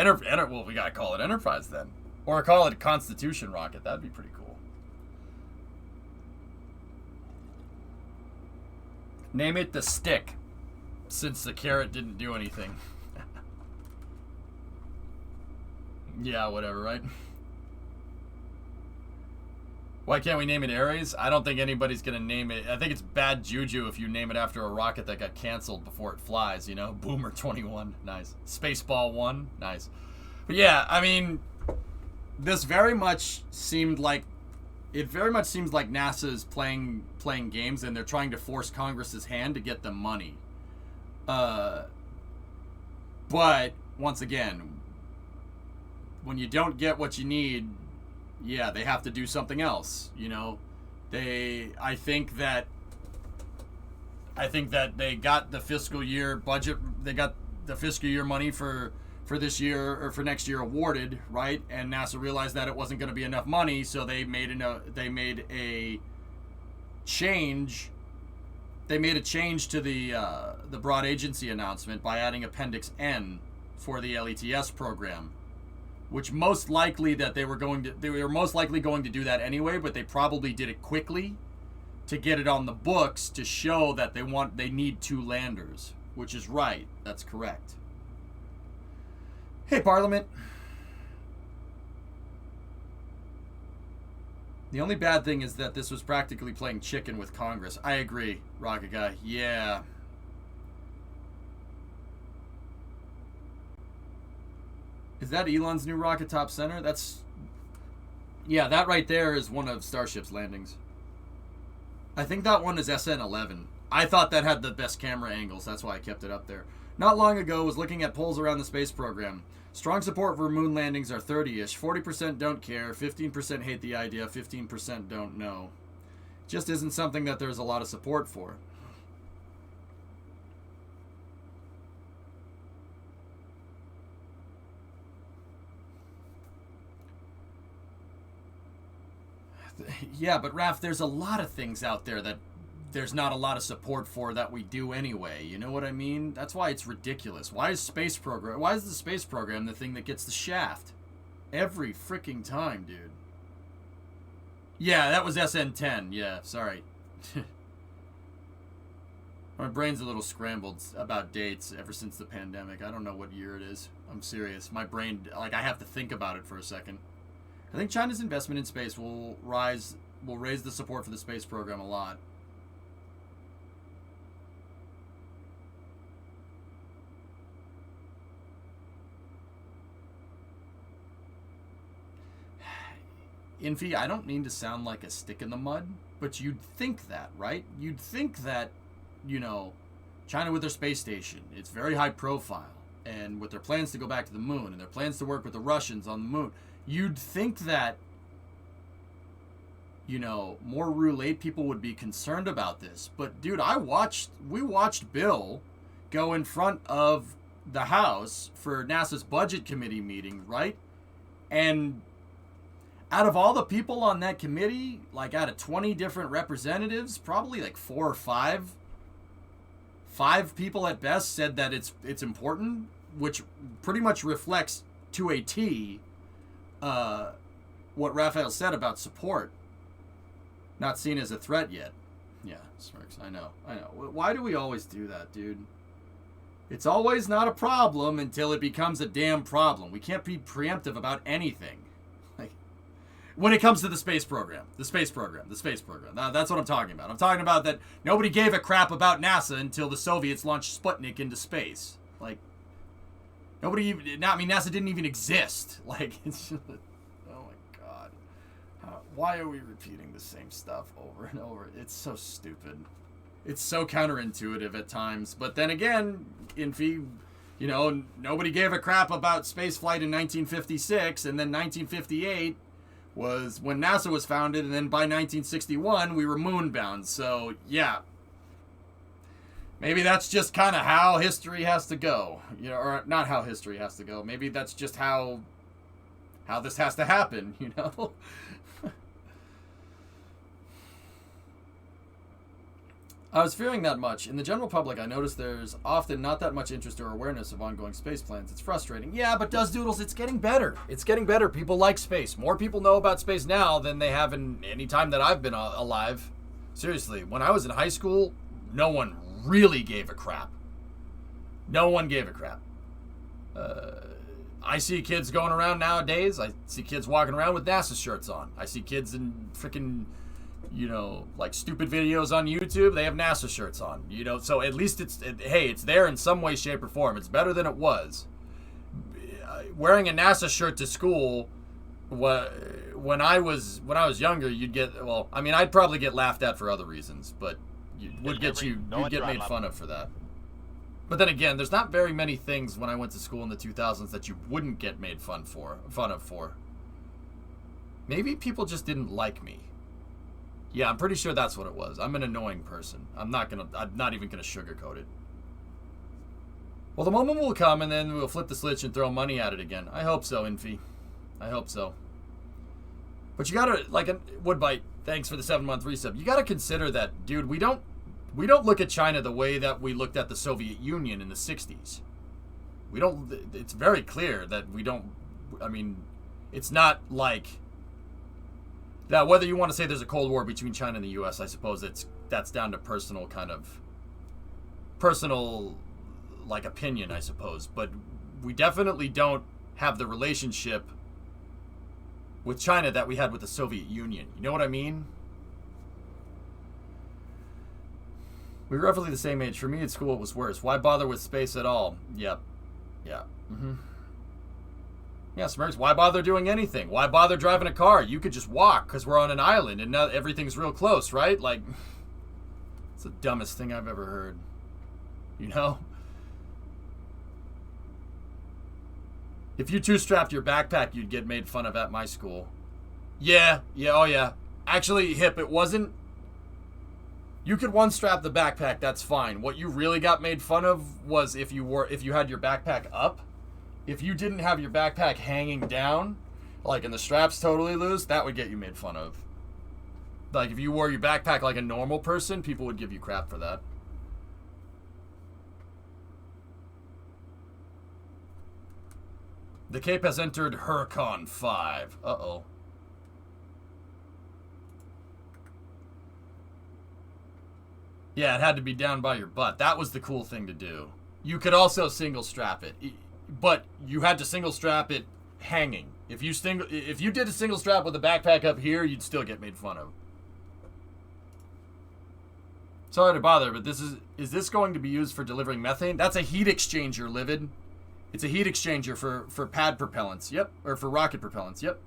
well, we got to call it Enterprise then. Or call it Constitution Rocket. That'd be pretty cool. Name it the Stick, since the carrot didn't do anything. Yeah, whatever, right? Why can't we name it Ares? I don't think anybody's going to name it. I think it's bad juju if you name it after a rocket that got canceled before it flies, you know? Boomer 21, nice. Spaceball 1, nice. But yeah, I mean, this very much seemed like, it very much seems like NASA is playing games and they're trying to force Congress's hand to get the money. But, once again, when you don't get what you need, yeah, they have to do something else, you know. I think that they got the fiscal year budget, they got the fiscal year money for this year or for next year awarded, right? And NASA realized that it wasn't going to be enough money, so they made a change. They made a change to the broad agency announcement by adding Appendix N for the LETS program. Which most likely that they were most likely going to do that anyway, but they probably did it quickly to get it on the books to show that they need 2 landers, which is right. That's correct. Hey, Parliament. The only bad thing is that this was practically playing chicken with Congress. I agree, Rocket Guy. Yeah. Is that Elon's new rocket top center? Yeah, that right there is one of Starship's landings. I think that one is SN11. I thought that had the best camera angles. That's why I kept it up there. Not long ago, was looking at polls around the space program. Strong support for moon landings are 30-ish. 40% don't care. 15% hate the idea. 15% don't know. Just isn't something that there's a lot of support for. Yeah, but Raph, there's a lot of things out there that there's not a lot of support for that we do anyway. You know what I mean? That's why it's ridiculous. Why is the space program the thing that gets the shaft? Every freaking time, dude. Yeah, that was SN10. Yeah, sorry. My brain's a little scrambled about dates ever since the pandemic. I don't know what year it is. I'm serious. My brain, like, I have to think about it for a second. I think China's investment in space will raise the support for the space program a lot. Infi, I don't mean to sound like a stick in the mud, but you'd think that, right? You'd think that, you know, China with their space station, it's very high profile, and with their plans to go back to the moon, and their plans to work with the Russians on the moon, you'd think that, you know, more roulette people would be concerned about this. But, dude, we watched Bill go in front of the House for NASA's budget committee meeting, right? And out of all the people on that committee, like out of 20 different representatives, probably like 4 or 5 people at best said that it's important, which pretty much reflects to a T what Raphael said about support. Not seen as a threat yet. Yeah, Smirks, I know. Why do we always do that, dude? It's always not a problem until it becomes a damn problem. We can't be preemptive about anything. When it comes to the space program. Now, that's what I'm talking about. I'm talking about that nobody gave a crap about NASA until the Soviets launched Sputnik into space. Like, NASA didn't even exist. Like, it's just, oh my God. Why are we repeating the same stuff over and over? It's so stupid. It's so counterintuitive at times. But then again, Infi, you know, nobody gave a crap about spaceflight in 1956, and then 1958 was when NASA was founded, and then by 1961 we were moonbound. So yeah, maybe that's just kind of how history has to go, you know, or not how history has to go. Maybe that's just how this has to happen, you know. I was fearing that much. In the general public, I noticed there's often not that much interest or awareness of ongoing space plans. It's frustrating. Yeah, but Doodles, it's getting better. It's getting better. People like space. More people know about space now than they have in any time that I've been alive. Seriously, when I was in high school, no one really gave a crap. No one gave a crap. I see kids going around nowadays. I see kids walking around with NASA shirts on. I see kids in freaking, you know, like stupid videos on YouTube, they have NASA shirts on, you know, so at least it's there in some way, shape, or form. It's better than it was. Wearing a NASA shirt to school, when I was younger, you'd get, well, I mean, I'd probably get laughed at for other reasons, but you'd get made fun of for that. But then again, there's not very many things when I went to school in the 2000s that you wouldn't get made fun of for. Maybe people just didn't like me. Yeah, I'm pretty sure that's what it was. I'm an annoying person. I'm not even gonna sugarcoat it. Well, the moment will come, and then we'll flip the switch and throw money at it again. I hope so, Infi. I hope so. But you gotta, like, Woodbite, thanks for the 7-month resub. You gotta consider that, dude, we don't look at China the way that we looked at the Soviet Union in the 60s. It's very clear that we don't, I mean, it's not like, now, whether you want to say there's a Cold War between China and the U.S., I suppose that's down to personal like opinion, I suppose. But we definitely don't have the relationship with China that we had with the Soviet Union. You know what I mean? We were roughly the same age. For me at school, it was worse. Why bother with space at all? Yep. Yeah. Mm-hmm. Yeah, Smirks, why bother doing anything? Why bother driving a car? You could just walk because we're on an island and now everything's real close, right? Like, it's the dumbest thing I've ever heard. You know? If you two-strapped your backpack, you'd get made fun of at my school. Yeah, oh yeah. Actually, Hip, it wasn't... You could one-strap the backpack, that's fine. What you really got made fun of was if you had your backpack up. If you didn't have your backpack hanging down, like, and the straps totally loose, that would get you made fun of. Like, if you wore your backpack like a normal person, people would give you crap for that. The Cape has entered Hurricane 5. Uh-oh. Yeah, it had to be down by your butt. That was the cool thing to do. You could also single strap it, but you had to single strap it hanging. If you did a single strap with a backpack up here, you'd still get made fun of. Sorry to bother, but is this going to be used for delivering methane? That's a heat exchanger, Livid. It's a heat exchanger for pad propellants. Yep. Or for rocket propellants. Yep.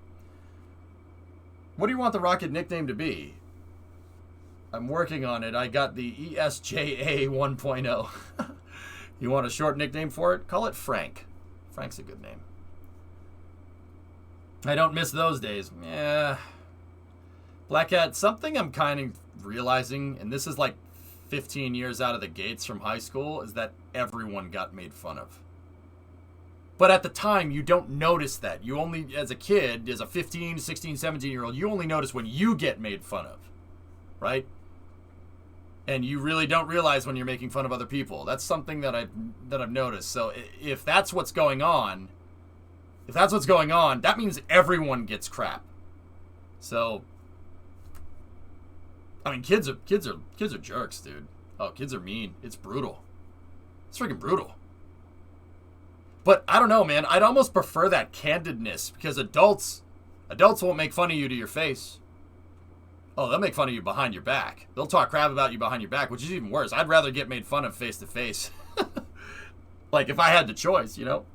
What do you want the rocket nickname to be? I'm working on it. I got the ESJA 1.0. You want a short nickname for it? Call it Frank. Frank's a good name. I don't miss those days. Yeah. Black Hat, something I'm kind of realizing, and this is like 15 years out of the gates from high school, is that everyone got made fun of. But at the time, you don't notice that. You only, as a kid, as a 15, 16, 17-year-old, you only notice when you get made fun of. Right? And you really don't realize when you're making fun of other people. That's something that I've noticed. So if that's what's going on, that means everyone gets crap. So, I mean, kids are jerks, dude. Oh, kids are mean. It's brutal. It's freaking brutal. But I don't know, man. I'd almost prefer that candidness, because adults won't make fun of you to your face. Oh, they'll make fun of you behind your back. They'll talk crap about you behind your back, which is even worse. I'd rather get made fun of face to face. Like, if I had the choice, you know?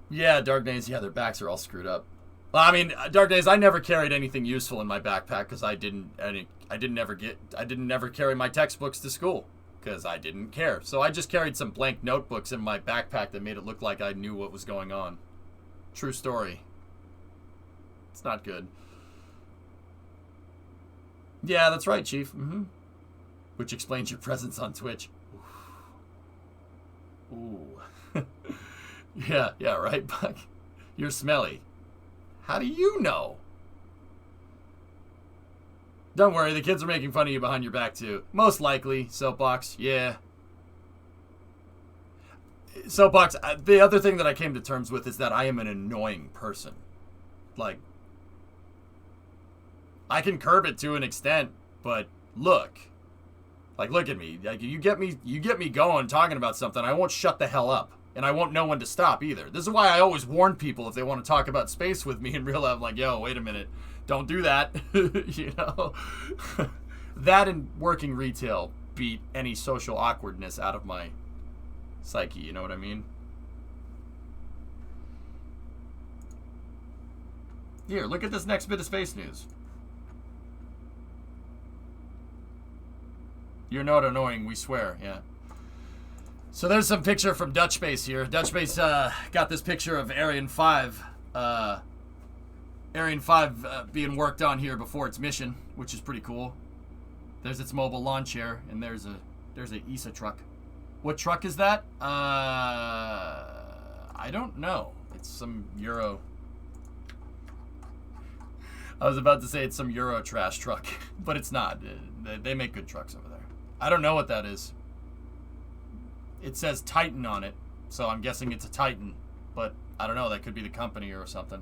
Yeah, Dark Days, yeah, their backs are all screwed up. Well, I mean, Dark Days, I never carried anything useful in my backpack because I didn't ever carry my textbooks to school because I didn't care. So I just carried some blank notebooks in my backpack that made it look like I knew what was going on. True story. It's not good. Yeah, that's right, Chief. Mm-hmm. Which explains your presence on Twitch. Ooh. Yeah, right, Buck? You're smelly. How do you know? Don't worry, the kids are making fun of you behind your back, too. Most likely, Soapbox, yeah. Soapbox, the other thing that I came to terms with is that I am an annoying person. Like, I can curb it to an extent, but look at me. Like, you get me going talking about something, I won't shut the hell up. And I won't know when to stop either. This is why I always warn people if they want to talk about space with me in real life. I'm like, yo, wait a minute. Don't do that. You know? That and working retail beat any social awkwardness out of my psyche. You know what I mean? Here, look at this next bit of space news. You're not annoying, we swear. Yeah. So there's some picture from Dutch Space here. Dutch Space got this picture of Ariane 5. Ariane 5 being worked on here before its mission, which is pretty cool. There's its mobile launch chair, and there's a ESA truck. What truck is that? I don't know. It's some Euro. I was about to say it's some Euro trash truck, but it's not. They make good trucks over there. I don't know what that is. It says Titan on it, so I'm guessing it's a Titan. But I don't know, that could be the company or something.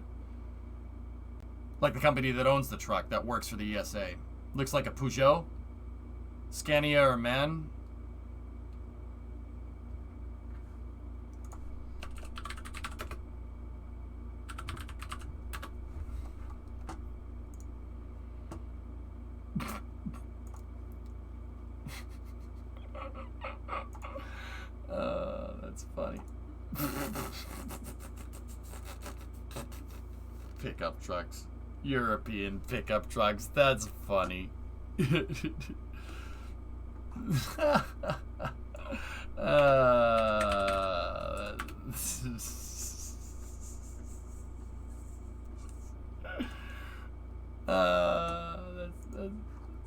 Like the company that owns the truck that works for the ESA. Looks like a Peugeot. Scania or MAN. That's funny. Pickup trucks. European pickup trucks. That's funny.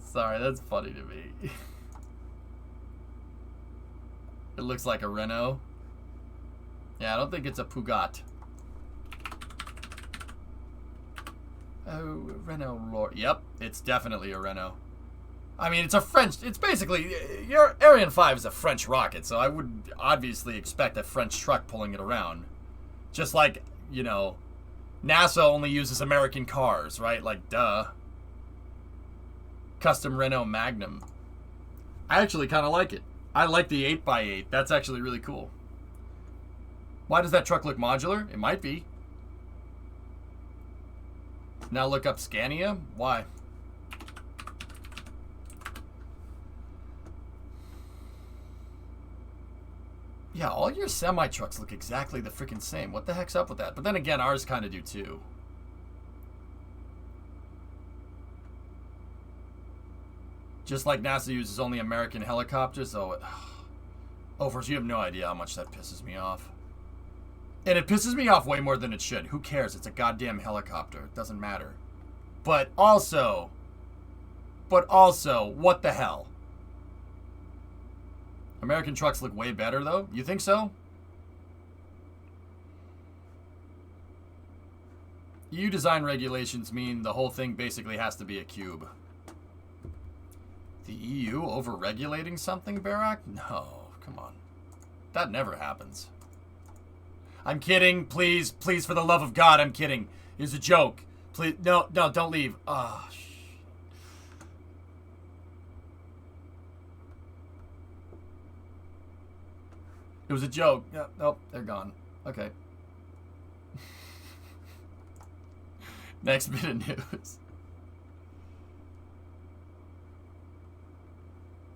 Sorry, that's funny to me. It looks like a Renault. Yeah, I don't think it's a Peugeot. Oh, Renault Lord. Yep, it's definitely a Renault. I mean, it's a French. It's basically your Ariane 5 is a French rocket, so I would obviously expect a French truck pulling it around. Just like, you know, NASA only uses American cars, right? Like, duh. Custom Renault Magnum. I actually kind of like it. I like the 8x8. That's actually really cool. Why does that truck look modular? It might be. Now look up Scania. Why? Yeah, all your semi-trucks look exactly the freaking same. What the heck's up with that? But then again, ours kind of do too. Just like NASA uses only American helicopters. Oh, first, you have no idea how much that pisses me off. And it pisses me off way more than it should. Who cares? It's a goddamn helicopter. It doesn't matter. But also, what the hell? American trucks look way better, though? You think so? EU design regulations mean the whole thing basically has to be a cube. The EU over-regulating something, Barack? No, come on. That never happens. I'm kidding. Please, please, for the love of God, I'm kidding. It was a joke. Please, no, don't leave. Ah, oh, it was a joke. Yeah, nope, they're gone. Okay. Next bit of news.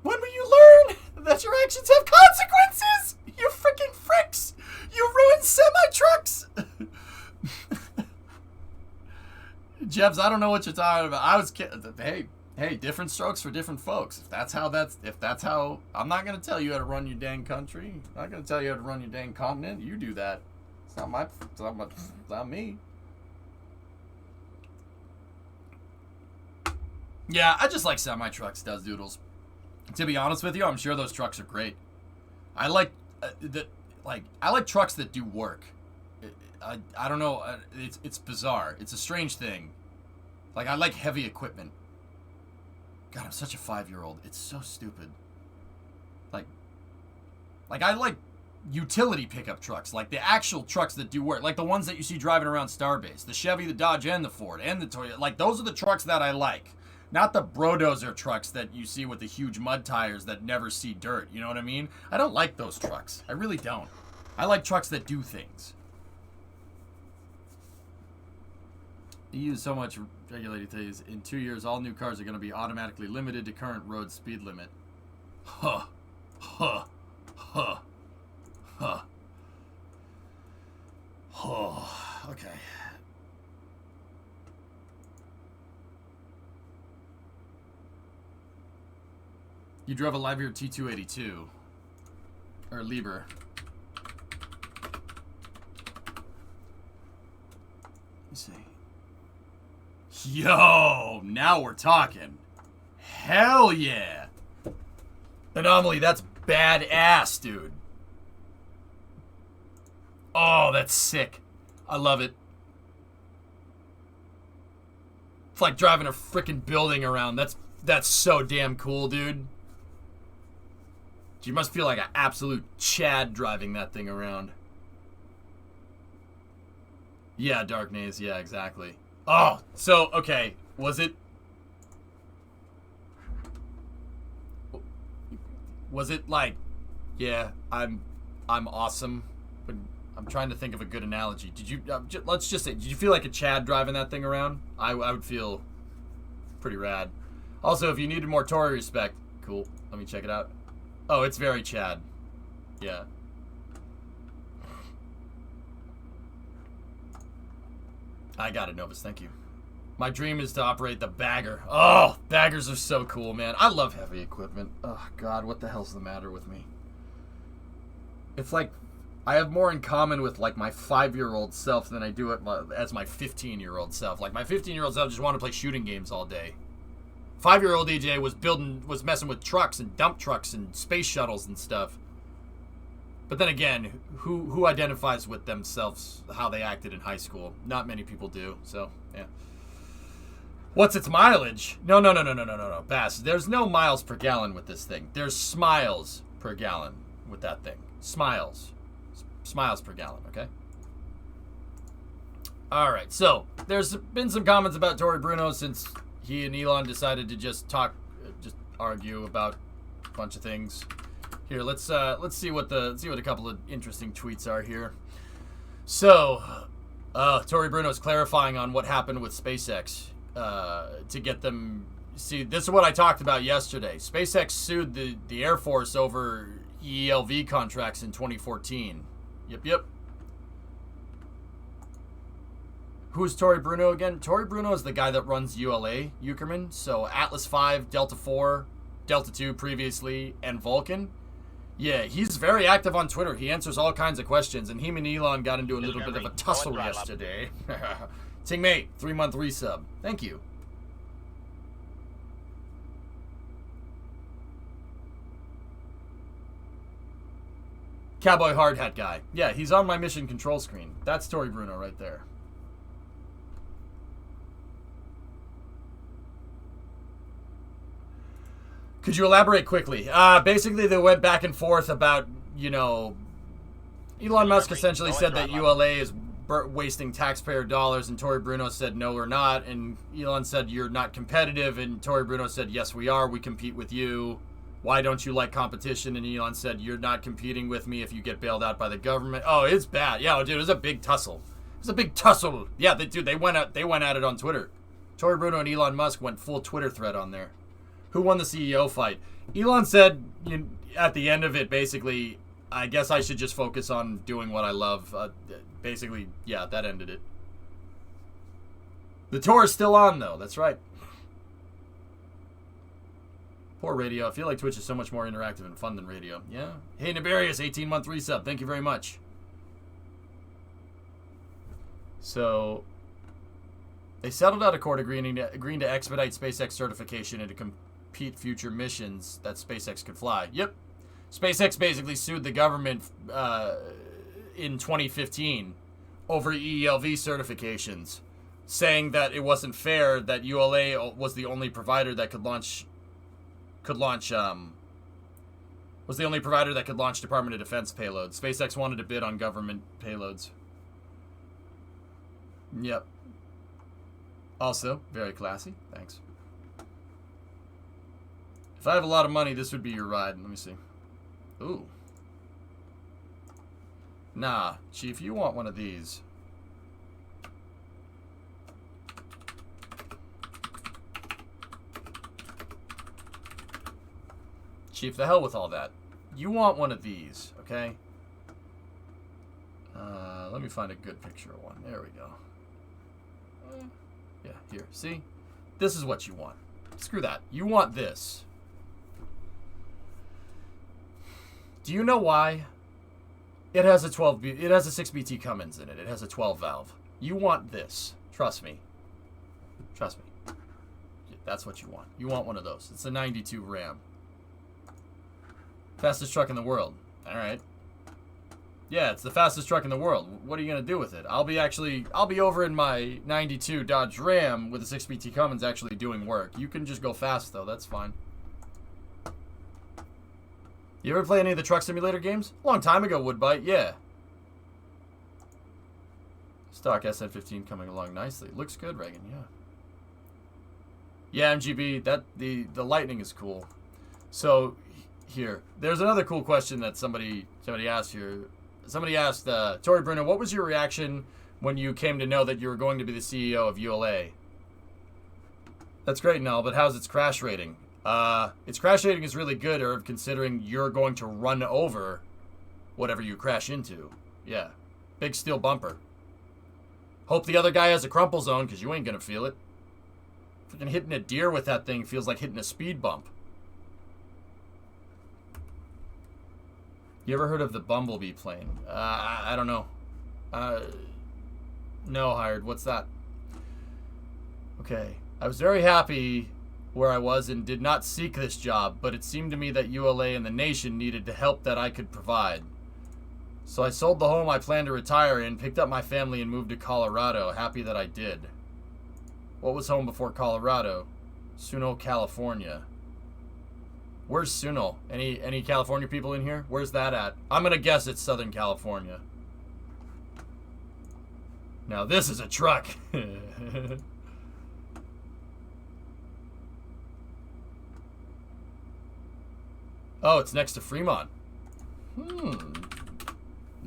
When will you learn that your actions have consequences? You freaking fricks! You ruined semi-trucks! Jebs, I don't know what you're talking about. I was kidding. Hey, different strokes for different folks. If that's how, I'm not going to tell you how to run your dang country. I'm not going to tell you how to run your dang continent. You do that. It's not me. Yeah, I just like semi-trucks, does doodles. To be honest with you, I'm sure those trucks are great. I like I like trucks that do work. I don't know. It's bizarre. It's a strange thing. Like, I like heavy equipment. God, I'm such a 5-year-old. It's so stupid. Like I like utility pickup trucks, like the actual trucks that do work, like the ones that you see driving around Starbase, the Chevy, the Dodge, and the Ford, and the Toyota. Like, those are the trucks that I like. Not the brodozer trucks that you see with the huge mud tires that never see dirt. You know what I mean? I don't like those trucks. I really don't. I like trucks that do things. You use so much regulated things. In 2 years, all new cars are going to be automatically limited to current road speed limit. Huh. Huh. Huh. Huh. Huh. Okay. You drove a Liveyear T282. Or Liber. Let's see. Yo, now we're talking. Hell yeah. Anomaly, that's badass, dude. Oh, that's sick. I love it. It's like driving a freaking building around. That's so damn cool, dude. You must feel like an absolute Chad driving that thing around. Yeah, Dark Maze. Yeah, exactly. Oh, so, okay. Was it like, yeah, I'm awesome, but I'm trying to think of a good analogy. Did you, let's just say, did you feel like a Chad driving that thing around? I would feel pretty rad. Also, if you needed more Tory respect, cool. Let me check it out. Oh, it's very Chad. Yeah. I got it, Novus. Thank you. My dream is to operate the bagger. Oh, baggers are so cool, man. I love heavy equipment. Oh, God, what the hell's the matter with me? It's like I have more in common with, like, my 5-year-old self than I do as my 15-year-old self. Like, my 15-year-old self just wanted to play shooting games all day. 5-year-old EJ was messing with trucks and dump trucks and space shuttles and stuff. But then again, who identifies with themselves how they acted in high school? Not many people do. So, yeah. What's its mileage? No, Bass. There's no miles per gallon with this thing. There's smiles per gallon with that thing. Smiles. Smiles per gallon, okay? Alright, so there's been some comments about Tory Bruno since he and Elon decided to just argue about a bunch of things. Here, let's see what a couple of interesting tweets are here. So, Tory Bruno's clarifying on what happened with SpaceX to get them. See, this is what I talked about yesterday. SpaceX sued the Air Force over ELV contracts in 2014. Yep. Who's Tory Bruno again? Tory Bruno is the guy that runs ULA, Euckerman. So Atlas 5, Delta 4, Delta 2 previously, and Vulcan. Yeah, he's very active on Twitter. He answers all kinds of questions, and him and Elon got into a little bit of a tussle yesterday. Tingmate, 3-month resub. Thank you. Cowboy Hard Hat guy. Yeah, he's on my mission control screen. That's Tory Bruno right there. Could you elaborate quickly? Basically, they went back and forth about, Elon Musk essentially said that ULA is wasting taxpayer dollars, and Tory Bruno said, no, we're not. And Elon said, you're not competitive. And Tory Bruno said, yes, we are. We compete with you. Why don't you like competition? And Elon said, you're not competing with me if you get bailed out by the government. Oh, it's bad. Yeah, dude, it was a big tussle. Yeah, they went at it on Twitter. Tory Bruno and Elon Musk went full Twitter thread on there. Who won the CEO fight? Elon said at the end of it, basically, I guess I should just focus on doing what I love. Basically, yeah, that ended it. The tour is still on, though. That's right. Poor radio. I feel like Twitch is so much more interactive and fun than radio. Yeah. Hey, Nibarius, 18-month resub. Thank you very much. So, they settled out of court agreeing to expedite SpaceX certification and to compete future missions that SpaceX could fly. Yep. SpaceX basically sued the government in 2015 over ELV certifications, saying that it wasn't fair that ULA was the only provider that could launch Department of Defense payloads. SpaceX wanted to bid on government payloads. Yep. Also, very classy. Thanks. If I have a lot of money, this would be your ride. Let me see. Ooh. Nah, Chief, you want one of these. Chief, the hell with all that. You want one of these, okay? Let me find a good picture of one. There we go. Yeah, here. See? This is what you want. Screw that. You want this. Do you know why? It has a 6BT Cummins in it. It has a 12 valve. You want this. Trust me. Trust me. That's what you want. You want one of those. It's a 92 Ram. Fastest truck in the world. All right. Yeah, it's the fastest truck in the world. What are you going to do with it? I'll be over in my 92 Dodge Ram with a 6BT Cummins actually doing work. You can just go fast, though. That's fine. You ever play any of the truck simulator games? A long time ago, Woodbite. Yeah. Stock SN15 coming along nicely. Looks good, Reagan. Yeah. Yeah, MGB. The Lightning is cool. So here, there's another cool question that somebody asked here. Somebody asked, Tory Bruno, what was your reaction when you came to know that you were going to be the CEO of ULA? That's great and all, but how's its crash rating? Its crash rating is really good, Irv, considering you're going to run over whatever you crash into. Yeah. Big steel bumper. Hope the other guy has a crumple zone, because you ain't going to feel it. Freaking hitting a deer with that thing feels like hitting a speed bump. You ever heard of the Bumblebee plane? I don't know. No, Hired. What's that? Okay. I was very happy where I was and did not seek this job, but it seemed to me that ULA and the nation needed the help that I could provide. So I sold the home I planned to retire in, picked up my family, and moved to Colorado. Happy that I did. What was home before Colorado? Sunol, California. Where's Sunol? Any California people in here? Where's that at? I'm gonna guess it's Southern California. Now this is a truck. Oh, it's next to Fremont.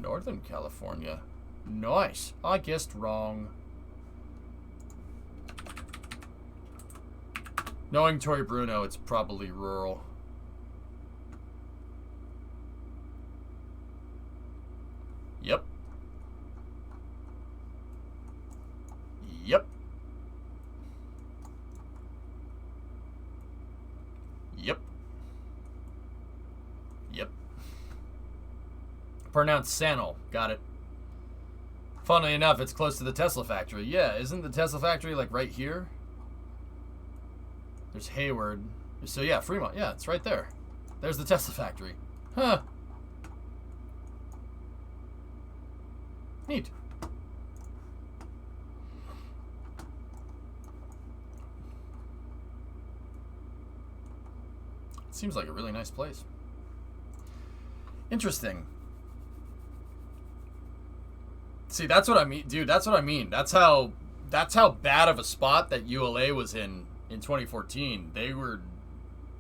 Northern California. Nice. I guessed wrong. Knowing Tori Bruno, it's probably rural. Yep. Yep. Yep. Yep. Pronounced Sanel. Got it. Funnily enough, it's close to the Tesla factory. Yeah, isn't the Tesla factory like right here? There's Hayward. So yeah, Fremont. Yeah, it's right there. There's the Tesla factory. Huh. Neat. Seems like a really nice place. Interesting. See, that's what I mean, dude. That's what I mean. That's how bad of a spot that ULA was in 2014. They were,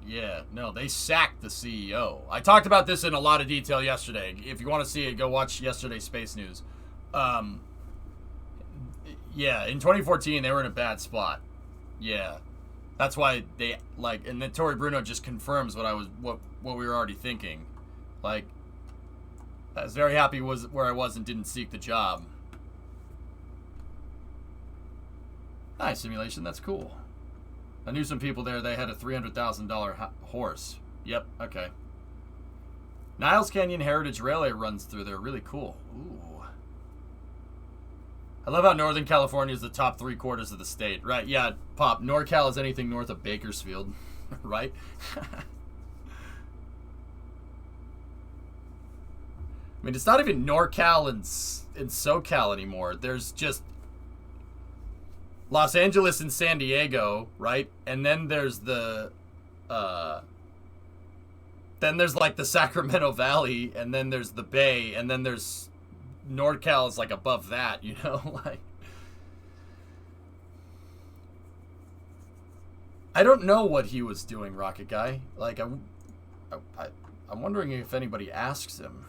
yeah, no, they sacked the CEO. I talked about this in a lot of detail yesterday. If you want to see it, go watch yesterday's Space News. Yeah, in 2014 they were in a bad spot. Yeah. That's why they like, and then Tori Bruno just confirms what we were already thinking. Like, I was very happy was where I was and didn't seek the job. Nice simulation. That's cool. I knew some people there. They had a $300,000 horse. Yep. Okay. Niles Canyon Heritage Railway runs through there. Really cool. Ooh. I love how Northern California is the top 3/4 of the state. Right, yeah, Pop. NorCal is anything north of Bakersfield. Right? I mean, it's not even NorCal and SoCal anymore. There's just Los Angeles and San Diego, right? And then there's the... then there's like the Sacramento Valley, and then there's the Bay, and then there's... NorCal is like above that, you know, like I don't know what he was doing, Rocket Guy. Like I'm wondering if anybody asks him.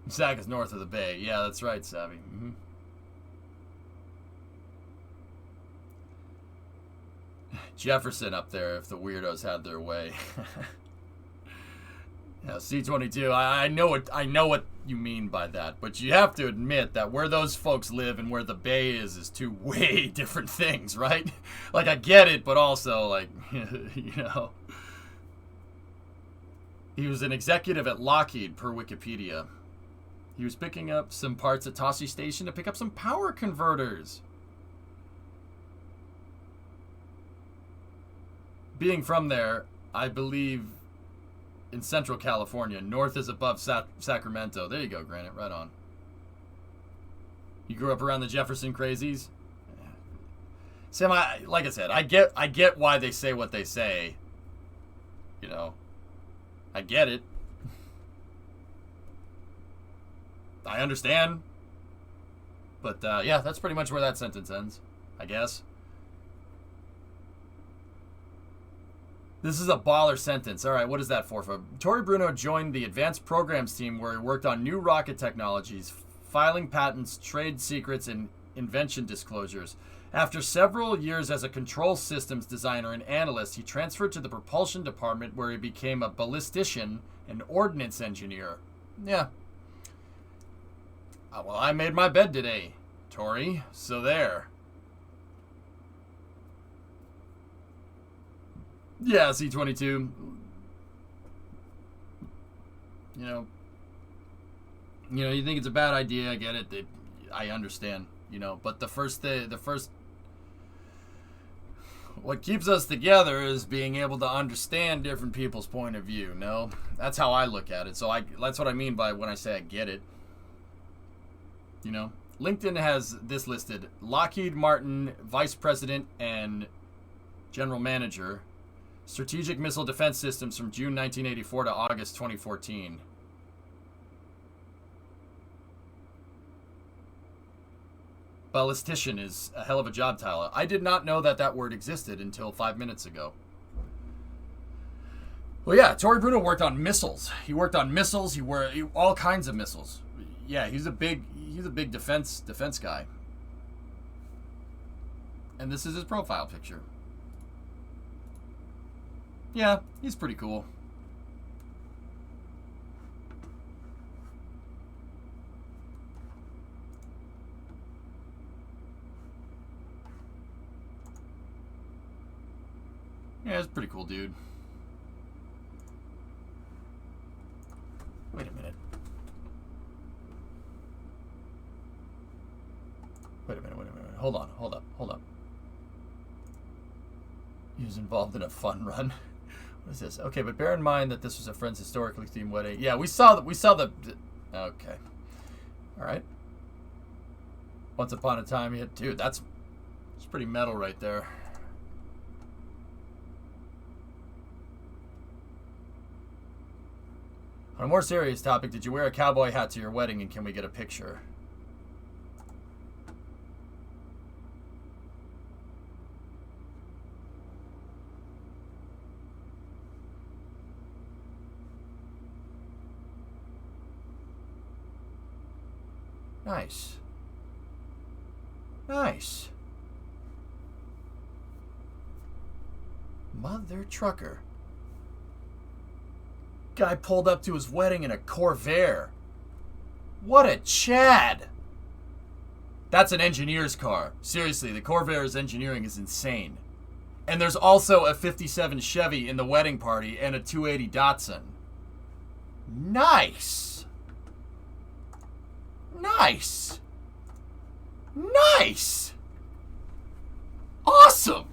Sac is north of the Bay. Yeah, that's right, Savvy. Mm-hmm. Jefferson up there if the weirdos had their way. Yeah, C-22. I know what you mean by that, but you have to admit that where those folks live and where the Bay is two way different things, right? Like I get it, but also like you know. He was an executive at Lockheed per Wikipedia. He was picking up some parts at Tossie Station to pick up some power converters. Being from there, I believe in Central California, north is above Sacramento. There you go, Granite, right on. You grew up around the Jefferson crazies? Sam, like I said, I get why they say what they say. You know, I get it. I understand. But, yeah, that's pretty much where that sentence ends, I guess. This is a baller sentence. All right, what is that for? Tori Bruno joined the advanced programs team where he worked on new rocket technologies, filing patents, trade secrets, and invention disclosures. After several years as a control systems designer and analyst, he transferred to the propulsion department where he became a ballistician and ordnance engineer. Yeah. Well, I made my bed today, Tori, so there. Yeah, C-22. You think it's a bad idea. I get it. I understand. But the first what keeps us together is being able to understand different people's point of view. No, that's how I look at it. So that's what I mean by when I say I get it. You know, LinkedIn has this listed: Lockheed Martin Vice President and General Manager, Strategic Missile Defense Systems from June 1984 to August 2014. Ballistician is a hell of a job title. I did not know that that word existed until 5 minutes ago. Well, yeah, Tory Bruno worked on missiles. He worked on missiles. All kinds of missiles. Yeah, he's a big defense guy. And this is his profile picture. Yeah, he's pretty cool. Yeah, it's a pretty cool dude. Wait a minute. Hold on. He was involved in a fun run. What is this? Okay, but bear in mind that this was a friend's historically themed wedding. Yeah, we saw the okay. Alright. Once upon a time, dude, that's pretty metal right there. On a more serious topic, did you wear a cowboy hat to your wedding, and can we get a picture? Nice. Nice. Mother trucker. Guy pulled up to his wedding in a Corvair. What a Chad. That's an engineer's car. Seriously, the Corvair's engineering is insane. And there's also a 57 Chevy in the wedding party and a 280 Datsun. Nice. Nice. Nice. Awesome.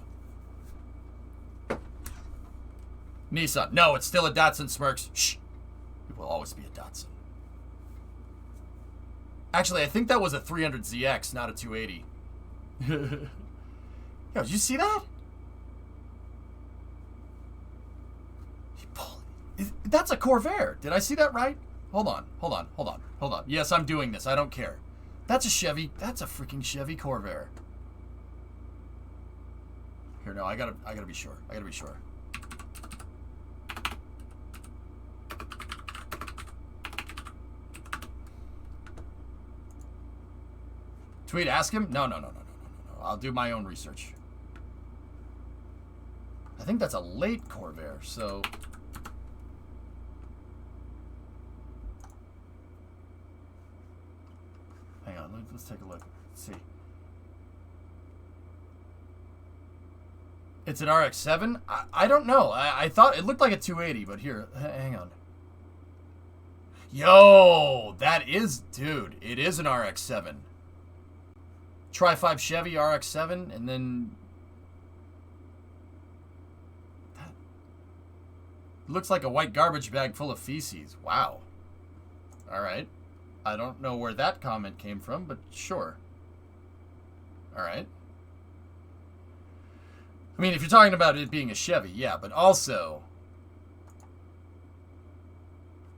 Nissan. No, it's still a Datsun, Smirks. Shh. It will always be a Datsun. Actually, I think that was a 300ZX, not a 280. Yo, did you see that? That's a Corvair. Did I see that right? Hold on. Yes, I'm doing this. I don't care. That's a Chevy. That's a freaking Chevy Corvair. Here, no, I gotta be sure. Tweet, ask him? No. I'll do my own research. I think that's a late Corvair, so... Hang on, let's take a look. Let's see. It's an RX-7? I don't know. I thought it looked like a 280, but here, hang on. Yo, that is, dude, it is an RX-7. Tri-5 Chevy RX-7, and then... That looks like a white garbage bag full of feces. Wow. Alright. I don't know where that comment came from, but sure. Alright. I mean, if you're talking about it being a Chevy, yeah, but also...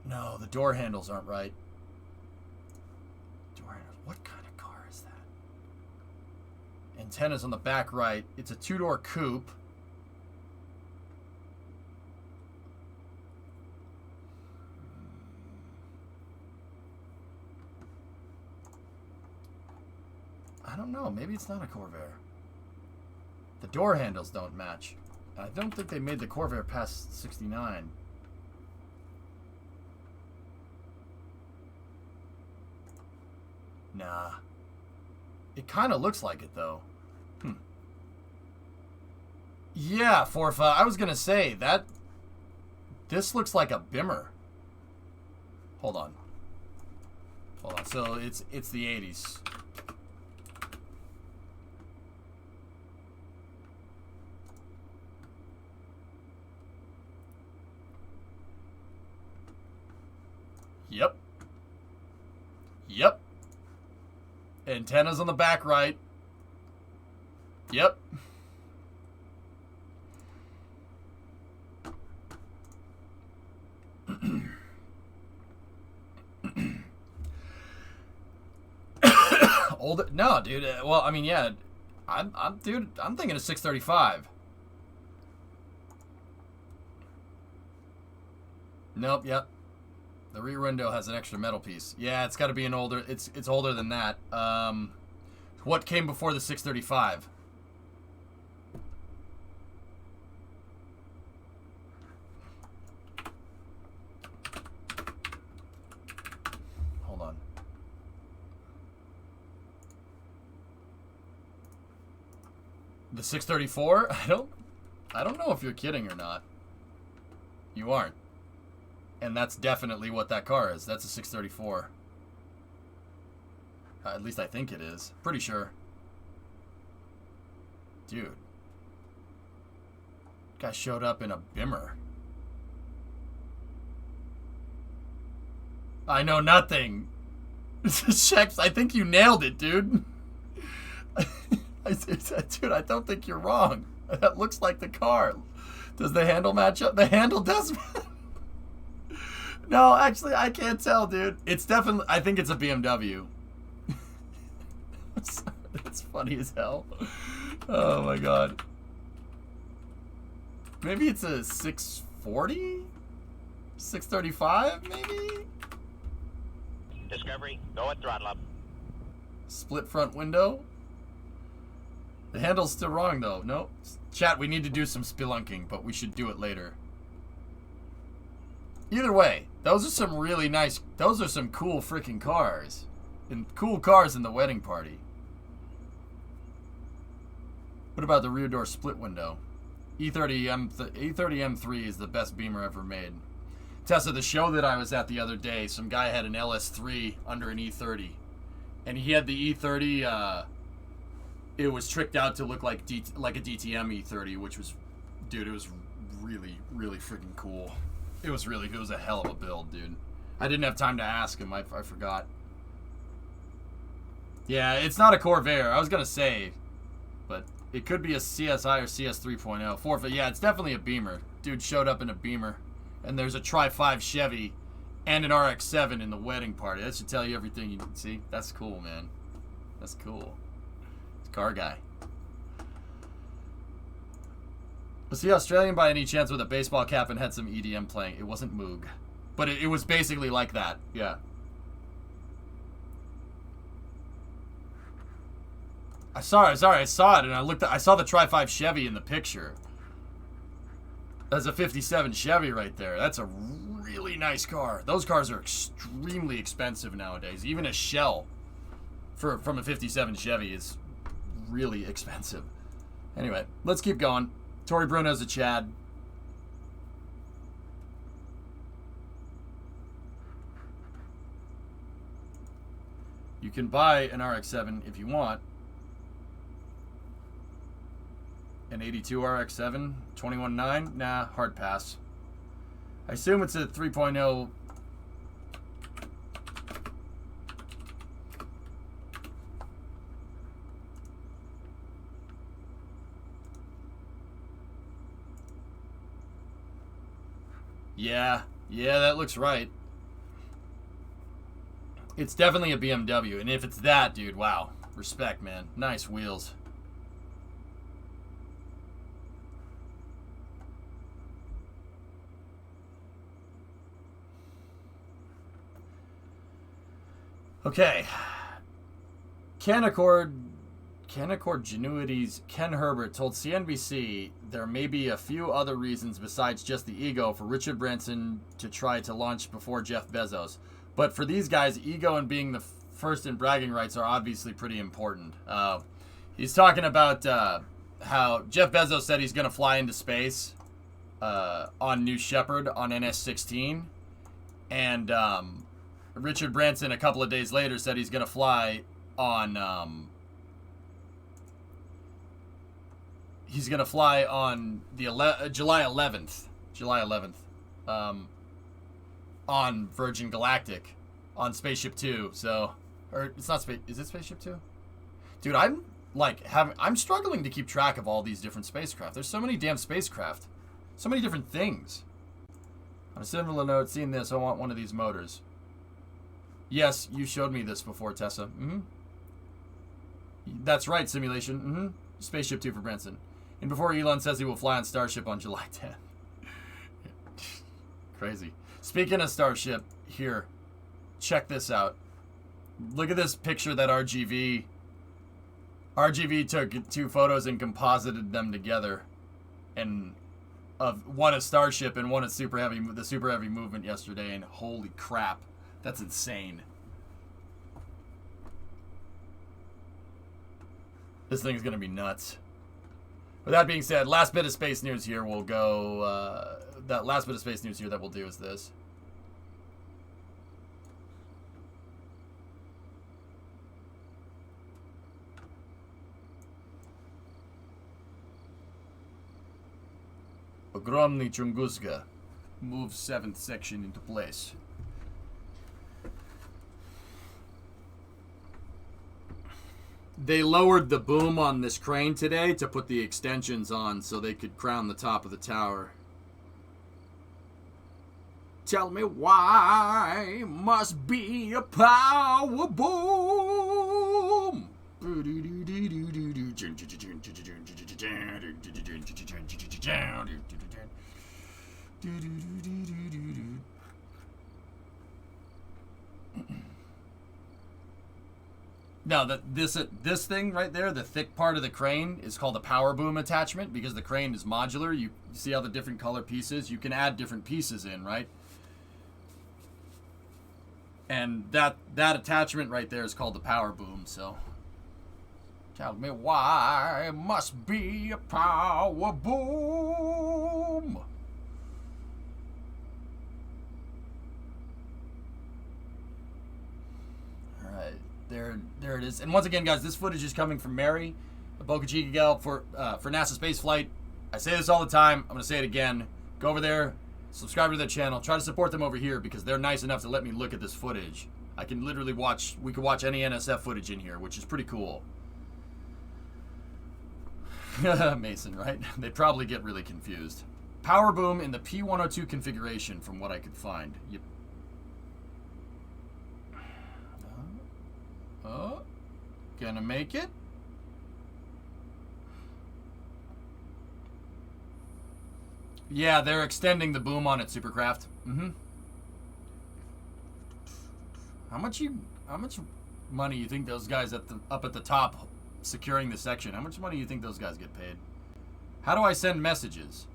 No, the door handles aren't right. Door handles. What kind of car is that? Antennas on the back right. It's a two-door coupe. I don't know. Maybe it's not a Corvair. The door handles don't match. I don't think they made the Corvair past 69. Nah. It kind of looks like it, though. Yeah, Forfa. I was going to say, that... This looks like a Bimmer. Hold on. So, it's the 80s. . Yep. Yep. Antennas on the back right. Yep. Old? No, dude. Well, I mean, yeah. Dude. I'm thinking of 635. Nope. Yep. The rear window has an extra metal piece. Yeah, it's got to be an older. It's older than that. What came before the 635? Hold on. The 634? I don't know if you're kidding or not. You aren't. And that's definitely what that car is. That's a 634. At least I think it is. Pretty sure. Dude. Guy showed up in a Bimmer. I know nothing. Checks. I think you nailed it, dude. Dude, I don't think you're wrong. That looks like the car. Does the handle match up? The handle does. No, actually, I can't tell, dude. It's definitely. I think it's a BMW. It's funny as hell. Oh my god. Maybe it's a 640? 635, maybe? Discovery, go at throttle up. Split front window? The handle's still wrong, though. Nope. Chat, we need to do some spelunking, but we should do it later. Either way, those are some really nice... Those are some cool freaking cars. And cool cars in the wedding party. What about the rear door split window? E30 M3 is the best Beamer ever made. Tessa, the show that I was at the other day, some guy had an LS3 under an E30. And he had the E30, it was tricked out to look like a DTM E30, which was, dude, it was really, really freaking cool. It was a hell of a build, dude. I didn't have time to ask him, I forgot. Yeah, it's not a Corvair, I was gonna say, but it could be a CSI or CS 3.0. Forfeit, yeah, it's definitely a Beamer. Dude showed up in a Beamer. And there's a Tri-5 Chevy and an RX-7 in the wedding party. That should tell you everything you need to see. That's cool, man. That's cool. It's a car guy. Was he Australian by any chance with a baseball cap and had some EDM playing? It wasn't Moog. But it was basically like that. Yeah. I saw it and I saw the Tri-5 Chevy in the picture. That's a 57 Chevy right there. That's a really nice car. Those cars are extremely expensive nowadays. Even a shell from a 57 Chevy is really expensive. Anyway, let's keep going. Tori Bruno's a Chad. You can buy an RX-7 if you want. An 82 RX-7, 21.9? Nah, hard pass. I assume it's a 3.0. Yeah, that looks right. It's definitely a BMW, and if it's that, dude, wow. Respect, man. Nice wheels. Okay. Canaccord Genuity's Ken Herbert told CNBC there may be a few other reasons besides just the ego for Richard Branson to try to launch before Jeff Bezos. But for these guys, ego and being the first in bragging rights are obviously pretty important. He's talking about how Jeff Bezos said he's going to fly into space on New Shepard on NS-16. And Richard Branson a couple of days later said he's going to fly on the July 11th. on Virgin Galactic on Spaceship Two. So, or it's not space. Is it Spaceship Two? Dude, I'm struggling to keep track of all these different spacecraft. There's so many damn spacecraft, so many different things. On a similar note, seeing this, I want one of these motors. Yes, you showed me this before, Tessa. Mm-hmm. That's right, simulation. Mm-hmm. Spaceship 2 for Branson. And before Elon says he will fly on Starship on July 10th. Crazy. Speaking of Starship, here, check this out. Look at this picture that RGV took 2 photos and composited them together. And of one of Starship and one of the Super Heavy movement yesterday, and holy crap, that's insane. This thing's gonna be nuts. With that being said, last bit of space news here will go. That last bit of space news here that we'll do is this. Ogromny Chunguska moves 7th section into place. They lowered the boom on this crane today to put the extensions on so they could crown the top of the tower. Tell me why must be a power boom. Now, this thing right there, the thick part of the crane, is called a power boom attachment because the crane is modular. You see how the different color pieces? You can add different pieces in, right? And that attachment right there is called the power boom, so... Tell me why must be a power boom. Alright, there it is. And once again, guys, this footage is coming from Mary, the Boca Chica gal for NASA space flight. I say this all the time. I'm going to say it again. Go over there, subscribe to their channel. Try to support them over here because they're nice enough to let me look at this footage. I can literally we could watch any NSF footage in here, which is pretty cool. Mason, right? They'd probably get really confused. Power boom in the P102 configuration from what I could find. Yep. Gonna make it? Yeah, they're extending the boom on it, Supercraft. Mm-hmm. How much money you think those guys up at the top securing the section, how much money do you think those guys get paid? How do I send messages?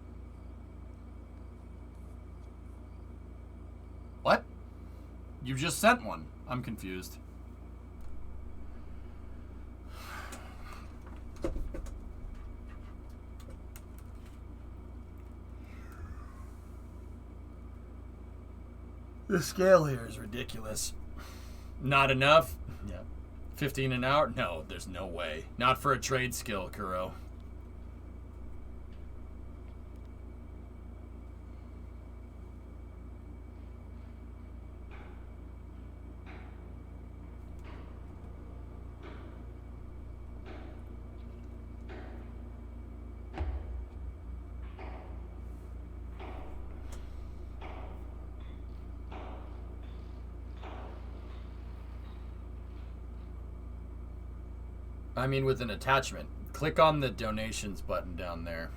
What? You just sent one. I'm confused. The scale here is ridiculous. Not enough? Yeah. 15 an hour? No, there's no way. Not for a trade skill, Kuro. I mean, with an attachment. Click on the donations button down there.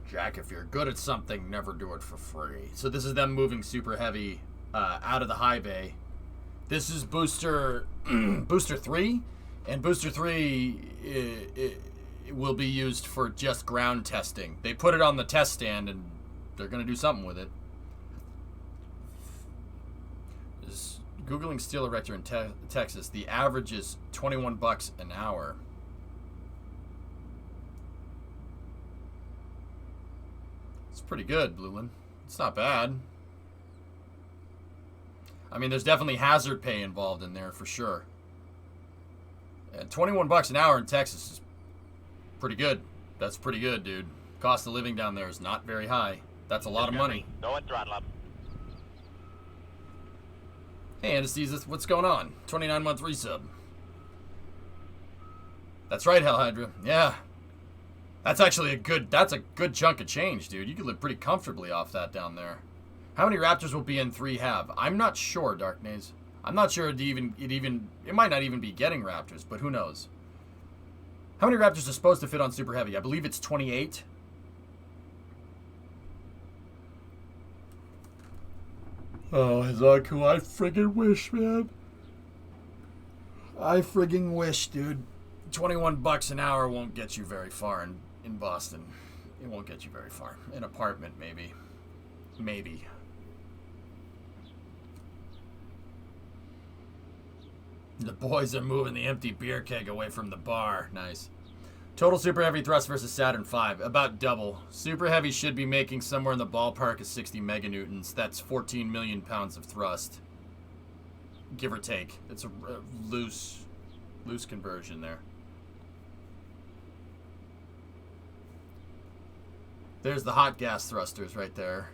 Jack, if you're good at something, never do it for free. So this is them moving Super Heavy out of the high bay. This is booster 3, and booster 3 it will be used for just ground testing. They put it on the test stand, and they're going to do something with it. Googling steel erector in Texas. The average is $21 an hour. It's pretty good, Blueland. It's not bad. I mean, there's definitely hazard pay involved in there for sure. And $21 an hour in Texas is pretty good. That's pretty good, dude. Cost of living down there is not very high. That's a lot of money. Go and throttle up. Hey, Anesthesis, what's going on? 29-month resub. That's right, Hell Hydra. Yeah. That's actually a good chunk of change, dude. You could live pretty comfortably off that down there. How many Raptors will BN3 have? I'm not sure, Darknaze. I'm not sure it might not even be getting Raptors, but who knows? How many Raptors are supposed to fit on Super Heavy? I believe it's 28. Oh, Hazaku, I friggin' wish, man. I friggin' wish, dude. $21 an hour won't get you very far in Boston. It won't get you very far. An apartment, maybe. Maybe. The boys are moving the empty beer keg away from the bar. Nice. Total Super Heavy thrust versus Saturn V. About double. Super Heavy should be making somewhere in the ballpark of 60 meganewtons. That's 14 million pounds of thrust. Give or take. It's a loose conversion there. There's the hot gas thrusters right there.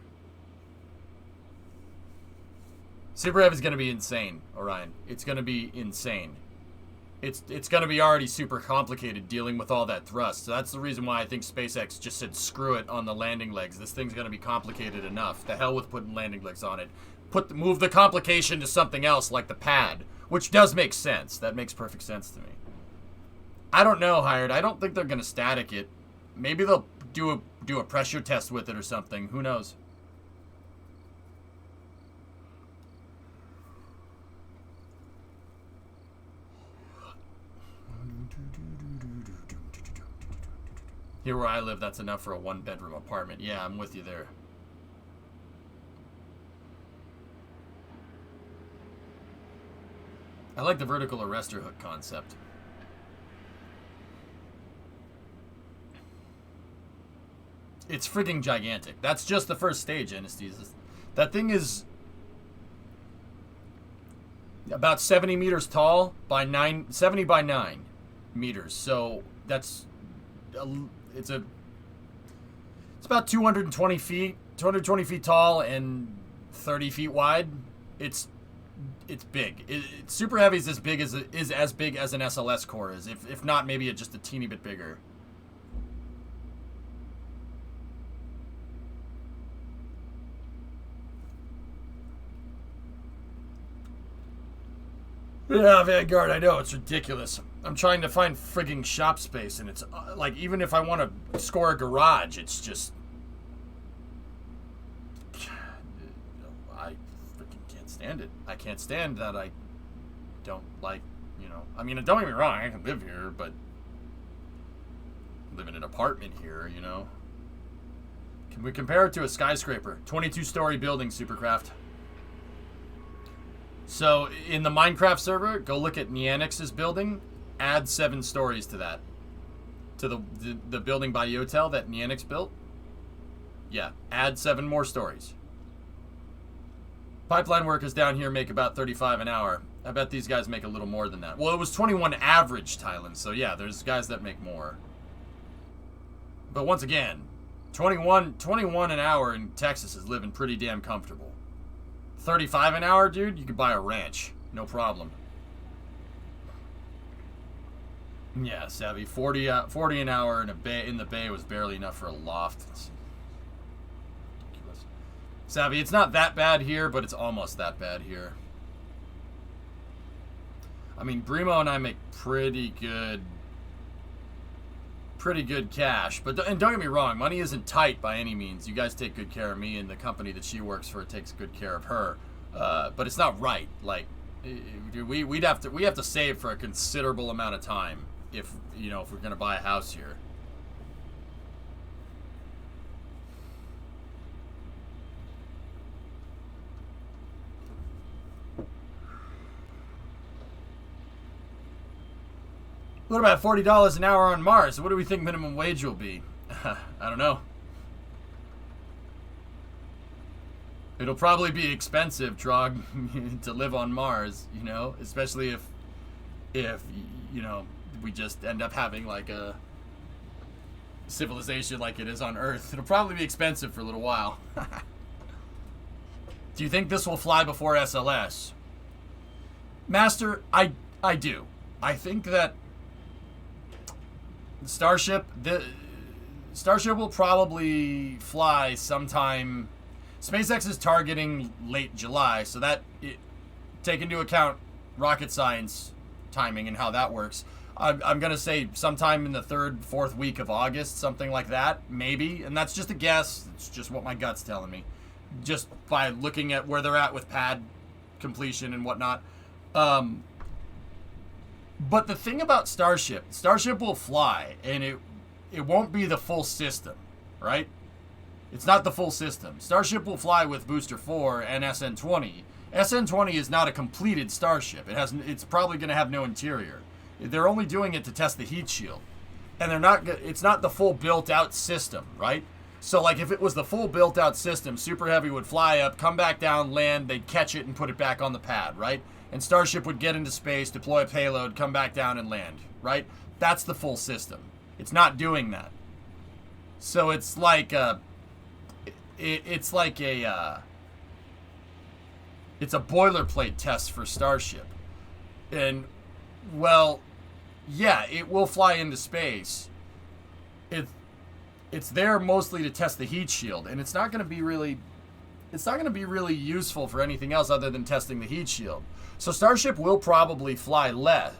Super Heavy is going to be insane, Orion. It's going to be insane. It's going to be already super complicated dealing with all that thrust. So that's the reason why I think SpaceX just said screw it on the landing legs. This thing's going to be complicated enough. The hell with putting landing legs on it. Move the complication to something else like the pad, which does make sense. That makes perfect sense to me. I don't know, Hired. I don't think they're going to static it. Maybe they'll do a pressure test with it or something. Who knows? Here where I live, that's enough for a one-bedroom apartment. Yeah, I'm with you there. I like the vertical arrestor hook concept. It's frigging gigantic. That's just the first stage, Anesthesia. That thing is about 70 meters tall by 70 by 9 meters. So that's it's about 220 feet tall and 30 feet wide. It's big. Super Heavy is as big as an SLS core is, if not maybe just a teeny bit bigger. Yeah, Vanguard, I know, it's ridiculous. I'm trying to find frigging shop space, and it's, like, even if I want to score a garage, it's just... I freaking can't stand it. I can't stand that I don't like, you know... I mean, don't get me wrong, I can live here, but... live in an apartment here, you know? Can we compare it to a skyscraper? 22-story building, Supercraft. So, in the Minecraft server, go look at Nianix's building, add 7 stories to that. To the building by Yotel that Nianix built. Yeah, add 7 more stories. Pipeline workers down here make about 35 an hour. I bet these guys make a little more than that. Well, it was 21 average, Thailand, so yeah, there's guys that make more. But once again, 21 an hour in Texas is living pretty damn comfortable. 35 an hour, dude, you could buy a ranch. No problem. Yeah, Savvy. 40 an hour in the bay was barely enough for a loft. It's ridiculous. Savvy, it's not that bad here, but it's almost that bad here. I mean, Brimo and I make pretty good cash, but and don't get me wrong, money isn't tight by any means. You guys take good care of me, and the company that she works for takes good care of her. But it's not right. Like, we have to save for a considerable amount of time if we're gonna buy a house here. What about $40 an hour on Mars? What do we think minimum wage will be? I don't know. It'll probably be expensive, Trog, to live on Mars, you know? Especially if we just end up having like civilization like it is on Earth. It'll probably be expensive for a little while. Do you think this will fly before SLS? Master, I do. I think that Starship will probably fly sometime. SpaceX is targeting late July, so that take into account rocket science timing and how that works. I'm gonna say sometime in the 3rd, 4th week of August, something like that, maybe. And that's just a guess. It's just what my gut's telling me, just by looking at where they're at with pad completion and whatnot. But the thing about Starship will fly, and it won't be the full system, right? It's not the full system. Starship will fly with Booster 4 and SN20. SN20 is not a completed Starship. It's probably going to have no interior. They're only doing it to test the heat shield. And it's not the full built-out system, right? So, like, if it was the full built-out system, Super Heavy would fly up, come back down, land, they'd catch it and put it back on the pad, right? And Starship would get into space, deploy a payload, come back down and land, right? That's the full system. It's not doing that. So it's like it's a boilerplate test for Starship. And, well, yeah, it will fly into space. It's there mostly to test the heat shield, and it's not going to be really useful for anything else other than testing the heat shield. So Starship will probably fly less.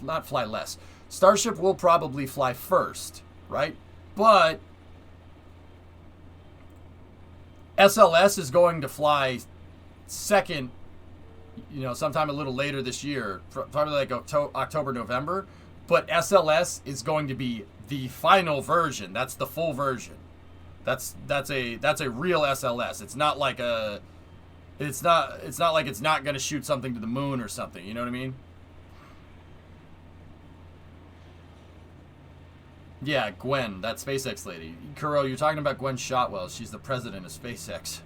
Not fly less. Starship will probably fly first, right? But SLS is going to fly second, sometime a little later this year, probably like October, November. But SLS is going to be the final version. That's the full version. That's a real SLS. It's not like it's not like it's not going to shoot something to the moon or something. You know what I mean? Yeah, Gwen, that SpaceX lady. Kuro, you're talking about Gwen Shotwell. She's the president of SpaceX.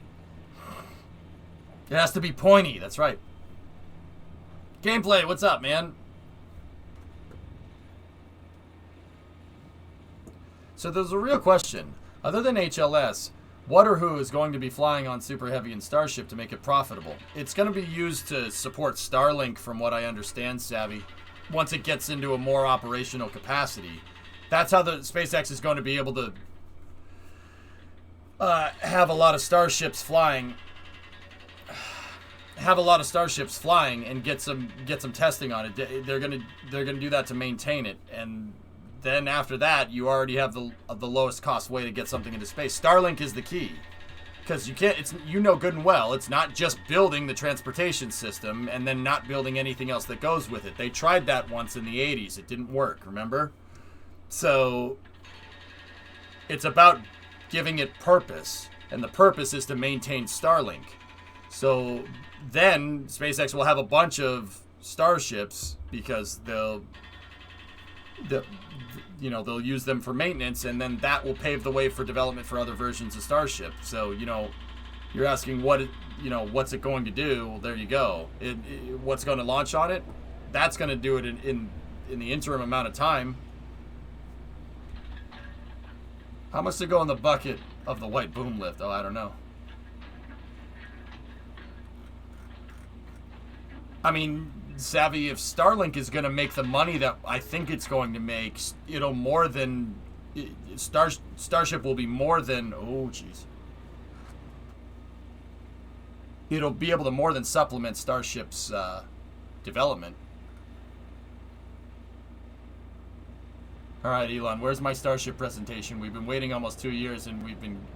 It has to be pointy. That's right. Gameplay, what's up, man? So there's a real question. Other than HLS, what or who is going to be flying on Super Heavy and Starship to make it profitable? It's going to be used to support Starlink, from what I understand, Savvy, once it gets into a more operational capacity. That's how the SpaceX is going to be able to have a lot of starships flying. And get some testing on it. They're gonna do that to maintain it, and then after that, you already have the lowest cost way to get something into space. Starlink is the key, because you can't. It's good and well. It's not just building the transportation system and then not building anything else that goes with it. They tried that once in the 80s. It didn't work. Remember? So it's about giving it purpose, and the purpose is to maintain Starlink. So then SpaceX will have a bunch of starships because they'll use them for maintenance, and then that will pave the way for development for other versions of Starship. So, you're asking what's it going to do? Well, there you go. What's going to launch on it? That's going to do it in the interim amount of time. How much to go in the bucket of the white boom lift? Oh, I don't know. I mean, Savvy, if Starlink is going to make the money that I think it's going to make, it'll more than... Starship will be more than... Oh, jeez. It'll be able to more than supplement Starship's development. All right, Elon, where's my Starship presentation? We've been waiting almost 2 years, and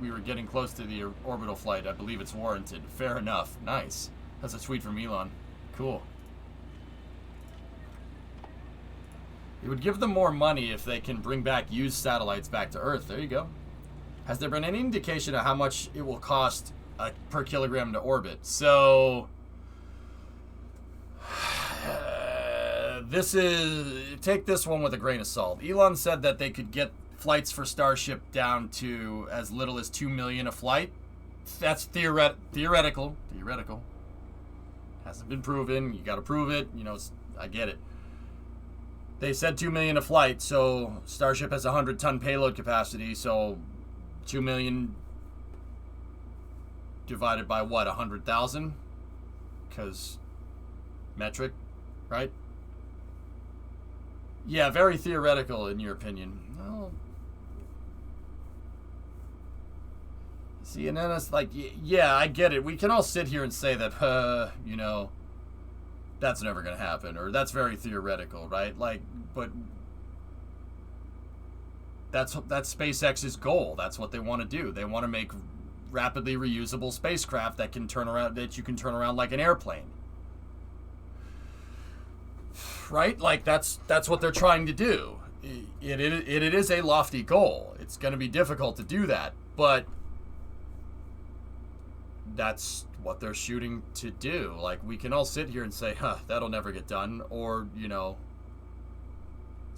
we were getting close to the orbital flight. I believe it's warranted. Fair enough. Nice. That's a tweet from Elon. Cool. It would give them more money if they can bring back used satellites back to Earth. There you go. Has there been any indication of how much it will cost per kilogram to orbit? So... take this one with a grain of salt. Elon said that they could get flights for Starship down to as little as $2 million a flight. That's theoretical. Hasn't been proven. You got to prove it. I get it. They said 2 million a flight, so Starship has 100-ton payload capacity, so 2 million divided by what, 100,000? Because metric, right? Yeah, very theoretical in your opinion. Well, see, and then it's like, yeah, I get it. We can all sit here and say that, you know, that's never going to happen, or that's very theoretical, right? Like, but that's SpaceX's goal. That's what they want to do. They want to make rapidly reusable spacecraft that can turn around, that you can turn around like an airplane. Right? Like that's what they're trying to do. It is a lofty goal. It's going to be difficult to do that, but that's what they're shooting to do. Like, we can all sit here and say, that'll never get done, or, you know,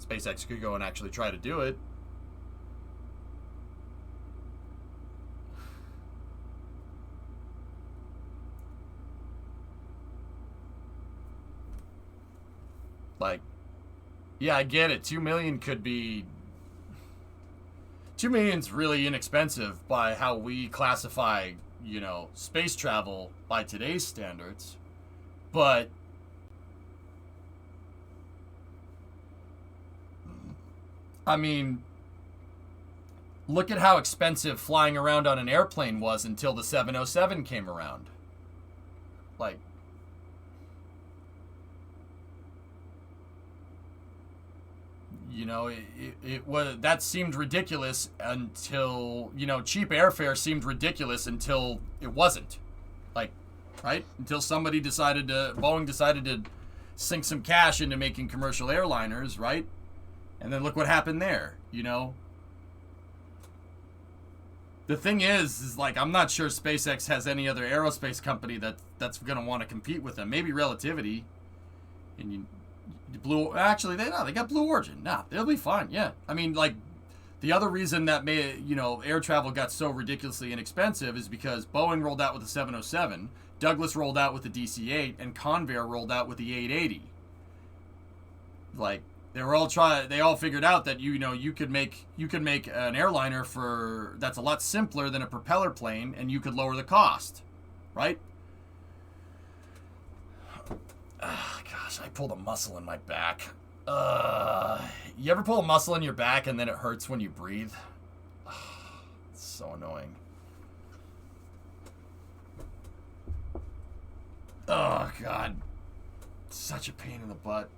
SpaceX could go and actually try to do it. Like, yeah, I get it. 2 million could be... 2 million's really inexpensive by how we classify, you know, space travel by today's standards. But I mean, look at how expensive flying around on an airplane was until the 707 came around. Like, you know, it was, that seemed ridiculous until, you know, cheap airfare seemed ridiculous until it wasn't. Like, right? Until somebody decided to, Boeing decided to sink some cash into making commercial airliners, right? And then look what happened there, you know? The thing is like, I'm not sure SpaceX has any other aerospace company that's going to want to compete with them. Maybe Relativity. And they got Blue Origin. Nah, they'll be fine. Yeah. I mean, like, the other reason that air travel got so ridiculously inexpensive is because Boeing rolled out with the 707, Douglas rolled out with the DC-8, and Convair rolled out with the 880. Like, they all figured out that you could make an airliner that's a lot simpler than a propeller plane, and you could lower the cost, right? Gosh, I pulled a muscle in my back. You ever pull a muscle in your back and then it hurts when you breathe? It's so annoying. Oh, God. Such a pain in the butt.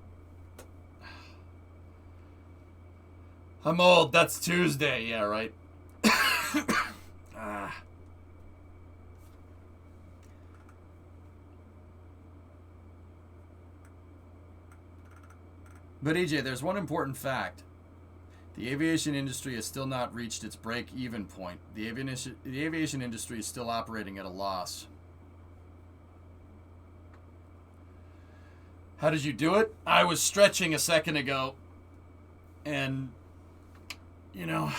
I'm old. That's Tuesday. Yeah, right? But EJ, there's one important fact. The aviation industry has still not reached its break-even point. The aviation industry is still operating at a loss. How did you do it? I was stretching a second ago, and, you know,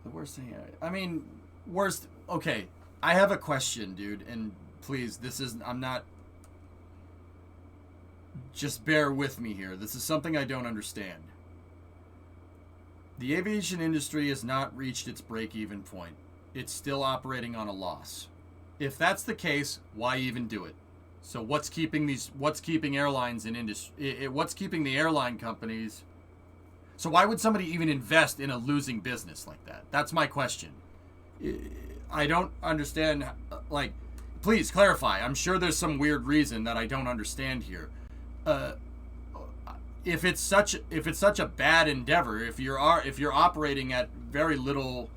the worst thing, okay, I have a question, dude, and please, I'm not, just bear with me here. This is something I don't understand. The aviation industry has not reached its break-even point. It's still operating on a loss. If that's the case, why even do it? So what's keeping airlines in industry? What's keeping the airline companies? So why would somebody even invest in a losing business like that? That's my question. I don't understand. Like, please clarify. I'm sure there's some weird reason that I don't understand here. If it's such a bad endeavor, if you're operating at very low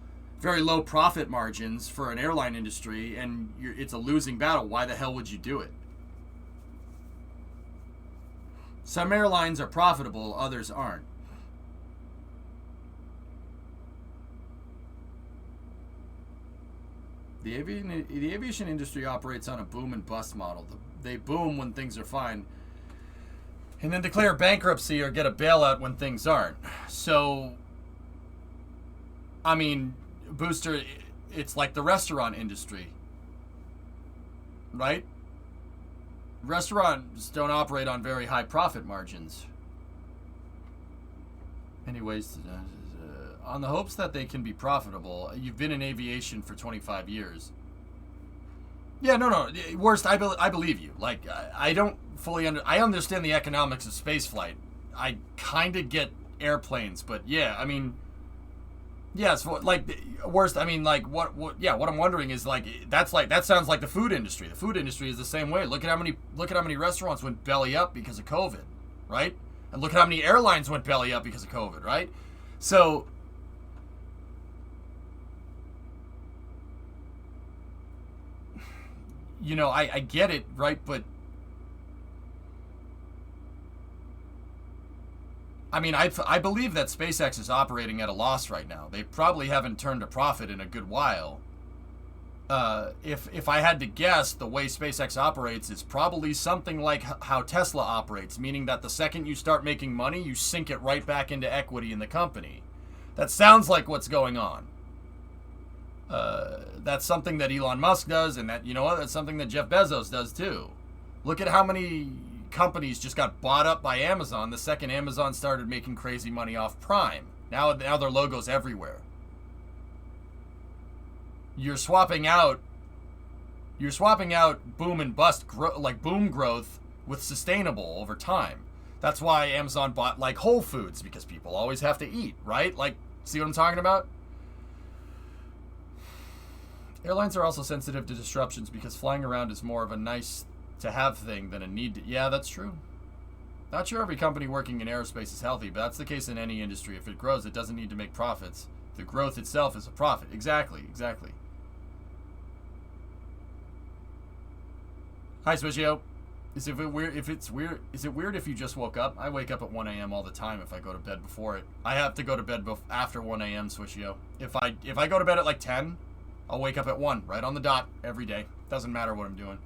profit margins for an airline industry and it's a losing battle, why the hell would you do it? Some airlines are profitable, others aren't. The aviation industry operates on a boom and bust model. They boom when things are fine, and then declare bankruptcy or get a bailout when things aren't. So, I mean, Booster, it's like the restaurant industry, right? restaurants don't operate on very high profit margins. Anyways, on the hopes that they can be profitable, you've been in aviation for 25 years. Yeah, no. Worst, I believe you. Like, I don't fully I understand the economics of spaceflight. I kind of get airplanes, but yeah, I mean, yes, like, worst, I mean, like, what I'm wondering is, like, that sounds like the food industry. The food industry is the same way. Look at how many restaurants went belly up because of COVID, right? And look at how many airlines went belly up because of COVID, right? So, you know, I get it, right? But I mean, I believe that SpaceX is operating at a loss right now. They probably haven't turned a profit in a good while. If I had to guess, the way SpaceX operates is probably something like how Tesla operates, meaning that the second you start making money, you sink it right back into equity in the company. That sounds like what's going on. That's something that Elon Musk does, and that, you know what, that's something that Jeff Bezos does too. Look at how many companies just got bought up by Amazon the second Amazon started making crazy money off Prime. Now their logo's everywhere. You're swapping out boom and bust like boom growth with sustainable over time. That's why Amazon bought like Whole Foods, because people always have to eat, right? Like, see what I'm talking about? Airlines are also sensitive to disruptions because flying around is more of a nice to have thing than a need to. Yeah, that's true. Not sure every company working in aerospace is healthy, but that's the case in any industry. If it grows, it doesn't need to make profits. The growth itself is a profit. Exactly. Hi, Swishio. Is it weird if you just woke up? I wake up at 1 a.m. all the time if I go to bed before it. I have to go to bed after 1 a.m. Swishio. If I go to bed at like 10, I'll wake up at 1, right on the dot, every day. Doesn't matter what I'm doing.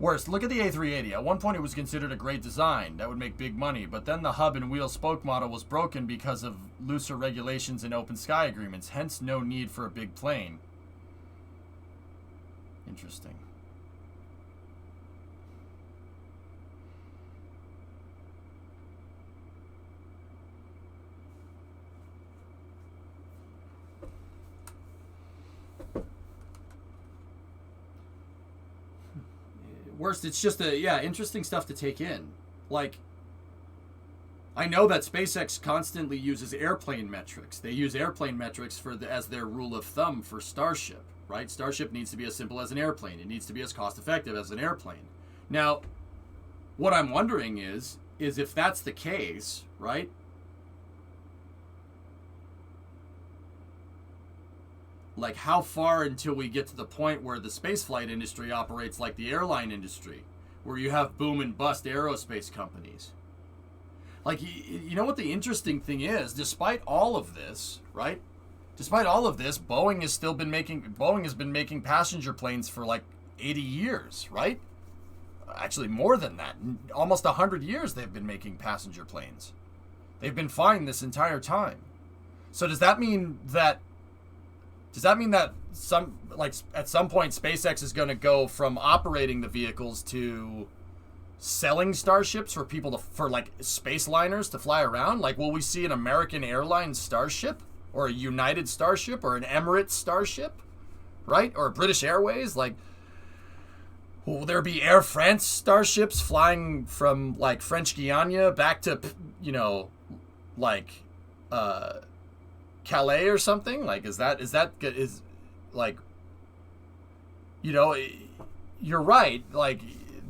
Worst, look at the A380. At one point it was considered a great design that would make big money, but then the hub and wheel spoke model was broken because of looser regulations and open sky agreements, hence no need for a big plane. Interesting. Worst, it's just interesting stuff to take in. Like, I know that SpaceX constantly uses airplane metrics. They use airplane metrics as their rule of thumb for Starship, right? Starship needs to be as simple as an airplane. It needs to be as cost effective as an airplane. Now, what I'm wondering is if that's the case, right? Like, how far until we get to the point where the spaceflight industry operates like the airline industry, where you have boom and bust aerospace companies? Like, you know what the interesting thing is? Despite all of this, right? Despite all of this, Boeing has been making passenger planes for like 80 years, right? Actually, more than that. Almost 100 years they've been making passenger planes. They've been fine this entire time. So does that mean that at some point SpaceX is going to go from operating the vehicles to selling starships for people for like space liners to fly around? Like, will we see an American Airlines Starship or a United Starship or an Emirates Starship, right? Or British Airways? Like, will there be Air France Starships flying from like French Guiana back to, you know, like, Calais or something? Like, is like, you know, you're right. Like,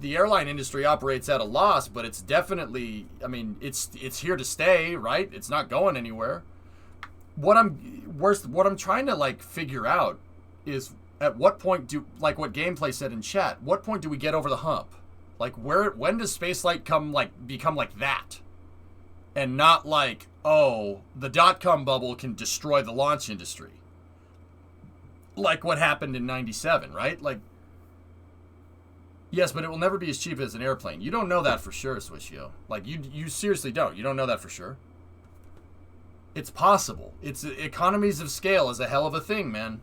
the airline industry operates at a loss, but it's definitely, I mean, it's here to stay, right? It's not going anywhere. What I'm trying to like figure out is at what point like what Gameplay said in chat, what point do we get over the hump? Like, when does spaceflight become like that? And not like, oh, the dot-com bubble can destroy the launch industry. Like what happened in 97, right? Like, yes, but it will never be as cheap as an airplane. You don't know that for sure, Swishio. Like, you seriously don't. You don't know that for sure. It's possible. It's economies of scale is a hell of a thing, man.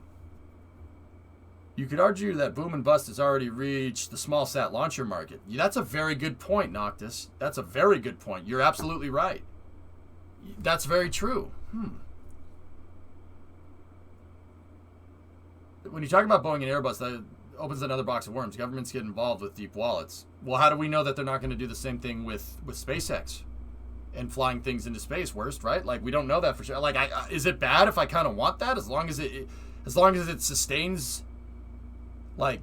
You could argue that boom and bust has already reached the small sat launcher market. Yeah, that's a very good point, Noctis. That's a very good point. You're absolutely right. That's very true. When you talk about Boeing and Airbus, that opens another box of worms. Governments get involved with deep wallets. Well, how do we know that they're not going to do the same thing with SpaceX and flying things into space? Worst, right? Like, we don't know that for sure. Like, is it bad if I kind of want that? As long as it sustains, like,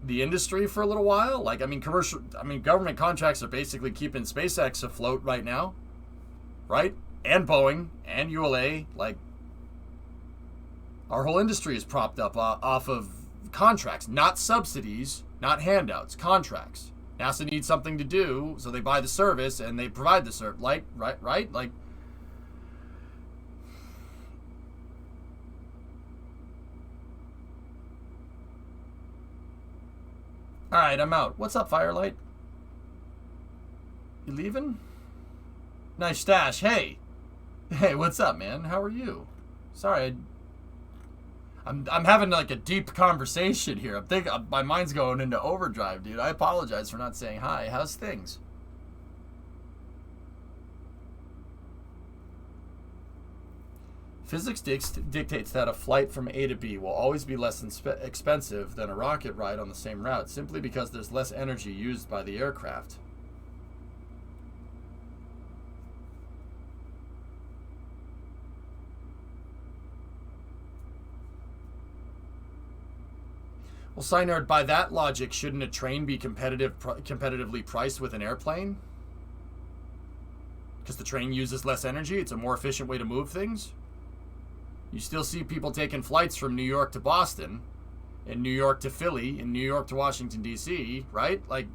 the industry for a little while. Like, government contracts are basically keeping SpaceX afloat right now, right? And Boeing and ULA. Like, our whole industry is propped up off of contracts, not subsidies, not handouts, contracts. NASA needs something to do, so they buy the service and they provide the service. Like, right? Like, all right, I'm out. What's up, Firelight? You leaving? Nice stash. Hey, what's up, man? How are you? Sorry, I'm having like a deep conversation here. I'm thinking my mind's going into overdrive, dude. I apologize for not saying hi. How's things? Physics dictates that a flight from A to B will always be less expensive than a rocket ride on the same route, simply because there's less energy used by the aircraft. Well, Synard, by that logic, shouldn't a train be competitively priced with an airplane? Because the train uses less energy? It's a more efficient way to move things? You still see people taking flights from New York to Boston, and New York to Philly, and New York to Washington, D.C., right? Like,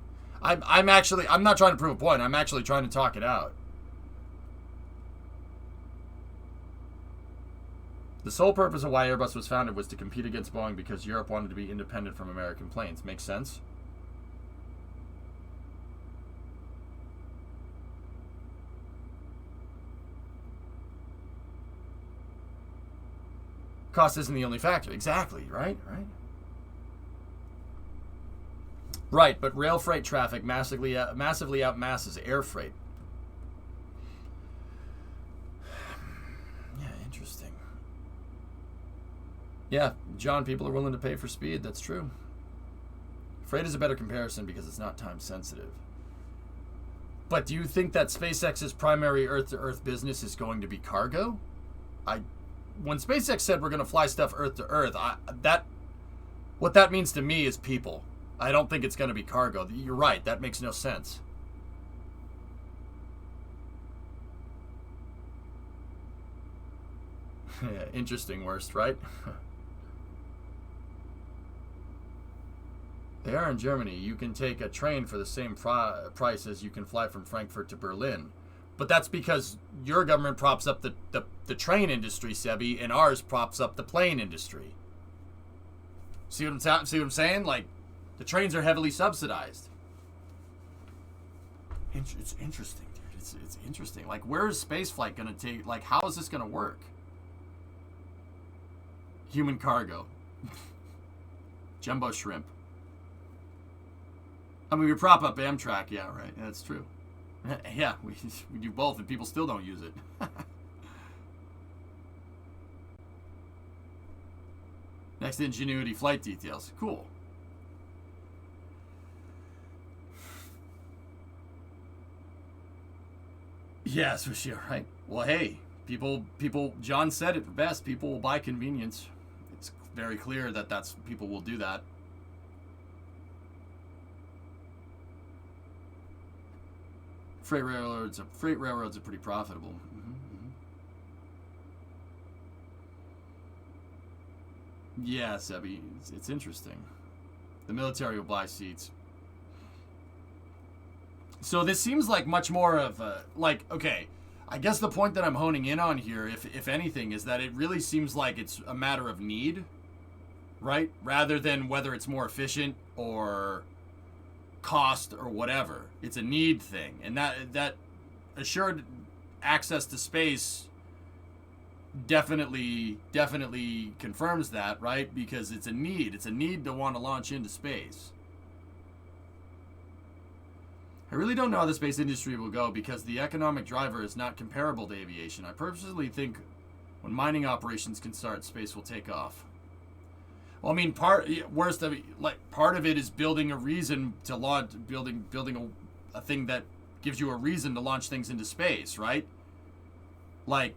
I'm not trying to prove a point. I'm actually trying to talk it out. The sole purpose of why Airbus was founded was to compete against Boeing because Europe wanted to be independent from American planes. Makes sense? Cost isn't the only factor. Exactly, right? Right, but rail freight traffic massively outmasses air freight. Yeah, John, people are willing to pay for speed. That's true. Freight is a better comparison because it's not time sensitive. But do you think that SpaceX's primary Earth-to-Earth business is going to be cargo? When SpaceX said we're going to fly stuff Earth to Earth, what that means to me is people. I don't think it's going to be cargo. You're right. That makes no sense. Yeah, interesting, worst, right? They are in Germany. You can take a train for the same price as you can fly from Frankfurt to Berlin. But that's because your government props up the train industry, Sebi, and ours props up the plane industry. See what I'm saying? Like, the trains are heavily subsidized. It's interesting, dude. It's interesting. Like, where is spaceflight going to take... Like, how is this going to work? Human cargo. Jumbo shrimp. I mean, we prop up Amtrak, yeah, right. That's true. Yeah, we do both, and people still don't use it. Next, Ingenuity flight details. Cool. Yeah, sushi, right. Well, hey, people, John said it best, people will buy convenience. It's very clear that people will do that. Freight railroads are pretty profitable. Yeah, Sebi, it's interesting. The military will buy seats. So this seems like much more of a, like, okay, I guess the point that I'm honing in on here, if anything, is that it really seems like it's a matter of need, right? Rather than whether it's more efficient or cost or whatever. It's a need thing. And that assured access to space definitely confirms that, right? Because it's a need. It's a need to want to launch into space. I really don't know how the space industry will go because the economic driver is not comparable to aviation. I personally think when mining operations can start, space will take off. Well, I mean, part of it is building a reason to launch, building a thing that gives you a reason to launch things into space, right? Like,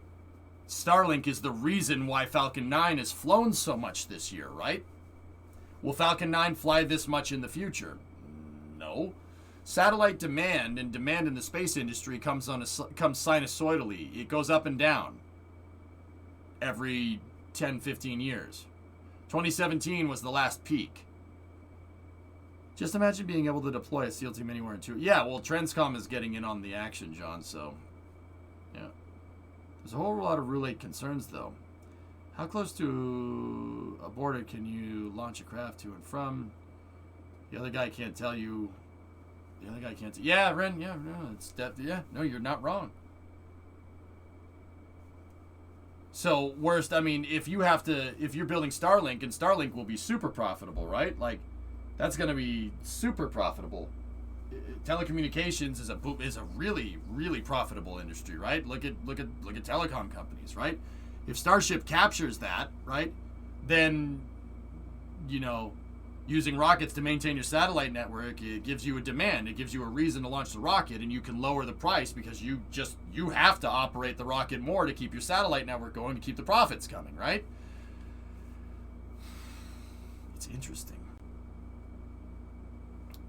Starlink is the reason why Falcon 9 has flown so much this year, right? Will Falcon 9 fly this much in the future? No. Satellite demand and demand in the space industry comes sinusoidally. It goes up and down every 10, 15 years. 2017 was the last peak. Just imagine being able to deploy a SEAL team anywhere in two. Yeah, well, Transcom is getting in on the action, John, so yeah. There's a whole lot of Rule 8 concerns, though. How close to a border can you launch a craft to and from? The other guy can't tell you. The other guy can't. Yeah, Ren. Yeah, no, no, you're not wrong. So worst, I mean, if you're building Starlink, and Starlink will be super profitable, right? Like, that's going to be super profitable. Telecommunications is a really, really profitable industry, right? Look at telecom companies, right? If Starship captures that, right, then, you know, using rockets to maintain your satellite network, it gives you a demand. It gives you a reason to launch the rocket, and you can lower the price because you have to operate the rocket more to keep your satellite network going, to keep the profits coming, right? It's interesting.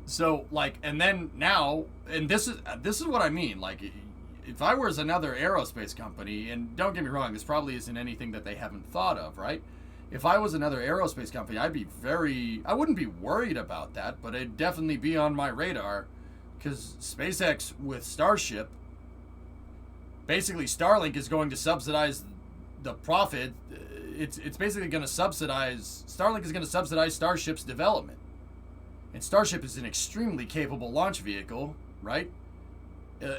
So, like, and then now, and this is what I mean, like, if I was another aerospace company, and don't get me wrong, this probably isn't anything that they haven't thought of, right? If I was another aerospace company, I wouldn't be worried about that, but it'd definitely be on my radar, because SpaceX with Starship, basically Starlink is going to subsidize the profit. It's basically going to subsidize, Starlink is going to subsidize Starship's development. And Starship is an extremely capable launch vehicle, right?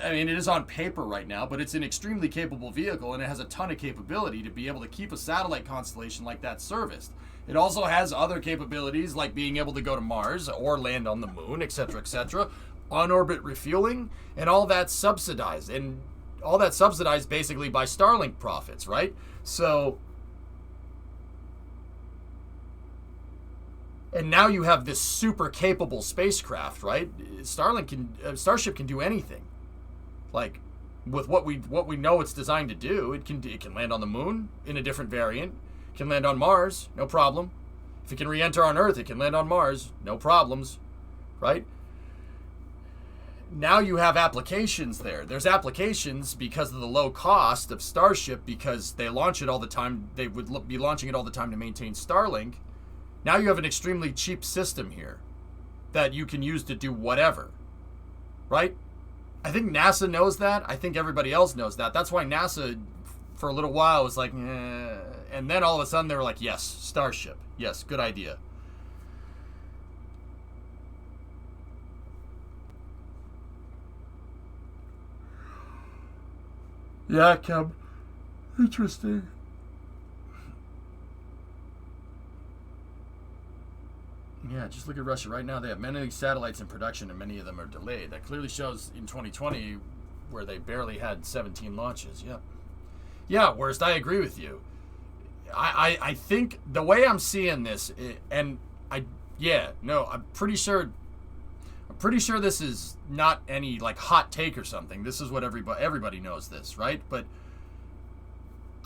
I mean, it is on paper right now, but it's an extremely capable vehicle, and it has a ton of capability to be able to keep a satellite constellation like that serviced. It also has other capabilities, like being able to go to Mars or land on the moon, etc., on-orbit refueling, and all that's subsidized. And all that's subsidized basically by Starlink profits, right? So, and now you have this super capable spacecraft, right? Starship can do anything. Like, with what we know it's designed to do, it can land on the moon in a different variant. It can land on Mars, no problem. If it can re-enter on Earth, it can land on Mars, no problems, right? Now you have applications there. There's applications because of the low cost of Starship, because they launch it all the time. They would be launching it all the time to maintain Starlink. Now you have an extremely cheap system here that you can use to do whatever, right? I think NASA knows that. I think everybody else knows that. That's why NASA, for a little while, was like, eh. And then all of a sudden they were like, yes, Starship. Yes, good idea. Yeah, Kev. Interesting. Yeah, just look at Russia right now. They have many satellites in production, and many of them are delayed. That clearly shows in 2020 where they barely had 17 launches. Yep. Yeah, worst. I agree with you. I think the way I'm seeing this, and I'm pretty sure this is not any like hot take or something. This is what everybody knows this, right? But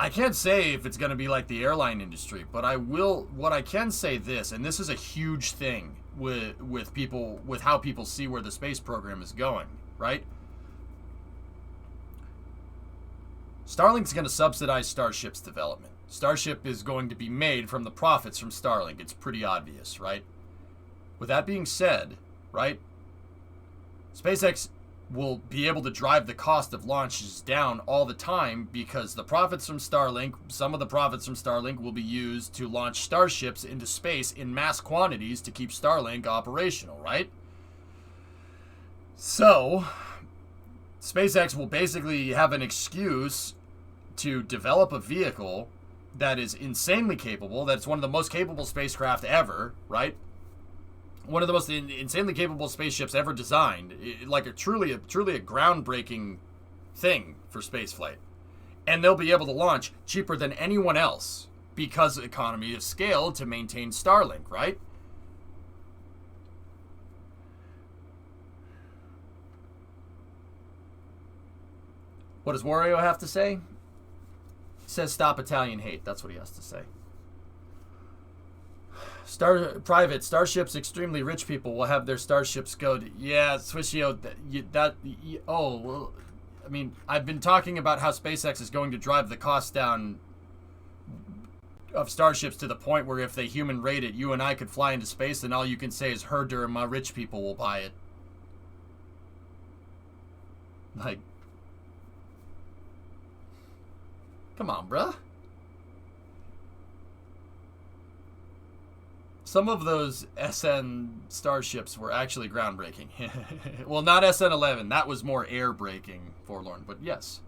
I can't say if it's going to be like the airline industry, but what I can say this, and this is a huge thing with people, with how people see where the space program is going, right? Starlink's going to subsidize Starship's development. Starship is going to be made from the profits from Starlink. It's pretty obvious, right? With that being said, right, SpaceX will be able to drive the cost of launches down all the time, because the profits from Starlink, some of the profits from Starlink will be used to launch Starships into space in mass quantities to keep Starlink operational, right? So, SpaceX will basically have an excuse to develop a vehicle that is insanely capable, that's one of the most capable spacecraft ever, right? One of the most insanely capable spaceships ever designed, like a truly a groundbreaking thing for spaceflight. And they'll be able to launch cheaper than anyone else because of economy of scale to maintain Starlink, right? What does Wario have to say? He says stop Italian hate. That's what he has to say. Starships, extremely rich people will have their starships go to, yeah, Swishio, well, I mean, I've been talking about how SpaceX is going to drive the cost down of starships to the point where if they human rate it, you and I could fly into space and all you can say is herder and my rich people will buy it. Like, come on, bruh. Some of those SN starships were actually groundbreaking. Well, not SN-11. That was more air-breaking, forlorn, but yes.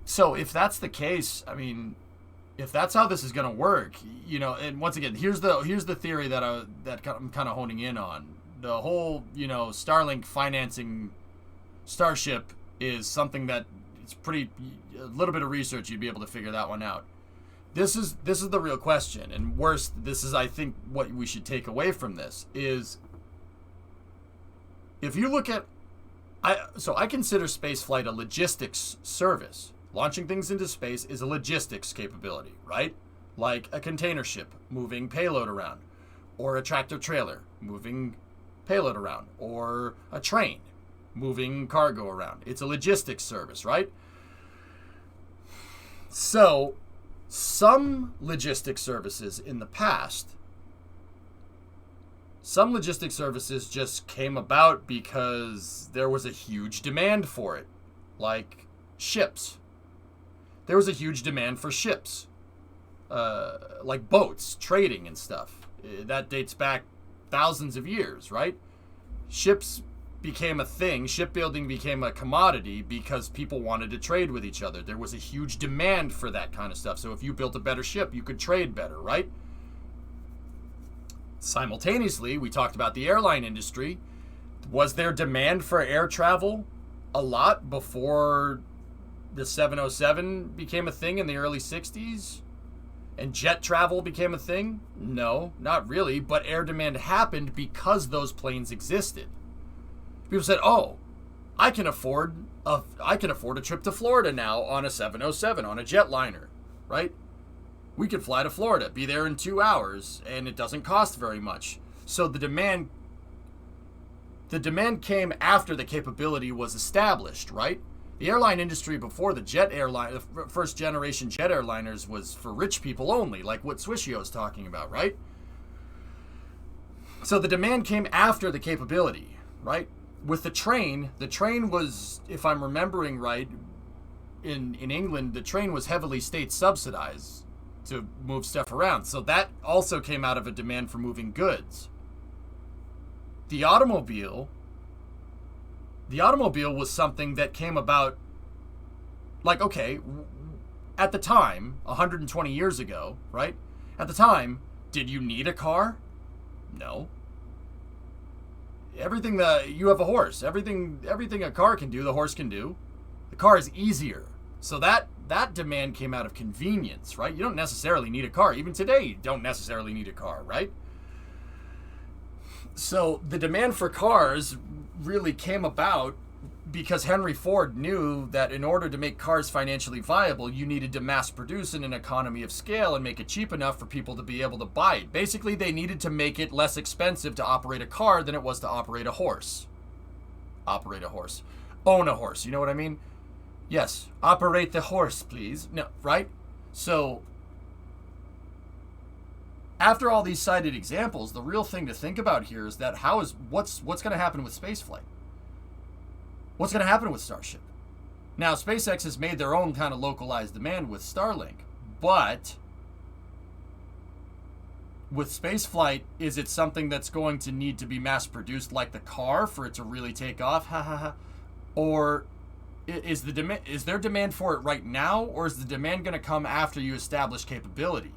So if that's the case, I mean, if that's how this is going to work, you know, and once again, here's the theory that I'm kind of honing in on. The whole, you know, Starlink financing Starship is something that it's pretty, a little bit of research, you'd be able to figure that one out. This is the real question, and worse, this is, I think, what we should take away from this is, if you look at, I consider spaceflight a logistics service. Launching things into space is a logistics capability, right? Like a container ship moving payload around, or a tractor trailer moving payload around, or a train moving cargo around. It's a logistics service, right? So, some logistics services in the past, some logistics services just came about because there was a huge demand for it. Like ships. There was a huge demand for ships. Like boats, trading and stuff. That dates back thousands of years, right? Ships became a thing. Shipbuilding became a commodity because people wanted to trade with each other. There was a huge demand for that kind of stuff. So if you built a better ship, you could trade better, right? Simultaneously, we talked about the airline industry. Was there demand for air travel a lot before the 707 became a thing in the early 60s? And jet travel became a thing? No, not really. But air demand happened because those planes existed. People said, "Oh, I can afford a trip to Florida now on a 707 on a jetliner, right? We could fly to Florida, be there in 2 hours, and it doesn't cost very much." So the demand came after the capability was established, right? The airline industry before the first generation jet airliners was for rich people only, like what Swishio is talking about, right? So the demand came after the capability, right? With the train was, if I'm remembering right, in England, the train was heavily state subsidized to move stuff around. So that also came out of a demand for moving goods. The automobile was something that came about, like, okay, at the time, 120 years ago, right? At the time, did you need a car? No. Everything you have a horse. Everything a car can do, the horse can do. The car is easier. So that demand came out of convenience, right? You don't necessarily need a car. Even today, you don't necessarily need a car, right? So the demand for cars really came about because Henry Ford knew that in order to make cars financially viable, you needed to mass produce in an economy of scale and make it cheap enough for people to be able to buy it. Basically, they needed to make it less expensive to operate a car than it was to operate a horse. Operate a horse. Own a horse, you know what I mean? Yes, operate the horse, please. No, right? So, after all these cited examples, the real thing to think about here is that what's going to happen with spaceflight? What's going to happen with Starship? Now, SpaceX has made their own kind of localized demand with Starlink, but with spaceflight, is it something that's going to need to be mass produced like the car for it to really take off? Ha ha ha. Or is there demand for it right now, or is the demand going to come after you establish capability?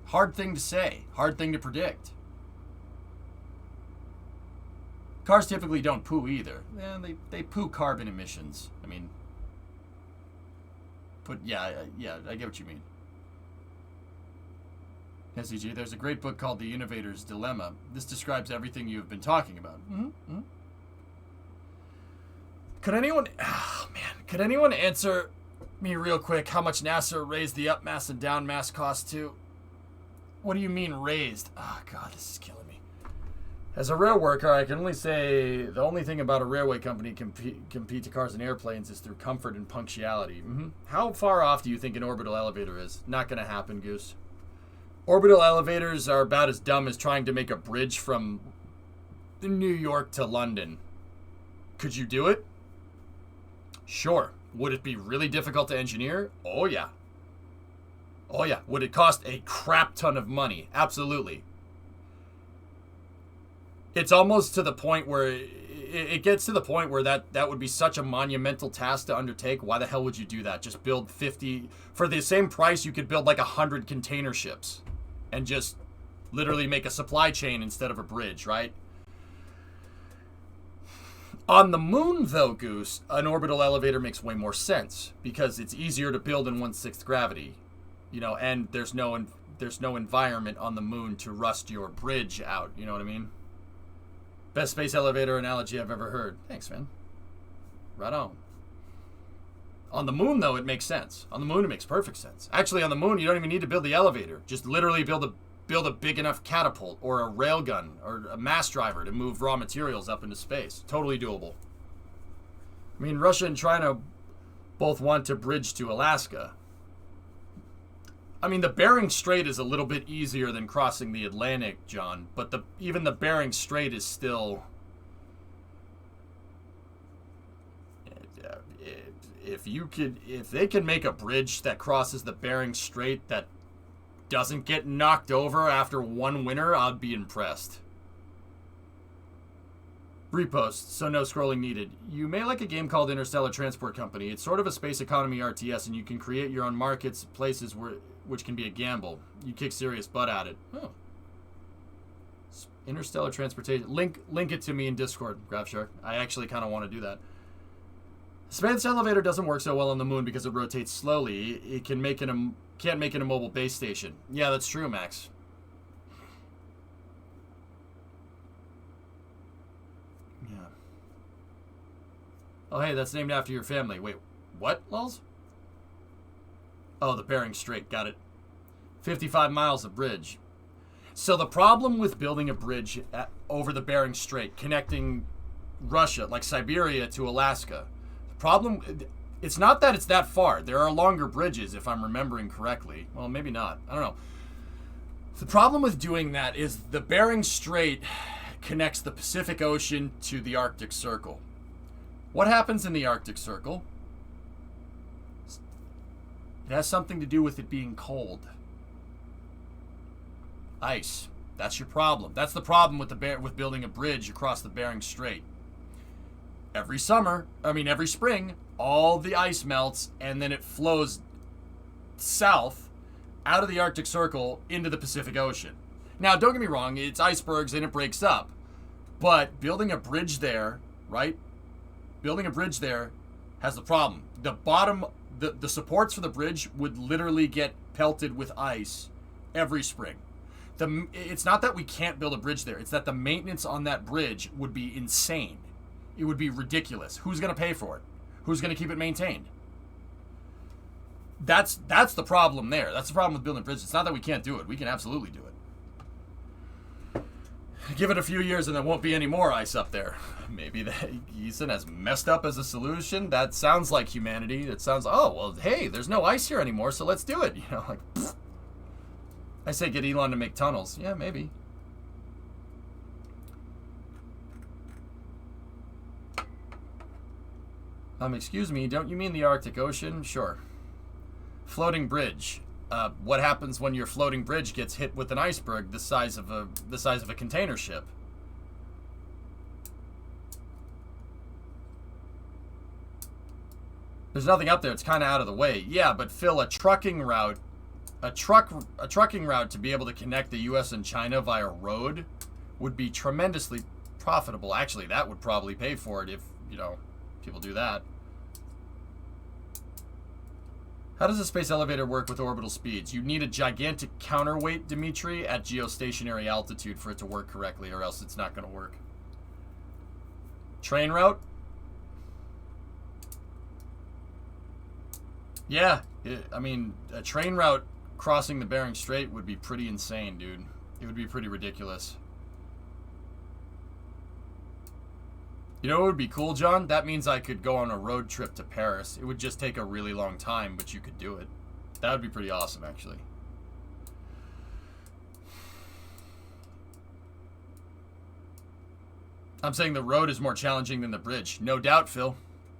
Hard thing to say. Hard thing to predict. Cars typically don't poo either. Yeah, they poo carbon emissions. I mean, but yeah, I get what you mean. SCG, there's a great book called The Innovator's Dilemma. This describes everything you have been talking about. Mm-hmm. Could anyone answer me real quick how much NASA raised the up mass and down mass cost to? What do you mean raised? Oh God, this is killing me. As a rail worker, I can only say the only thing about a railway company compete to cars and airplanes is through comfort and punctuality. Mm-hmm. How far off do you think an orbital elevator is? Not gonna happen, Goose. Orbital elevators are about as dumb as trying to make a bridge from New York to London. Could you do it? Sure. Would it be really difficult to engineer? Oh yeah. Oh yeah. Would it cost a crap ton of money? Absolutely. It's almost to the point where it gets to the point where that would be such a monumental task to undertake. Why the hell would you do that? Just build 50 for the same price. You could build like 100 container ships and just literally make a supply chain instead of a bridge, right? On the moon, though, Goose, an orbital elevator makes way more sense because it's easier to build in 1/6 gravity, you know, and there's no environment on the moon to rust your bridge out. You know what I mean? Best space elevator analogy I've ever heard. Thanks, man. Right on. On the moon, though, it makes sense. On the moon, it makes perfect sense. Actually, on the moon, you don't even need to build the elevator. Just literally build a big enough catapult or a railgun or a mass driver to move raw materials up into space. Totally doable. I mean, Russia and China both want to bridge to Alaska. I mean, the Bering Strait is a little bit easier than crossing the Atlantic, John, but even the Bering Strait is still... If they can make a bridge that crosses the Bering Strait that doesn't get knocked over after one winter, I'd be impressed. Repost, so no scrolling needed. You may like a game called Interstellar Transport Company. It's sort of a space economy RTS, and you can create your own markets, places which can be a gamble. You kick serious butt at it. Oh. Interstellar Transportation. Link it to me in Discord, GraphShark. I actually kind of want to do that. Space elevator doesn't work so well on the moon because it rotates slowly. It can't make it a mobile base station. Yeah, that's true, Max. Yeah. Oh, hey, that's named after your family. Wait, what, lols? Oh, the Bering Strait. Got it. 55 miles of bridge. So the problem with building a bridge over the Bering Strait, connecting Russia, like Siberia, to Alaska, problem, it's not that it's that far. There are longer bridges, if I'm remembering correctly. Well, maybe not. I don't know. The problem with doing that is the Bering Strait connects the Pacific Ocean to the Arctic Circle. What happens in the Arctic Circle? It has something to do with it being cold. Ice. That's your problem. That's the problem with with building a bridge across the Bering Strait. Every spring, all the ice melts and then it flows south out of the Arctic Circle into the Pacific Ocean. Now, don't get me wrong, it's icebergs and it breaks up. But building a bridge there, right? Building a bridge there has the problem. The bottom, the supports for the bridge would literally get pelted with ice every spring. It's not that we can't build a bridge there. It's that the maintenance on that bridge would be insane. It would be ridiculous. Who's going to pay for it? Who's going to keep it maintained? That's the problem there. That's the problem with building bridges. It's not that we can't do it. We can absolutely do it. Give it a few years and there won't be any more ice up there. Maybe that isn't as messed up as a solution. That sounds like humanity. It sounds, oh, well, hey, there's no ice here anymore, so let's do it. You know, like, pfft. I say get Elon to make tunnels. Yeah, maybe. Excuse me, don't you mean the Arctic Ocean? Sure. Floating bridge. What happens when your floating bridge gets hit with an iceberg the size of a container ship? There's nothing up there. It's kind of out of the way. Yeah, but Phil, a trucking route to be able to connect the U.S. and China via road would be tremendously profitable. Actually, that would probably pay for it if, you know, people do that. How does a space elevator work with orbital speeds? You need a gigantic counterweight, Dimitri, at geostationary altitude for it to work correctly, or else it's not going to work. Train route? Yeah, I mean, a train route crossing the Bering Strait would be pretty insane, dude. It would be pretty ridiculous. You know what would be cool, John? That means I could go on a road trip to Paris. It would just take a really long time, but you could do it. That would be pretty awesome, actually. I'm saying the road is more challenging than the bridge. No doubt, Phil.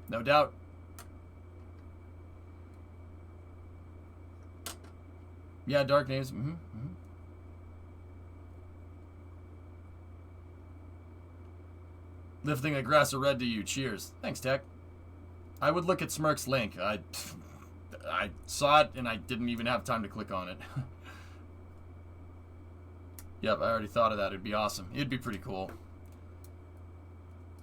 No doubt. Yeah, Dark Names. Lifting the grass of red to you. Cheers. Thanks, Tech. I would look at Smirk's link. I saw it, and I didn't even have time to click on it. Yep, I already thought of that. It'd be awesome. It'd be pretty cool.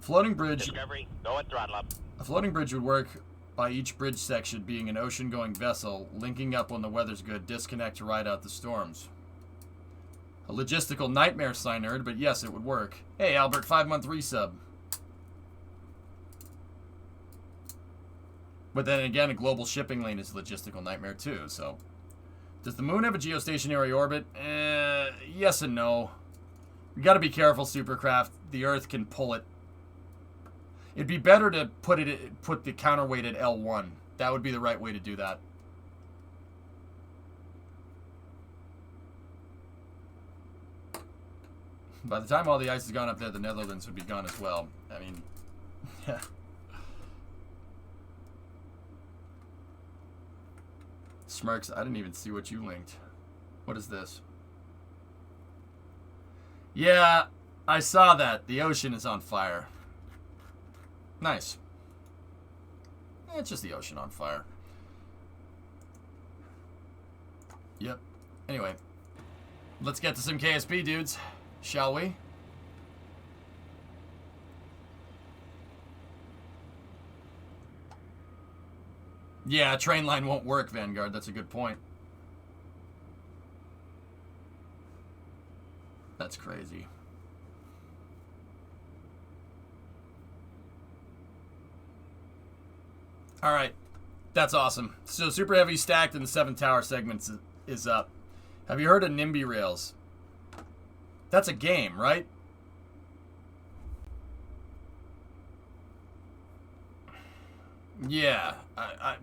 Floating bridge. Discovery, go and throttle up. A floating bridge would work by each bridge section being an ocean-going vessel, linking up when the weather's good, disconnect to ride out the storms. A logistical nightmare, Nerd, but yes, it would work. Hey, Albert, 5-month resub. But then again, a global shipping lane is a logistical nightmare too, so. Does the moon have a geostationary orbit? Yes and no. You gotta be careful, Supercraft. The Earth can pull it. It'd be better to put the counterweight at L1. That would be the right way to do that. By the time all the ice has gone up there, the Netherlands would be gone as well. I mean, yeah. Smirks, I didn't even see what you linked. What is this? Yeah, I saw that. The ocean is on fire. Nice. It's just the ocean on fire. Yep. Anyway, let's get to some KSP, dudes. Shall we? Yeah, train line won't work, Vanguard. That's a good point. That's crazy. All right. That's awesome. So Super Heavy stacked in the 7 tower segments is up. Have you heard of NIMBY Rails? That's a game, right? Yeah,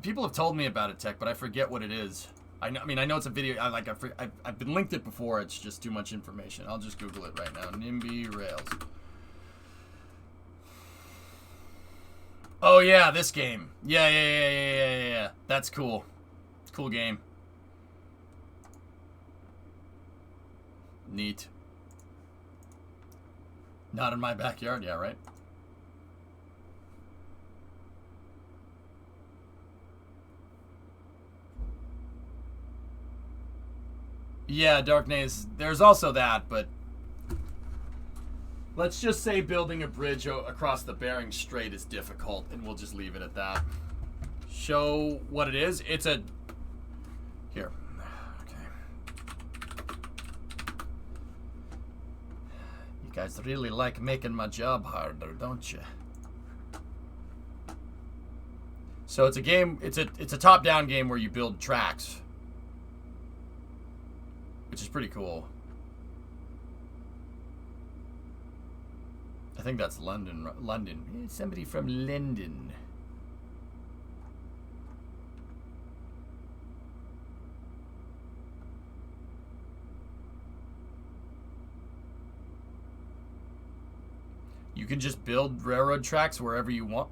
people have told me about it, Tech, but I forget what it is. I mean, I know it's a video. I've been linked it before. It's just too much information. I'll just Google it right now. NIMBY Rails. Oh yeah, this game. Yeah. That's cool. Cool game. Neat. Not in my backyard, yeah, right? Yeah, Dark Naze, there's also that, but let's just say building a bridge across the Bering Strait is difficult, and we'll just leave it at that. Show what it is. It's a... Here. Okay. You guys really like making my job harder, don't you? So it's a game, it's a top-down game where you build tracks, which is pretty cool. I think that's London. It's somebody from London. You can just build railroad tracks wherever you want.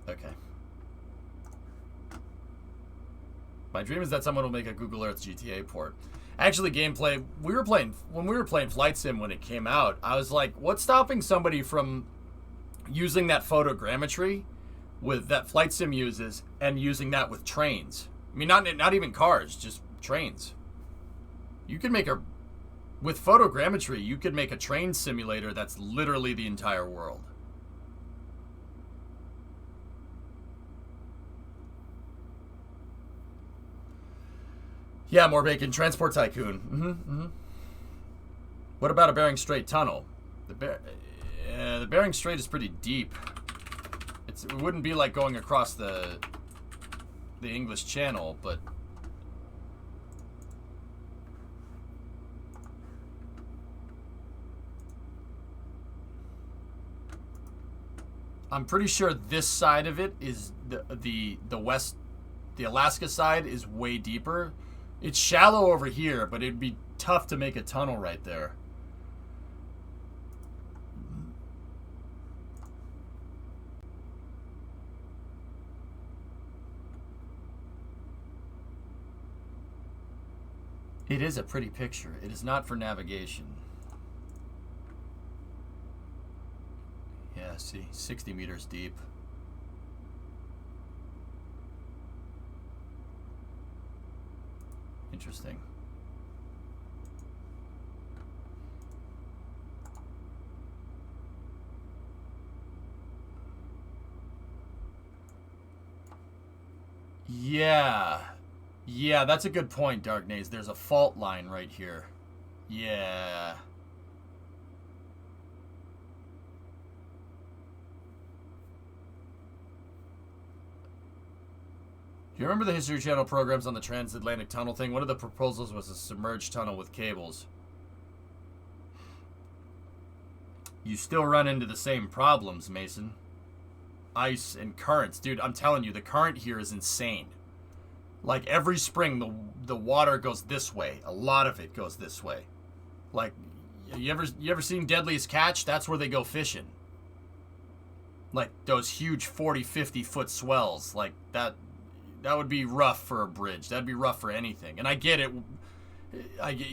Okay. My dream is that someone will make a Google Earth GTA port. Actually, gameplay, when we were playing Flight Sim when it came out, I was like, what's stopping somebody from using that photogrammetry with that Flight Sim uses and using that with trains? I mean, not even cars, just trains. You could make with photogrammetry, you could make a train simulator that's literally the entire world. Yeah, more bacon. Transport Tycoon. What about a Bering Strait tunnel? The Bering Strait is pretty deep. It wouldn't be like going across the English Channel, but I'm pretty sure this side of it is the west. The Alaska side is way deeper. It's shallow over here, but it'd be tough to make a tunnel right there. It is a pretty picture. It is not for navigation. Yeah, see, 60 meters deep. Interesting. Yeah, that's a good point, Darknaze. There's a fault line right here. Yeah. Do you remember the History Channel programs on the transatlantic tunnel thing? One of the proposals was a submerged tunnel with cables. You still run into the same problems, Mason. Ice and currents. Dude, I'm telling you, the current here is insane. Like, every spring, the water goes this way. A lot of it goes this way. Like, you ever seen Deadliest Catch? That's where they go fishing. Like, those huge 40, 50-foot swells. Like, that would be rough for a bridge. That'd be rough for anything. And I get it.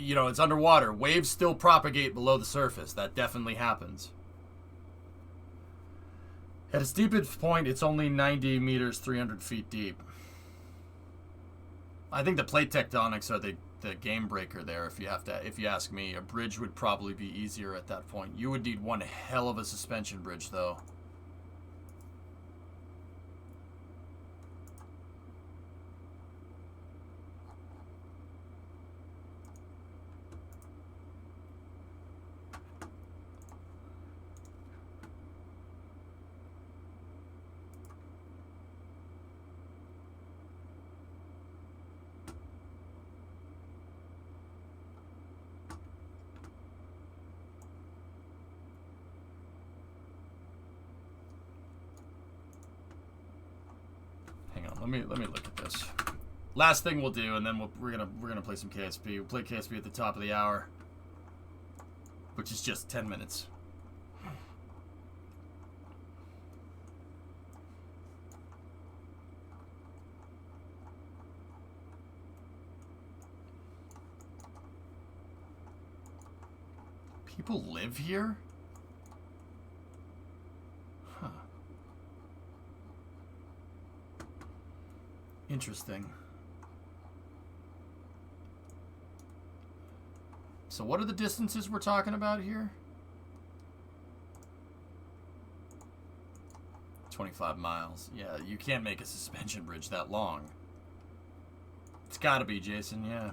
You know, it's underwater. Waves still propagate below the surface. That definitely happens. At its deepest point, it's only 90 meters, 300 feet deep. I think the plate tectonics are the game breaker there. If you ask me, a bridge would probably be easier at that point. You would need one hell of a suspension bridge, though. Let me look at this. Last thing we'll do, and then we're gonna play some KSP. We'll play KSP at the top of the hour, which is just 10 minutes. People live here? Huh. Interesting. So what are the distances we're talking about here? 25 miles. Yeah, you can't make a suspension bridge that long. It's gotta be, Jason, yeah.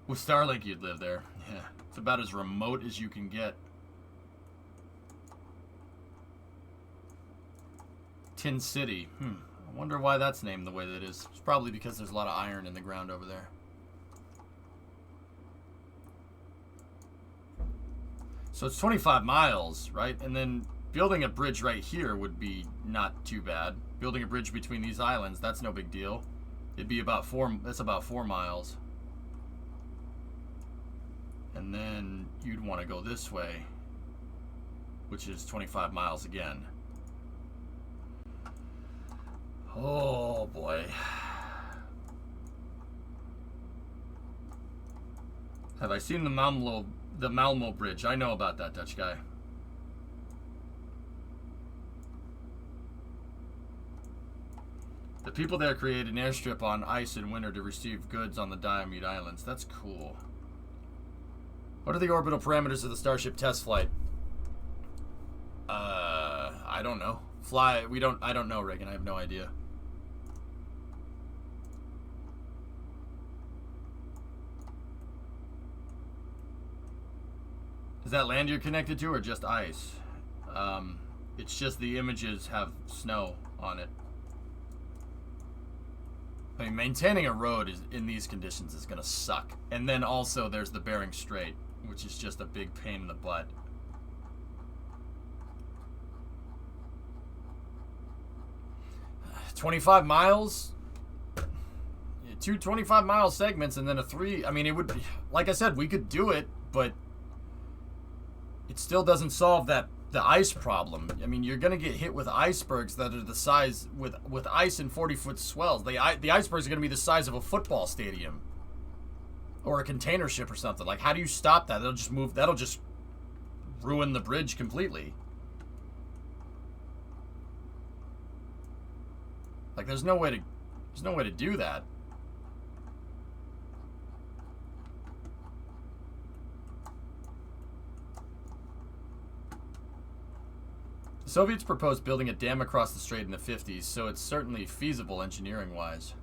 With Starlink, you'd live there. Yeah, it's about as remote as you can get. Tin City. I wonder why that's named the way that it is. It's probably because there's a lot of iron in the ground over there. So it's 25 miles, right? And then building a bridge right here would be not too bad. Building a bridge between these islands, that's no big deal. It'd be about that's about 4 miles. And then you'd want to go this way, which is 25 miles again. Oh boy. Have I seen the Malmo Bridge? I know about that, Dutch guy. The people there created an airstrip on ice in winter to receive goods on the Diomede Islands. That's cool. What are the orbital parameters of the Starship test flight? I don't know. I don't know, Reagan. I have no idea. Is that land you're connected to or just ice? It's just the images have snow on it. I mean, maintaining a road in these conditions is going to suck. And then also there's the Bering Strait, which is just a big pain in the butt. Uh, 25 miles? Two 25-mile segments and then a 3. I mean, it would be, like I said, we could do it, but it still doesn't solve the ice problem. I mean, you're going to get hit with icebergs that are the size, with ice and 40-foot swells. The icebergs are going to be the size of a football stadium. Or a container ship or something. Like, how do you stop that? That'll just ruin the bridge completely. Like, there's no way to do that. The Soviets proposed building a dam across the strait in the 50s, so it's certainly feasible engineering-wise.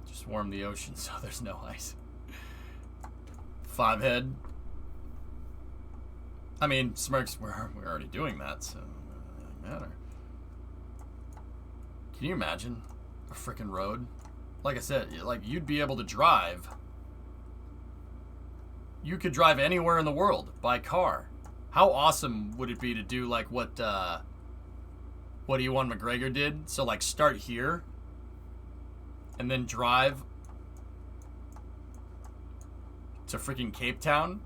Just warm the ocean so there's no ice. 5-head. I mean, Smirks, we're already doing that, so it doesn't matter. Can you imagine a frickin' road? Like I said, like, you'd be able to drive. You could drive anywhere in the world by car. How awesome would it be to do like what Ewan McGregor did? So like start here and then drive to freaking Cape Town